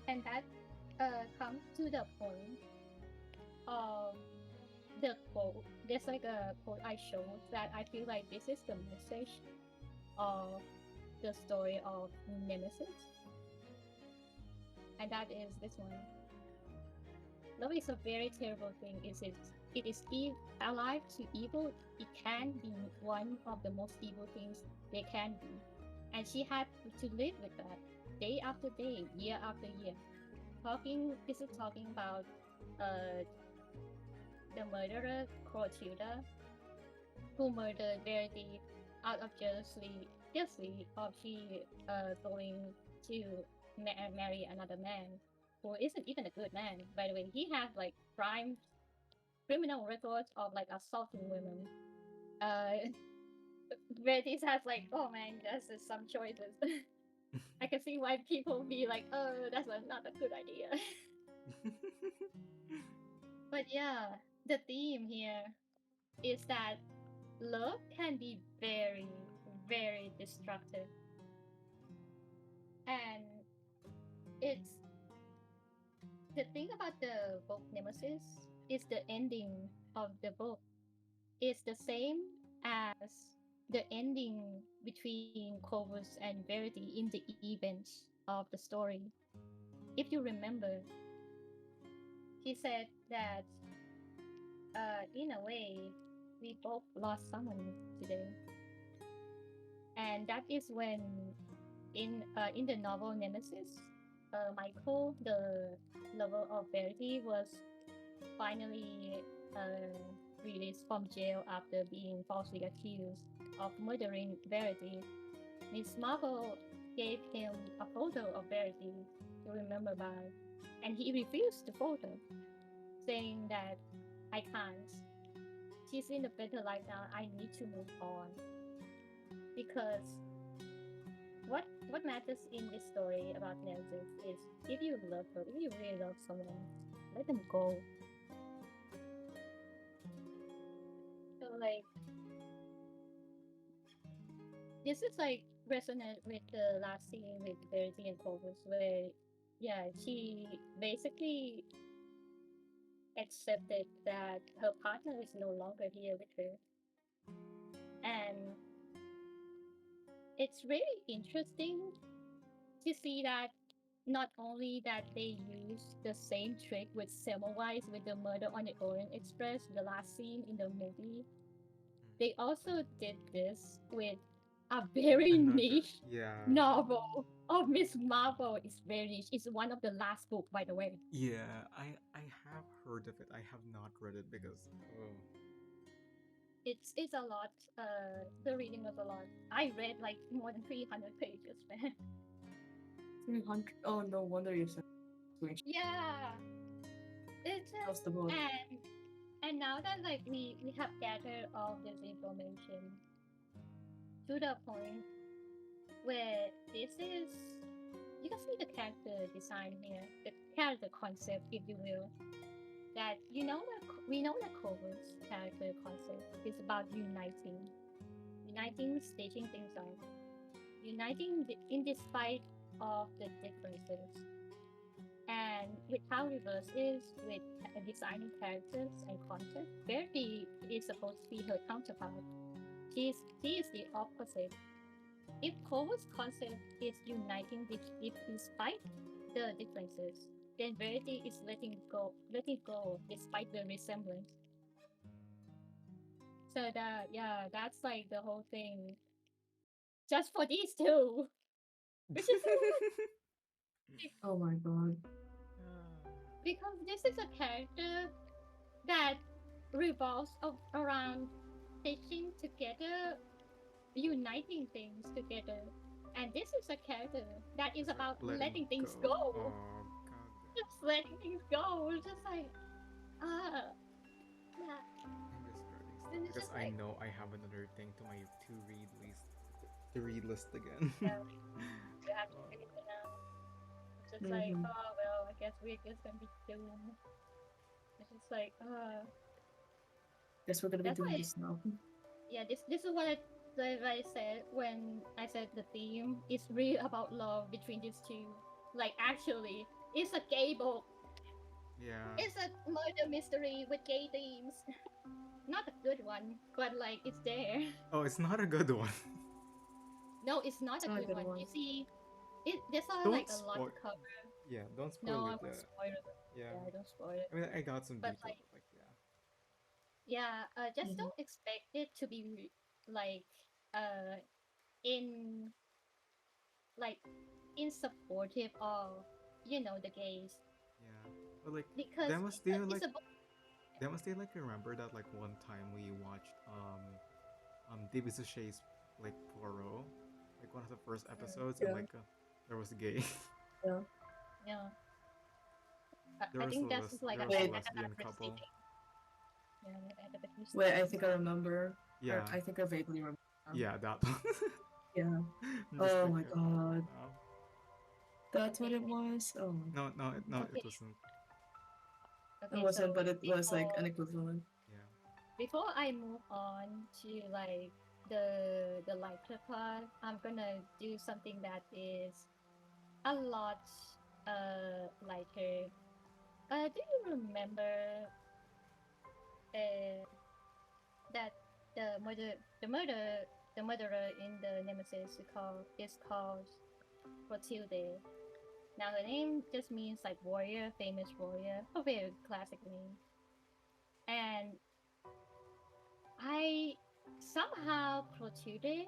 And that comes to the point of the quote. There's like a quote I showed that I feel like this is the message of the story of Nemesis. And that is this one. Love is a very terrible thing. It is alive to evil. It can be one of the most evil things they can be. And she had to live with that day after day, year after year. This is talking about the murderer, Clotilda, who murdered Verity out of jealousy of she going to marry another man who isn't even a good man. By the way, he has like criminal records of like assaulting women. Verity has like, oh man, that's just some choices. I can see why people be like, oh, that's not a good idea. But yeah, the theme here is that love can be very, very destructive. And it's the thing about the book Nemesis is the ending of the book is the same as the ending between Corvus and Verity in the events of the story. If you remember, he said that in a way, we both lost someone today. And that is when in the novel Nemesis, Michael, the lover of Verity, was finally released from jail after being falsely accused of murdering Verity. Miss Marvel gave him a photo of Verity to remember by, and he refused the photo, saying that I can't. She's in a better life now. I need to move on. Because what matters in this story about Nemesis is if you love her, if you really love someone, let them go. So like this is like resonant with the last scene with Verity and Corvus where she basically accepted that her partner is no longer here with her. And it's really interesting to see that not only that they use the same trick with Semmelweis with the murder on the Orient Express, the last scene in the movie, they also did this with a very Another, niche yeah, novel of Miss Marvel. It's very niche. It's one of the last book, by the way. yeah. I have heard of it. I have not read it because oh, It's a lot. The reading was a lot. I read like more than 300 pages, man. 300. Oh, no wonder you said screenshot. Yeah, it's How's just the book? and now that like we have gathered all this information to the point where this is, you can see the character design here, the character concept, if you will. That we know that Clover's character concept is about uniting, staging things out, uniting in despite of the differences. And with how reverse is with designing characters and concept, Verity is supposed to be her counterpart. She is the opposite. If Clover's concept is uniting despite the differences, then Verity is letting go despite the resemblance. So that's like the whole thing. Just for these two, which is Oh my god. because this is a character that revolves around stitching together, uniting things together. And this is a character that is about letting things go. Oh god. Just letting things go. Just like, yeah. I'm And just starting stuff it's because just I like, know I have another thing to my to read list again. yeah, you have to figure it out. It's just like, Mhm. oh, well, I guess we're just gonna be doomed. It's just like, Guess we're gonna be that's doing why, this now. yeah, this is what I said when I said the theme is really about love between these two. Like, actually, it's a gay book. Yeah. It's a murder mystery with gay themes. Not a good one, but like, it's there. Oh, it's not a good one. No, it's not It's a not a good good one. one. You see, there's Don't like a lot to spoil. cover. Yeah, don't No, spoil I it won't yet. spoil it. Yeah. Yeah, I don't spoil it. I mean, I got some But detail, like, but like, yeah. yeah, just Mhm. don't expect it to be like uh in like in supportive of the gays, Yeah. But like, because Deimos, do you it's like a book. Deimos, do you like remember that like one time we watched David Suchet's like Poirot, like one of the first episodes, and Yeah, like there was gay. yeah. Yeah, There I was think that's like there a was a Wait. lesbian Agatha Christie couple. thing. Yeah, Agatha Christie Wait, I thing. think I remember. Yeah. I think I vaguely remember. Yeah, that one. Yeah. I'm just Oh my thinking about it god. now. That's what Okay, it was? Oh my No, no, no, okay, it wasn't. It okay. wasn't, So but it was like an equivalent. Yeah. before I move on to like the lighter part, I'm gonna do something that is a lot lighter. Do you remember uh that the murder the murder the murderer in the Nemesis is called Clotilde? Now her name just means like warrior, famous warrior, a very classic name. And I somehow Clotilde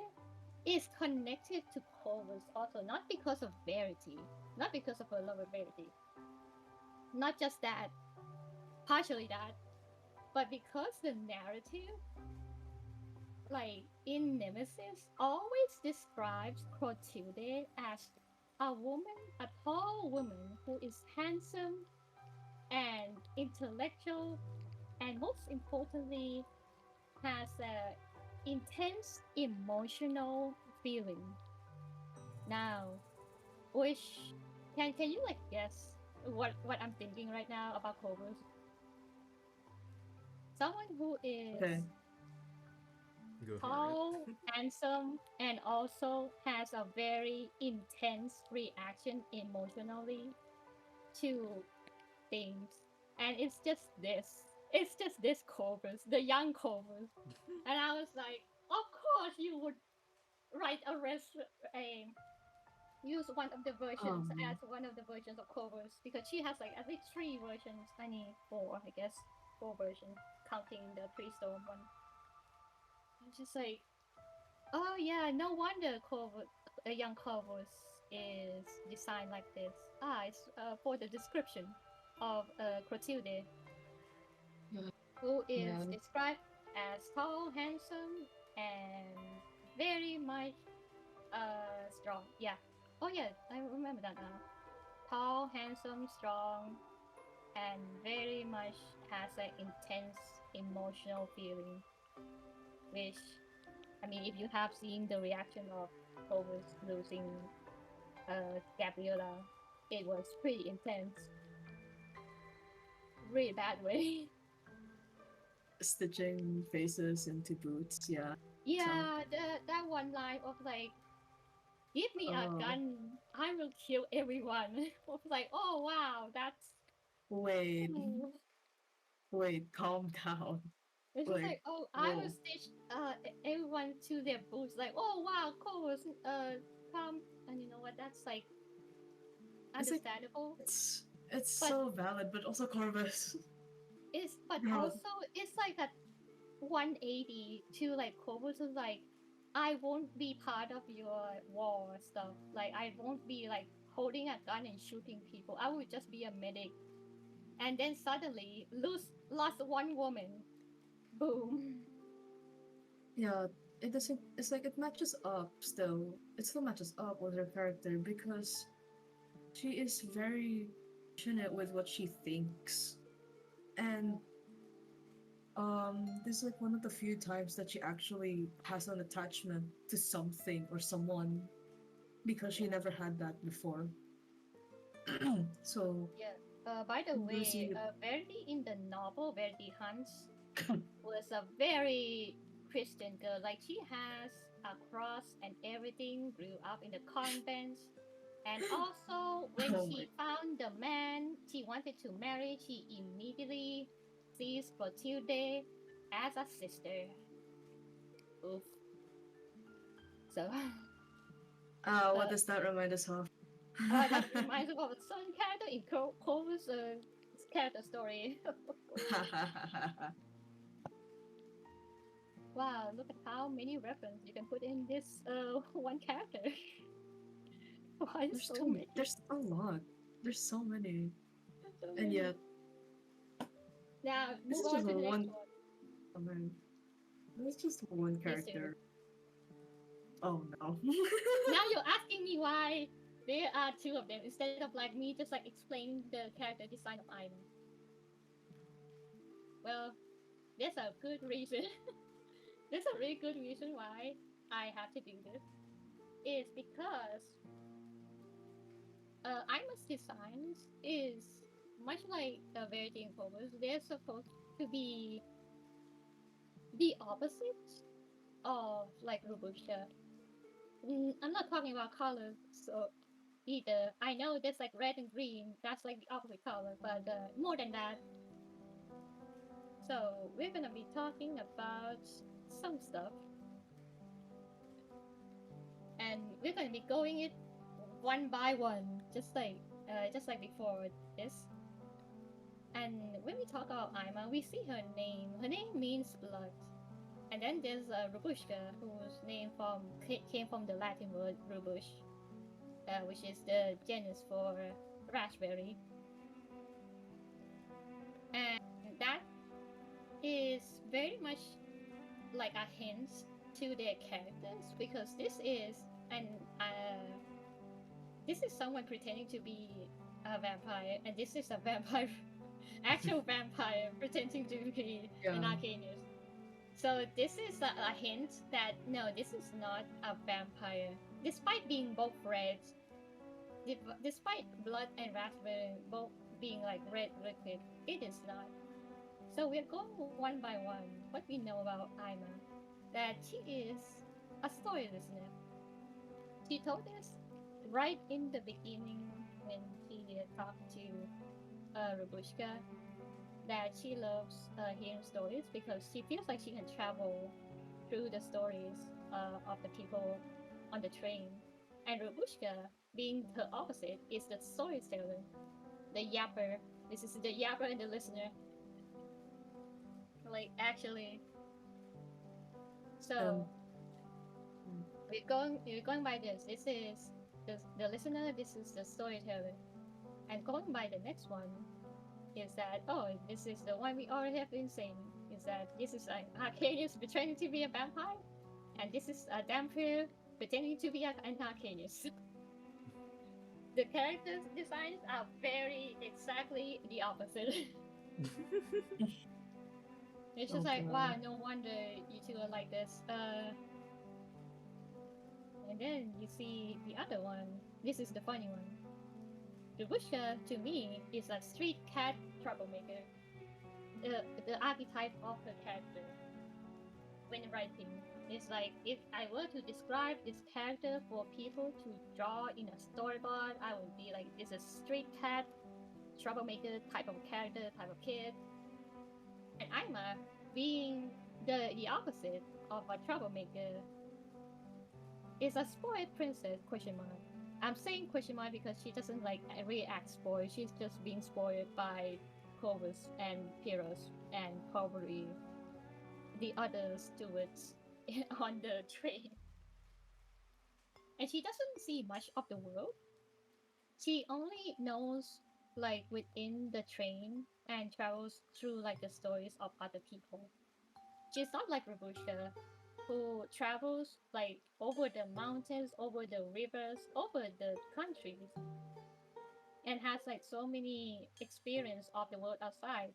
is connected to Corvus also, not because of Verity, not because of her love of Verity, not just that, partially that, but because the narrative, like in Nemesis, always describes Clotilde as a woman, a tall woman who is handsome and intellectual, and most importantly, has a intense emotional feeling. Now, which can you like guess what I'm thinking right now about Cobras? Someone who is Okay. Go for it. tall, handsome, and also has a very intense reaction emotionally to things. And it's just this Cobras, the young Cobras. And I was like, of course you would write a use one of the versions as one of the versions of covers, because she has like at least three versions. I mean four, I guess. Four versions, counting the pre-storm one. I'm just like, oh yeah, no wonder a young Corvus is designed like this. It's for the description of Clotilde, Yeah. who is Yeah. described as tall, handsome, and very much strong. Yeah. Oh yeah, I remember that now. Tall, handsome, strong, and very much has an intense emotional feeling. Which, I mean, if you have seen the reaction of Clovis losing Gabriella, it was pretty intense, really bad way. Stitching faces into boots. Yeah. So, Yeah, that one line of like, "Give me a oh, gun, I will kill everyone." was like, oh wow, that's wait, ooh. wait, calm down. It's just Like, like, oh, I will whoa. stitch everyone to their boots. Like, oh wow, cool. Come, and you know what? That's like It's like, understandable, it's but so valid, but also Corvus. but Girl, also it's like a 180 to like Corvus is like, I won't be part of your war stuff. Like, I won't be like holding a gun and shooting people. I would just be a medic. And then suddenly lost one woman. Boom. yeah, it doesn't. It's like it matches up still. It still matches up with her character because she is very passionate with what she thinks, and this is like one of the few times that she actually has an attachment to something or someone because she Yeah. never had that before. So Yeah. By the way, losing it. Verity in the novel, Verity Hunts, was a very Christian girl. Like, she has a cross and everything, grew up in the convents. And also, when Oh my. she found the man she wanted to marry, she immediately sees Clotilde as a sister. Oof. So, What uh, does that remind us of? that reminds me of a certain character in Cole's character story. Wow, look at how many references you can put in this one character. Why There's so too many. many? There's a lot. There's so many, So and many. yet Now this move is on just to the next one. one. I mean, this is just one These two. character. Oh no. Now you're asking me why there are two of them instead of like me just like explaining the character design of Aima. Well, there's a good reason. There's a really good reason why I have to do this. It's because Aima's designs is much like Verity and Phobos. They're supposed to be the opposite of like Robusha. I'm not talking about colors so either. I know there's like red and green, that's like the opposite color, but more than that. So we're gonna be talking about some stuff, and we're gonna be going it one by one, just like before this. And when we talk about Aima, we see her name. Her name means blood. And then there's Robushka, whose name came from the Latin word robush, which is the genus for raspberry. And that is very much like a hint to their characters because an uh, this is someone pretending to be a vampire, and this is a vampire, actual vampire pretending to be an Yeah. arcanist. So this is a hint that no, this is not a vampire. Despite being both reds, despite blood and raspberry both being like red liquid, it is not. So we're going one by one. What we know about Aima, that she is a story listener. She told us right in the beginning when she talked to Robushka that she loves hearing stories because she feels like she can travel through the stories of the people on the train. And Robushka, being her opposite, is the storyteller, the yapper. This is the yapper and the listener. Like, actually. Um. So, we're going by this. This is the listener. This is the storyteller. And going by the next one is that this is the one we already have been saying. Is that this is an Arcadius pretending to be a vampire, and this is a vampire pretending to be an Arcadius. The characters designs are very exactly the opposite. It's just like, wow, no wonder you two are like this. And then you see the other one. This is the funny one. Babushka, to me, is a street cat troublemaker. The archetype of her character when writing is like, if I were to describe this character for people to draw in a storyboard, I would be like, this is street cat troublemaker type of character, type of kid. And Aima being the opposite of a troublemaker is a spoiled princess, question mark. I'm saying question mark because she doesn't like really act spoiled. She's just being spoiled by Corvus and Pyros and probably the other stewards on the train. And she doesn't see much of the world. She only knows like within the train and travels through like the stories of other people. She's not like Rabushka, who travels like over the mountains, over the rivers, over the countries, and has like so many experience of the world outside.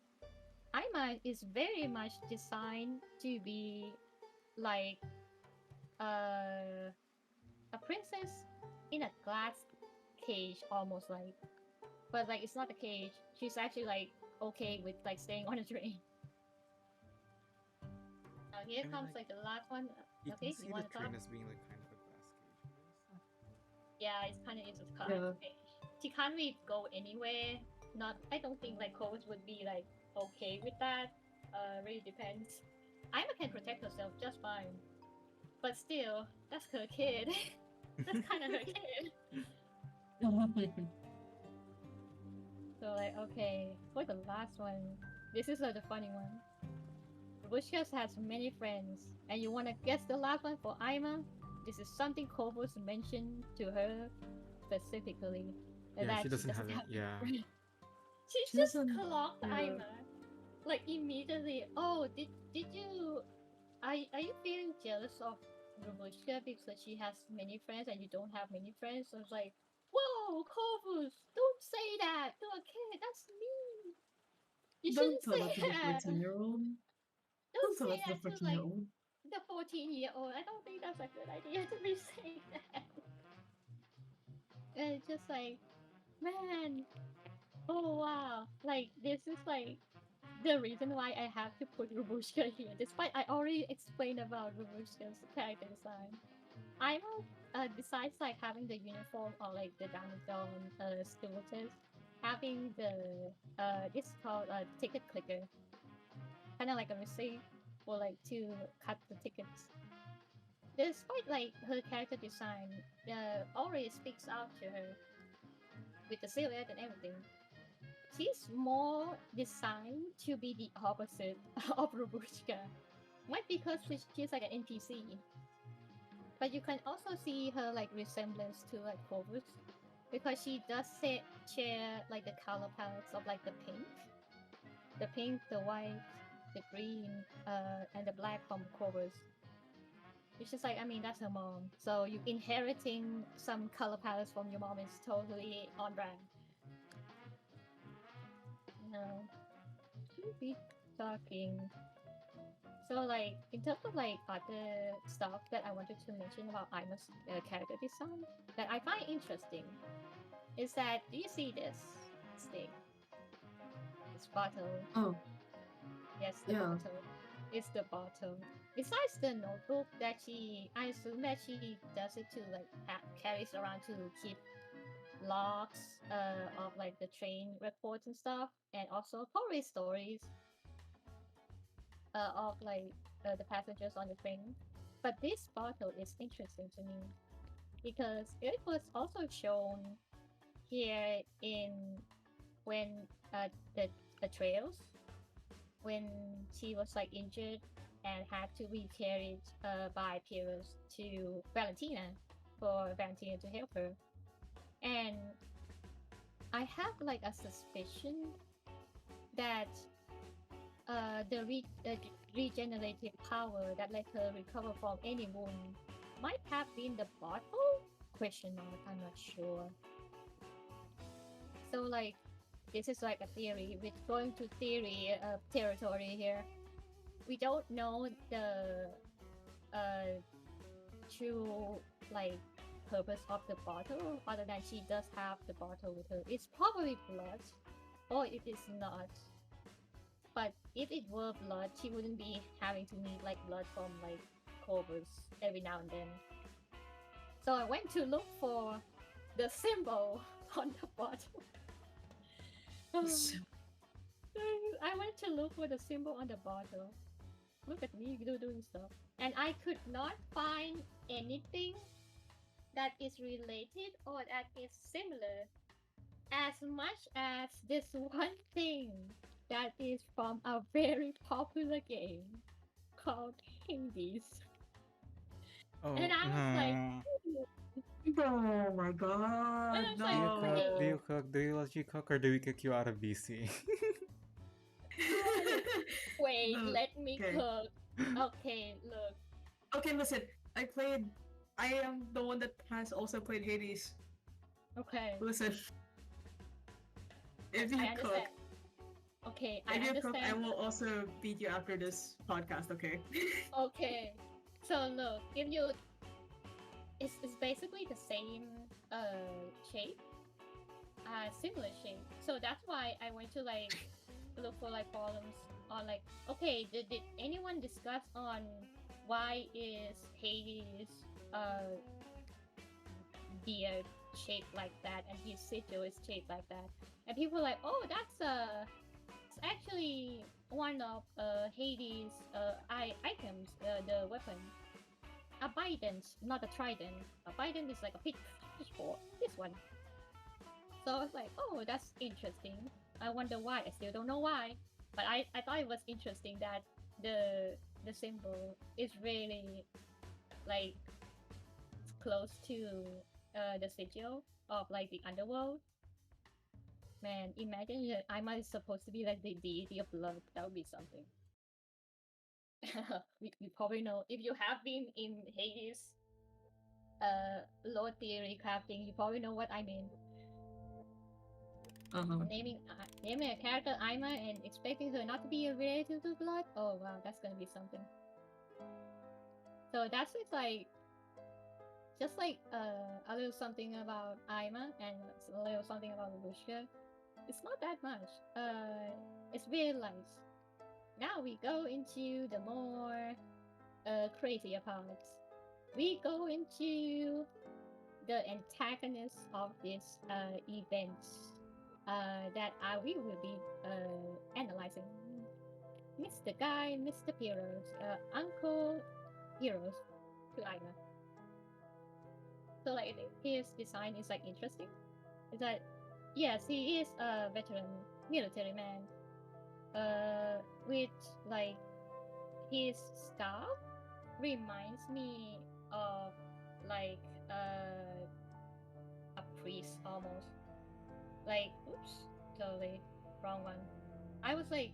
Aima is very much designed to be like a princess in a glass cage, almost like, but like it's not a cage. She's actually like okay with like staying on a train. Now here comes like the last one. You Okay, can see you the want to talk? train as being like kind of a glass cage. Yeah, it's kind of is a glass cage. She can't really go anywhere. Not, I don't think like Corvus would be like okay with that. Really depends. Aima can protect herself just fine, but still, that's her kid. That's kind of her kid. So like, okay, for the last one, this is the funny one. Rushkas has many friends, and you wanna guess the last one for Aima? This is something Corvus mentioned to her specifically. Yeah, that she doesn't have it. Yeah. She just clocked Aima like immediately. Oh, did you? Are you feeling jealous of Rabushka because she has many friends and you don't have many friends? So it's like, whoa, Corvus, don't say that to a kid. That's mean. You Don't shouldn't tell say that to the that. 14-year-old. Don't Tell say that to the that to like 14-year-old. the 14-year-old. I don't think that's a good idea to be saying that. And it's just like, man, oh wow, like this is like the reason why I have to put Rabushka here, despite I already explained about Rabushka's character design. I know, besides like having the uniform or like the down stewardess, having the this is called a ticket clicker, kind of like a receipt or like to cut the tickets. Despite like her character design, already speaks out to her with the silhouette and everything. She's more designed to be the opposite of Robushka. Might because she's like an NPC. But you can also see her like resemblance to like Corvus. Because she does share like the color palettes of like the pink, the white, the green, and the black from Corvus. It's just like, I mean, that's her mom. So you inheriting some color palettes from your mom is totally on brand. No. Should be talking. So like in terms of like other stuff that I wanted to mention about Aima's character design that I find interesting is that, do you see this thing? This bottle. Oh. Yes, the bottle. It's the bottle. Besides the notebook that I assume that she does it to like carries around to keep logs of like the train reports and stuff, and also probably stories of like the passengers on the train. But this bottle is interesting to me because it was also shown here in when the trails when she was like injured and had to be carried by Pyrrhus to Valentina for Valentina to help her. And I have like a suspicion that the regenerative power that let her recover from any wound might have been the bottle? Question mark, I'm not sure. So like, this is like a theory. We're going to theory territory here. We don't know the true like purpose of the bottle, other than she does have the bottle with her. It's probably blood, or it is not. But if it were blood, she wouldn't be having to need like blood from like covers every now and then. So I went to look for the symbol on the bottle. I went to look for the symbol on the bottle. Look at me doing stuff. And I could not find anything that is related or that is similar as much as this one thing that is from a very popular game called Hades. Oh And I was like, no. Oh my and god, I was Do you like, cook? wait, Do you no. cook? Do you let you cook, or do we kick you out of BC? wait, No, let me okay. cook. Okay, look. Okay, listen. I am the one that has also played Hades. Okay, Listen. If I you cook, understand. Okay, I if you cook, I understand. will also beat you after this podcast, okay? Okay, so look, if you, it's basically the same shape, similar shape. So that's why I went to like look for like forums on like, okay, did anyone discuss on why is Hades beard shaped like that and his sigil is shaped like that? And people were like, oh, that's it's actually one of Hades items, the weapon. A bident, not a trident. A bident is like a pitchfork. This one. So I was like, oh, that's interesting. I wonder why. I still don't know why, but I thought it was interesting that the symbol is really like close to the sigil of like the underworld. Man, imagine that Aima is supposed to be like the deity of blood. That would be something. we probably know if you have been in Hades Lord theory crafting, you probably know what I mean. Naming a character Aima and expecting her not to be related to blood. Oh wow, that's gonna be something. So that's just like a little something about Aima and a little something about Lushka. It's not that much. It's really light. Now we go into the more crazier parts. We go into the antagonist of this event that we will be analyzing. Mr. Guy, Mr. Heroes, Uncle Heroes to Aima. So like I think his design is like interesting. It's like yes, he is a veteran military man. With like his staff reminds me of like a priest almost. Like oops, totally wrong one. I was like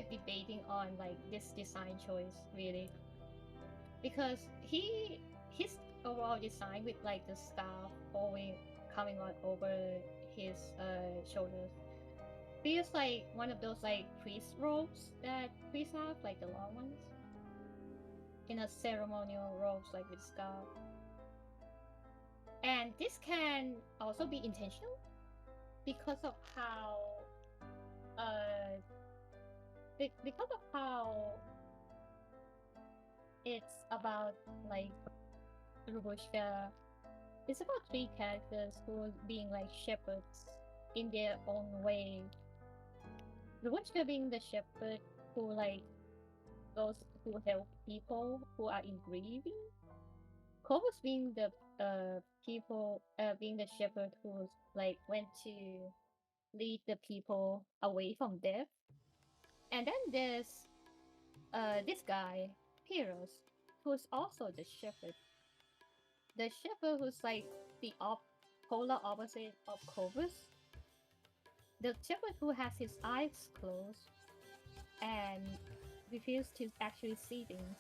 debating on like this design choice really because his overall design with like the staff always coming on over his shoulders feels like one of those like priest robes that priests have, like the long ones, in a ceremonial robes like with scarf. And this can also be intentional because of how because of how it's about like Rubushka. It's about three characters who are being like shepherds in their own way. Rubushka being the shepherd who like those who help people who are in grieving. Kovos being the people being the shepherd who's like went to lead the people away from death. And then there's this guy, Piros, who's also the shepherd who's like the polar opposite of Cobus, the shepherd who has his eyes closed and refuse to actually see things.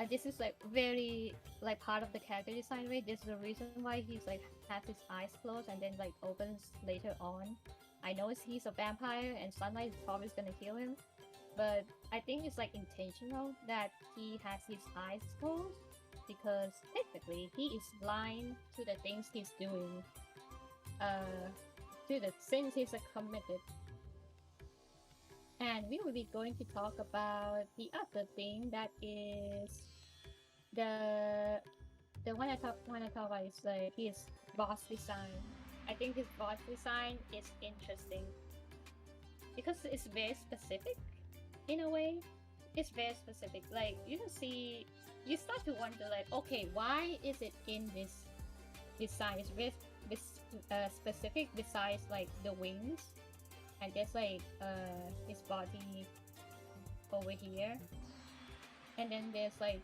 This is like very like part of the character design, right? This is the reason why he's like has his eyes closed and then like opens later on. I know he's a vampire and sunlight is probably gonna kill him, but I think it's like intentional that he has his eyes closed because technically he is blind to the things he's doing, to the sins he's committed. And we will be going to talk about the other thing that is the one I talk about is like his boss design. I think his boss design is interesting because it's very specific in a way. It's very specific. Like you can see, you start to wonder like, okay, why is it in this design? It's very specific besides like the wings, and there's like his body over here, and then there's like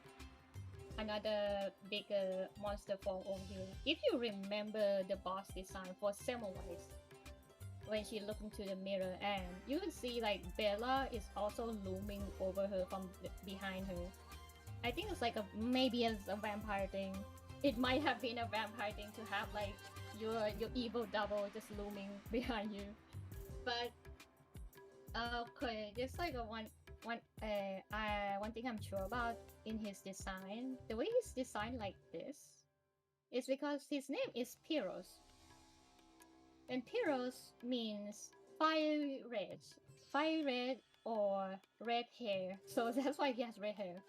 another bigger monster form over here. If you remember the boss design for Semmelweis, when she looked into the mirror, and you can see like Bella is also looming over her from behind her. I think it's like maybe it's a vampire thing. It might have been a vampire thing to have like your evil double just looming behind you. But okay, just like one thing I'm sure about in his design, the way he's designed like this is because his name is Piros. And Piros means fire red or red hair. So that's why he has red hair.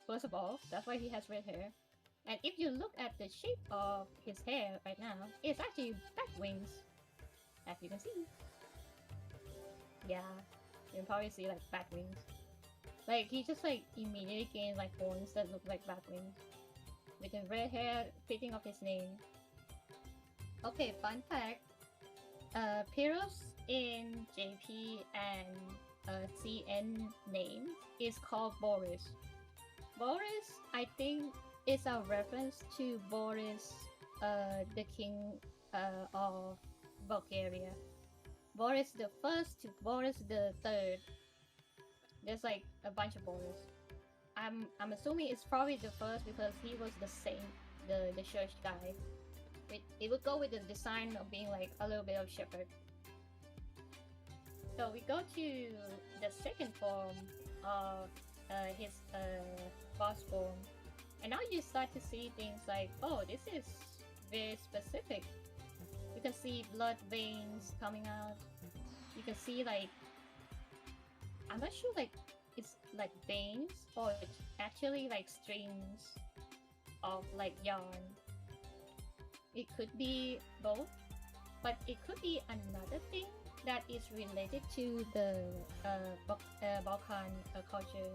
First of all, that's why he has red hair. And if you look at the shape of his hair right now, it's actually bat wings, as you can see. Yeah, you can probably see like bat wings. Like he just like immediately gained like horns that look like bat wings, with the red hair fitting of his name. Okay, fun fact. Piros in JP and CN names is called Boris. Boris, I think, is a reference to Boris, the king of Bulgaria. Boris the First to Boris the Third. There's like a bunch of Boris. I'm assuming it's probably the first because he was the saint, the church guy. It would go with the design of being like a little bit of shepherd. So we go to the second form of his boss form, and now you start to see things like, oh, this is very specific. You can see blood veins coming out. You can see like, I'm not sure like it's like veins or it's actually like strings of like yarn. It could be both, but it could be another thing that is related to the Balkan culture,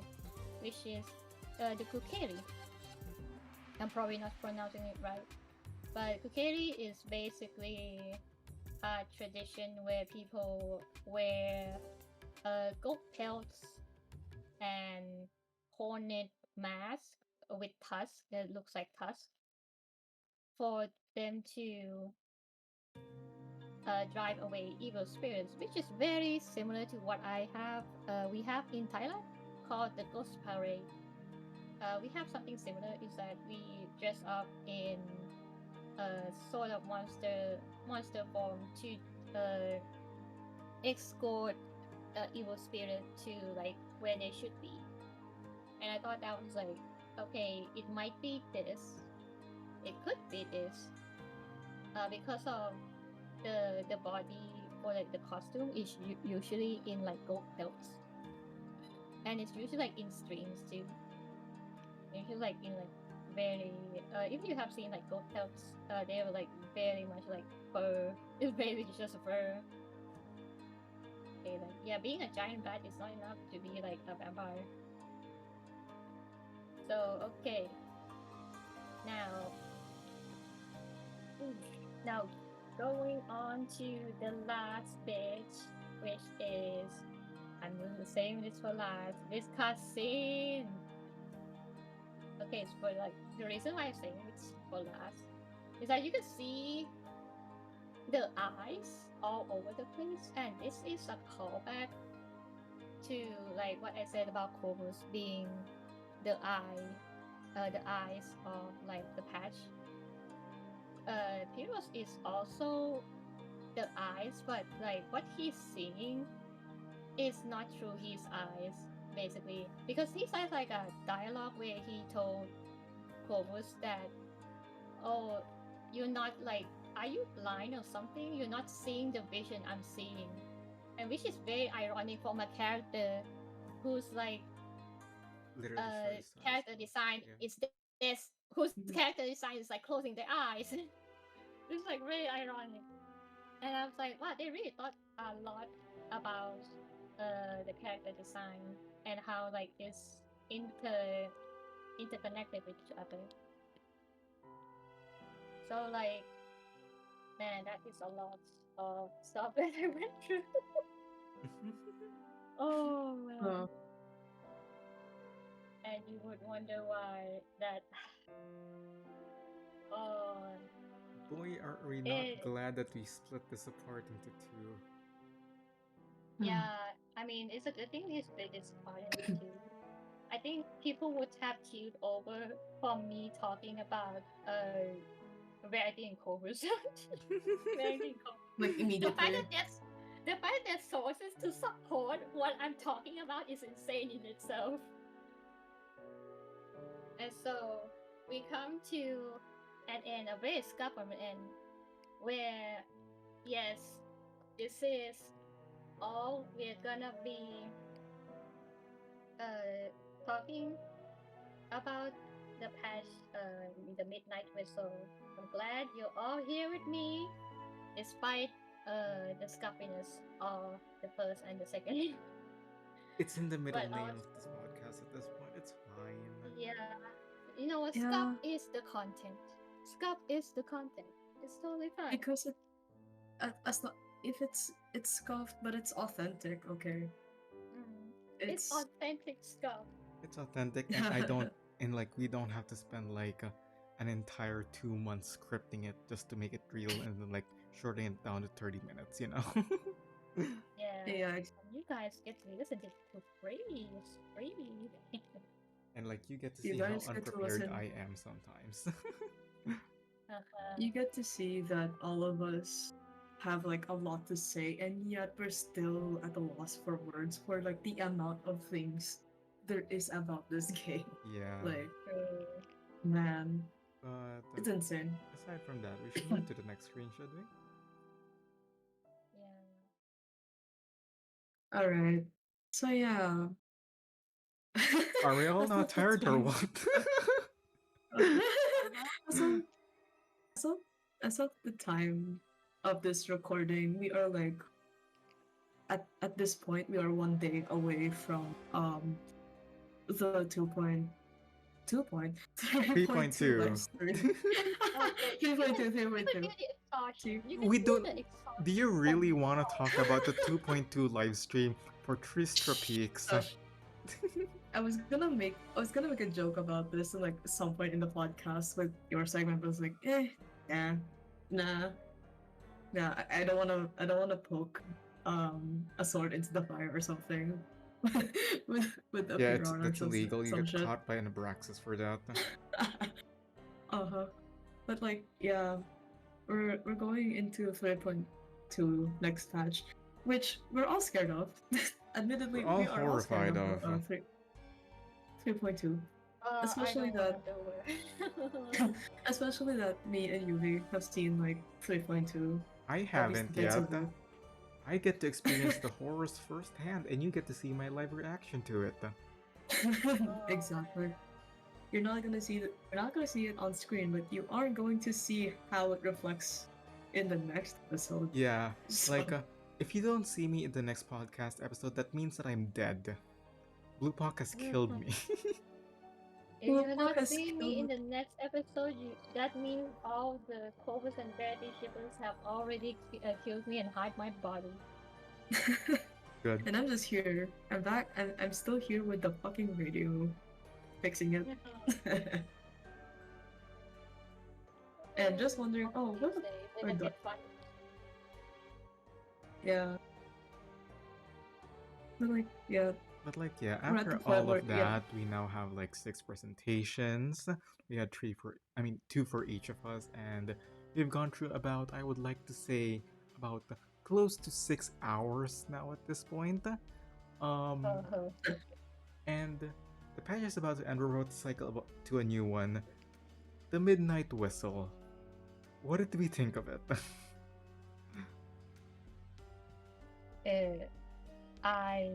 which is the kukeri. I'm probably not pronouncing it right, but kukeri is basically a tradition where people wear goat pelts and horned mask with tusks that looks like tusks for them to drive away evil spirits, which is very similar to what we have in Thailand called the Ghost Parade. We have something similar is that we dress up in a sort of monster form to escort evil spirit to like where they should be. And I thought that was like, okay, it might be this, it could be this, because of the body or like the costume is usually in like gold pelts, and it's usually like in strings too. Usually like in like very if you have seen like gold pelts, they were like very much like fur. It's basically just fur. Okay, like yeah, being a giant bat is not enough to be like a vampire. So okay, now going on to the last bit, which is I'm saving this for last. This cutscene. Okay, it's for like the reason why I'm saying it's for last is that you can see the eyes all over the place, and this is a callback to like what I said about Corvus being the eyes of like the patch. Pyros is also the eyes, but like what he's seeing is not through his eyes, basically, because he says like a dialogue where he told Corvus that, "Oh, you're not like, are you blind or something? You're not seeing the vision I'm seeing," and which is very ironic from a character who's like Literally shut his eyes. character design Yeah. is this whose Mhm. character design is like closing their eyes. It's like very ironic, and I was like, wow, they really thought a lot about the character design and how like it's interconnected with each other. So like, man, that is a lot of stuff that I went through. Oh man. And you would wonder why that. Oh, Boy, are we not it, glad that we split this apart into two. yeah. I mean, it's a good thing this bit is part into two. I think people would have queued over from me talking about Verity and Corvus. Verity and Corvus. Like The immediately. fact that there's sources to support what I'm talking about is insane in itself. And so we come to an end, a very scuffling end, where yes, this is all we're gonna be talking about the past the midnight whistle. I'm glad you're all here with me, despite the scuffiness of the first and the second. It's in the middle But name of this podcast at this point. It's fine. yeah, you know what? Yeah. Scuff is the content. Scuff is the content. It's totally fine. Because as not if it's scuffed, but it's authentic. Okay, It's authentic stuff. It's authentic, and I don't, and like we don't have to spend like an entire 2 months scripting it just to make it real, and then like shorting it down to 30 minutes. You know. Yeah. yeah. You guys get to listen to free. And like you get to You see how guys get to unprepared listen. I am sometimes. You get to see that all of us have like a lot to say, and yet we're still at a loss for words for like the amount of things there is about this game. Yeah. Like, man, But it's insane. aside from that, we should move to the next screen, should we? Yeah. All right. So yeah. Are we all As not of the tired or time- what? as of the time of this recording, we are like at this point we are 1 day away from the 3.2 live stream. 3.2. We don't. Do you really want to talk about the 2.2 live stream for Tristra Peaks? I was gonna make a joke about this at like some point in the podcast with your segment, but I was like, nah. I don't wanna poke a sword into the fire or something. with the Yeah, Piranha that's or illegal. You some get shit. caught by an Abraxas for that. But like, yeah, we're going into 3.2 next patch, which we're all scared of. Admittedly, We're all we are all scared horrified of. 3.2. Especially especially that me and Yuvi have seen like 3.2. I haven't yet. I get to experience the horrors firsthand, and you get to see my live reaction to it. Exactly. You're not gonna see it on screen, but you are going to see how it reflects in the next episode. Yeah, So- like if you don't see me in the next podcast episode, that means that I'm dead. Blue Puck has killed me. If you're Well, not has seeing me in killed- the next episode, that means all the Corvus and Verity shippers have already killed me and hide my body. Good. And I'm just here. I'm back. I'm still here with the fucking radio, fixing it. And just wondering, oh, what Tuesday are with a the bit fun. yeah, but like yeah, But like, yeah, we're at the after point all where of yeah, that, we now have like 6 presentations. We had two for each of us, and we've gone through about, I would like to say, about close to 6 hours now at this point. Um, Uh-huh. and the patch is about to end. We're about to to a new one. The Midnight Whistle. What did we think of it? Uh,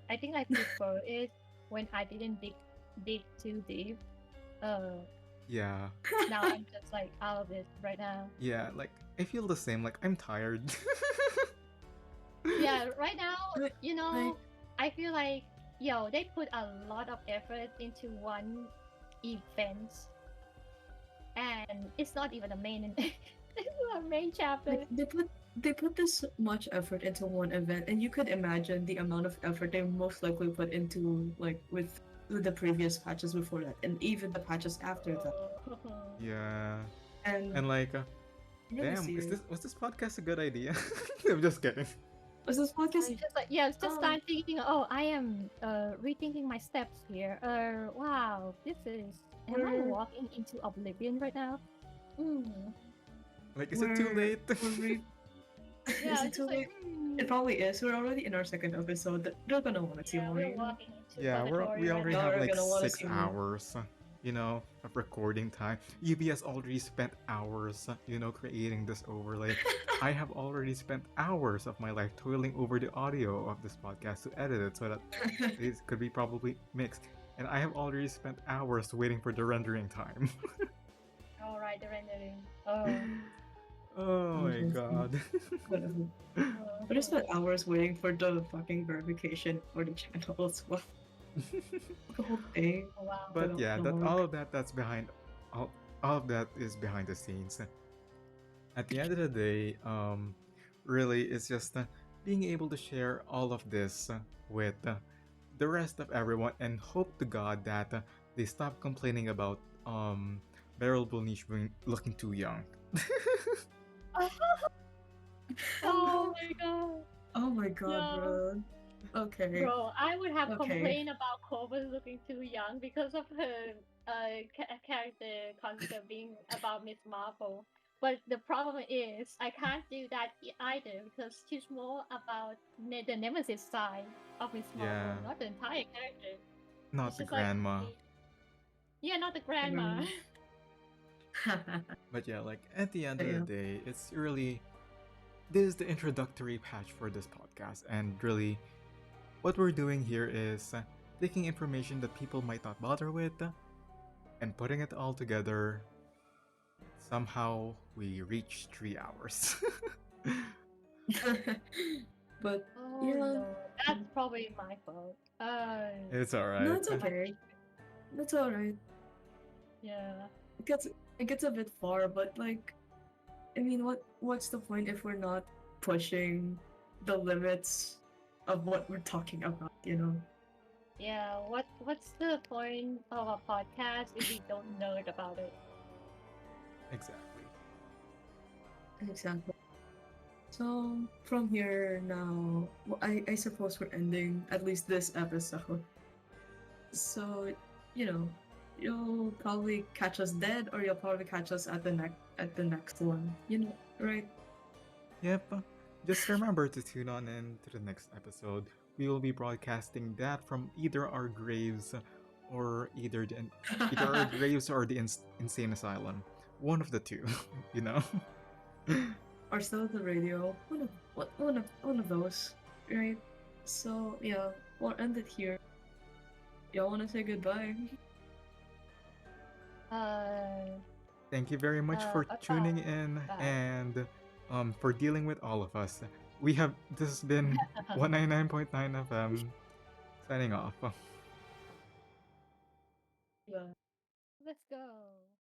I think I prefer it when I didn't dig too deep. Yeah, Now I'm just like out of it right now. yeah, like I feel the same. Like I'm tired. Yeah, right now, like, you like know, I feel like they put a lot of effort into one event, and it's not even a main a main chapter. like they put this much effort into one event, and you could imagine the amount of effort they most likely put into like with the previous patches before that, and even the patches after that. Yeah, And and like, really damn, serious. was this podcast a good idea? I'm just kidding. Was this podcast? I'm just like it's just Oh. start thinking. Oh, I am rethinking my steps here. Wow, this is. Am I We're- walking into oblivion right now? Hmm. Like, is it too late? Yeah, Is it it's too just like, late? It probably is. We're already in our second episode. They're gonna want to see yeah, more. we're You know? walking into Yeah, purgatory we right already now. have Y'all are like gonna wanna 6 see more. hours, of recording time. UB has already spent hours, creating this overlay. I have already spent hours of my life toiling over the audio of this podcast to edit it so that it could be probably mixed. And I have already spent hours waiting for the rendering time. All right, the rendering. Oh. Oh my god. Whatever. But I spent hours waiting for the fucking verification for the channel as well. The whole thing. Wow. But yeah, that Dog. all of that's behind all of that is behind the scenes. At the end of the day, really it's just being able to share all of this with the rest of everyone, and hope to God that they stop complaining about Bearable Niche looking too young. Oh my god. Oh my god, No. bro. Okay. Bro, I would have Okay. complained about Clover looking too young because of her character concept being about Miss Marple. But the problem is, I can't do that either because she's more about the nemesis side of Miss Marple, Yeah. not the entire character. Not It's the just like, grandma. yeah, not the grandma. But yeah, like at the end of Yeah. the day, it's really this is the introductory patch for this podcast, and really what we're doing here is taking information that people might not bother with and putting it all together. Somehow we reach 3 hours. But Oh yeah, no, that's probably my fault. It's alright. no, it's okay. That's alright. Yeah. It gets a bit far, but like, I mean, what's the point if we're not pushing the limits of what we're talking about? You know? Yeah, what's the point of a podcast if we don't nerd about it? Exactly. Exactly. So from here now, I suppose we're ending at least this episode. So you'll probably catch us dead, or you'll probably catch us at the next one. You know, right? Yep. Just remember to tune on in to the next episode. We will be broadcasting that from either our graves or either our graves or the insane asylum. One of the two, you know. Or still the radio. One of those, right? So yeah, we'll end it here. Y'all wanna say goodbye? Thank you very much for tuning in and for dealing with all of us. This has been 199.9 FM signing off. Let's go.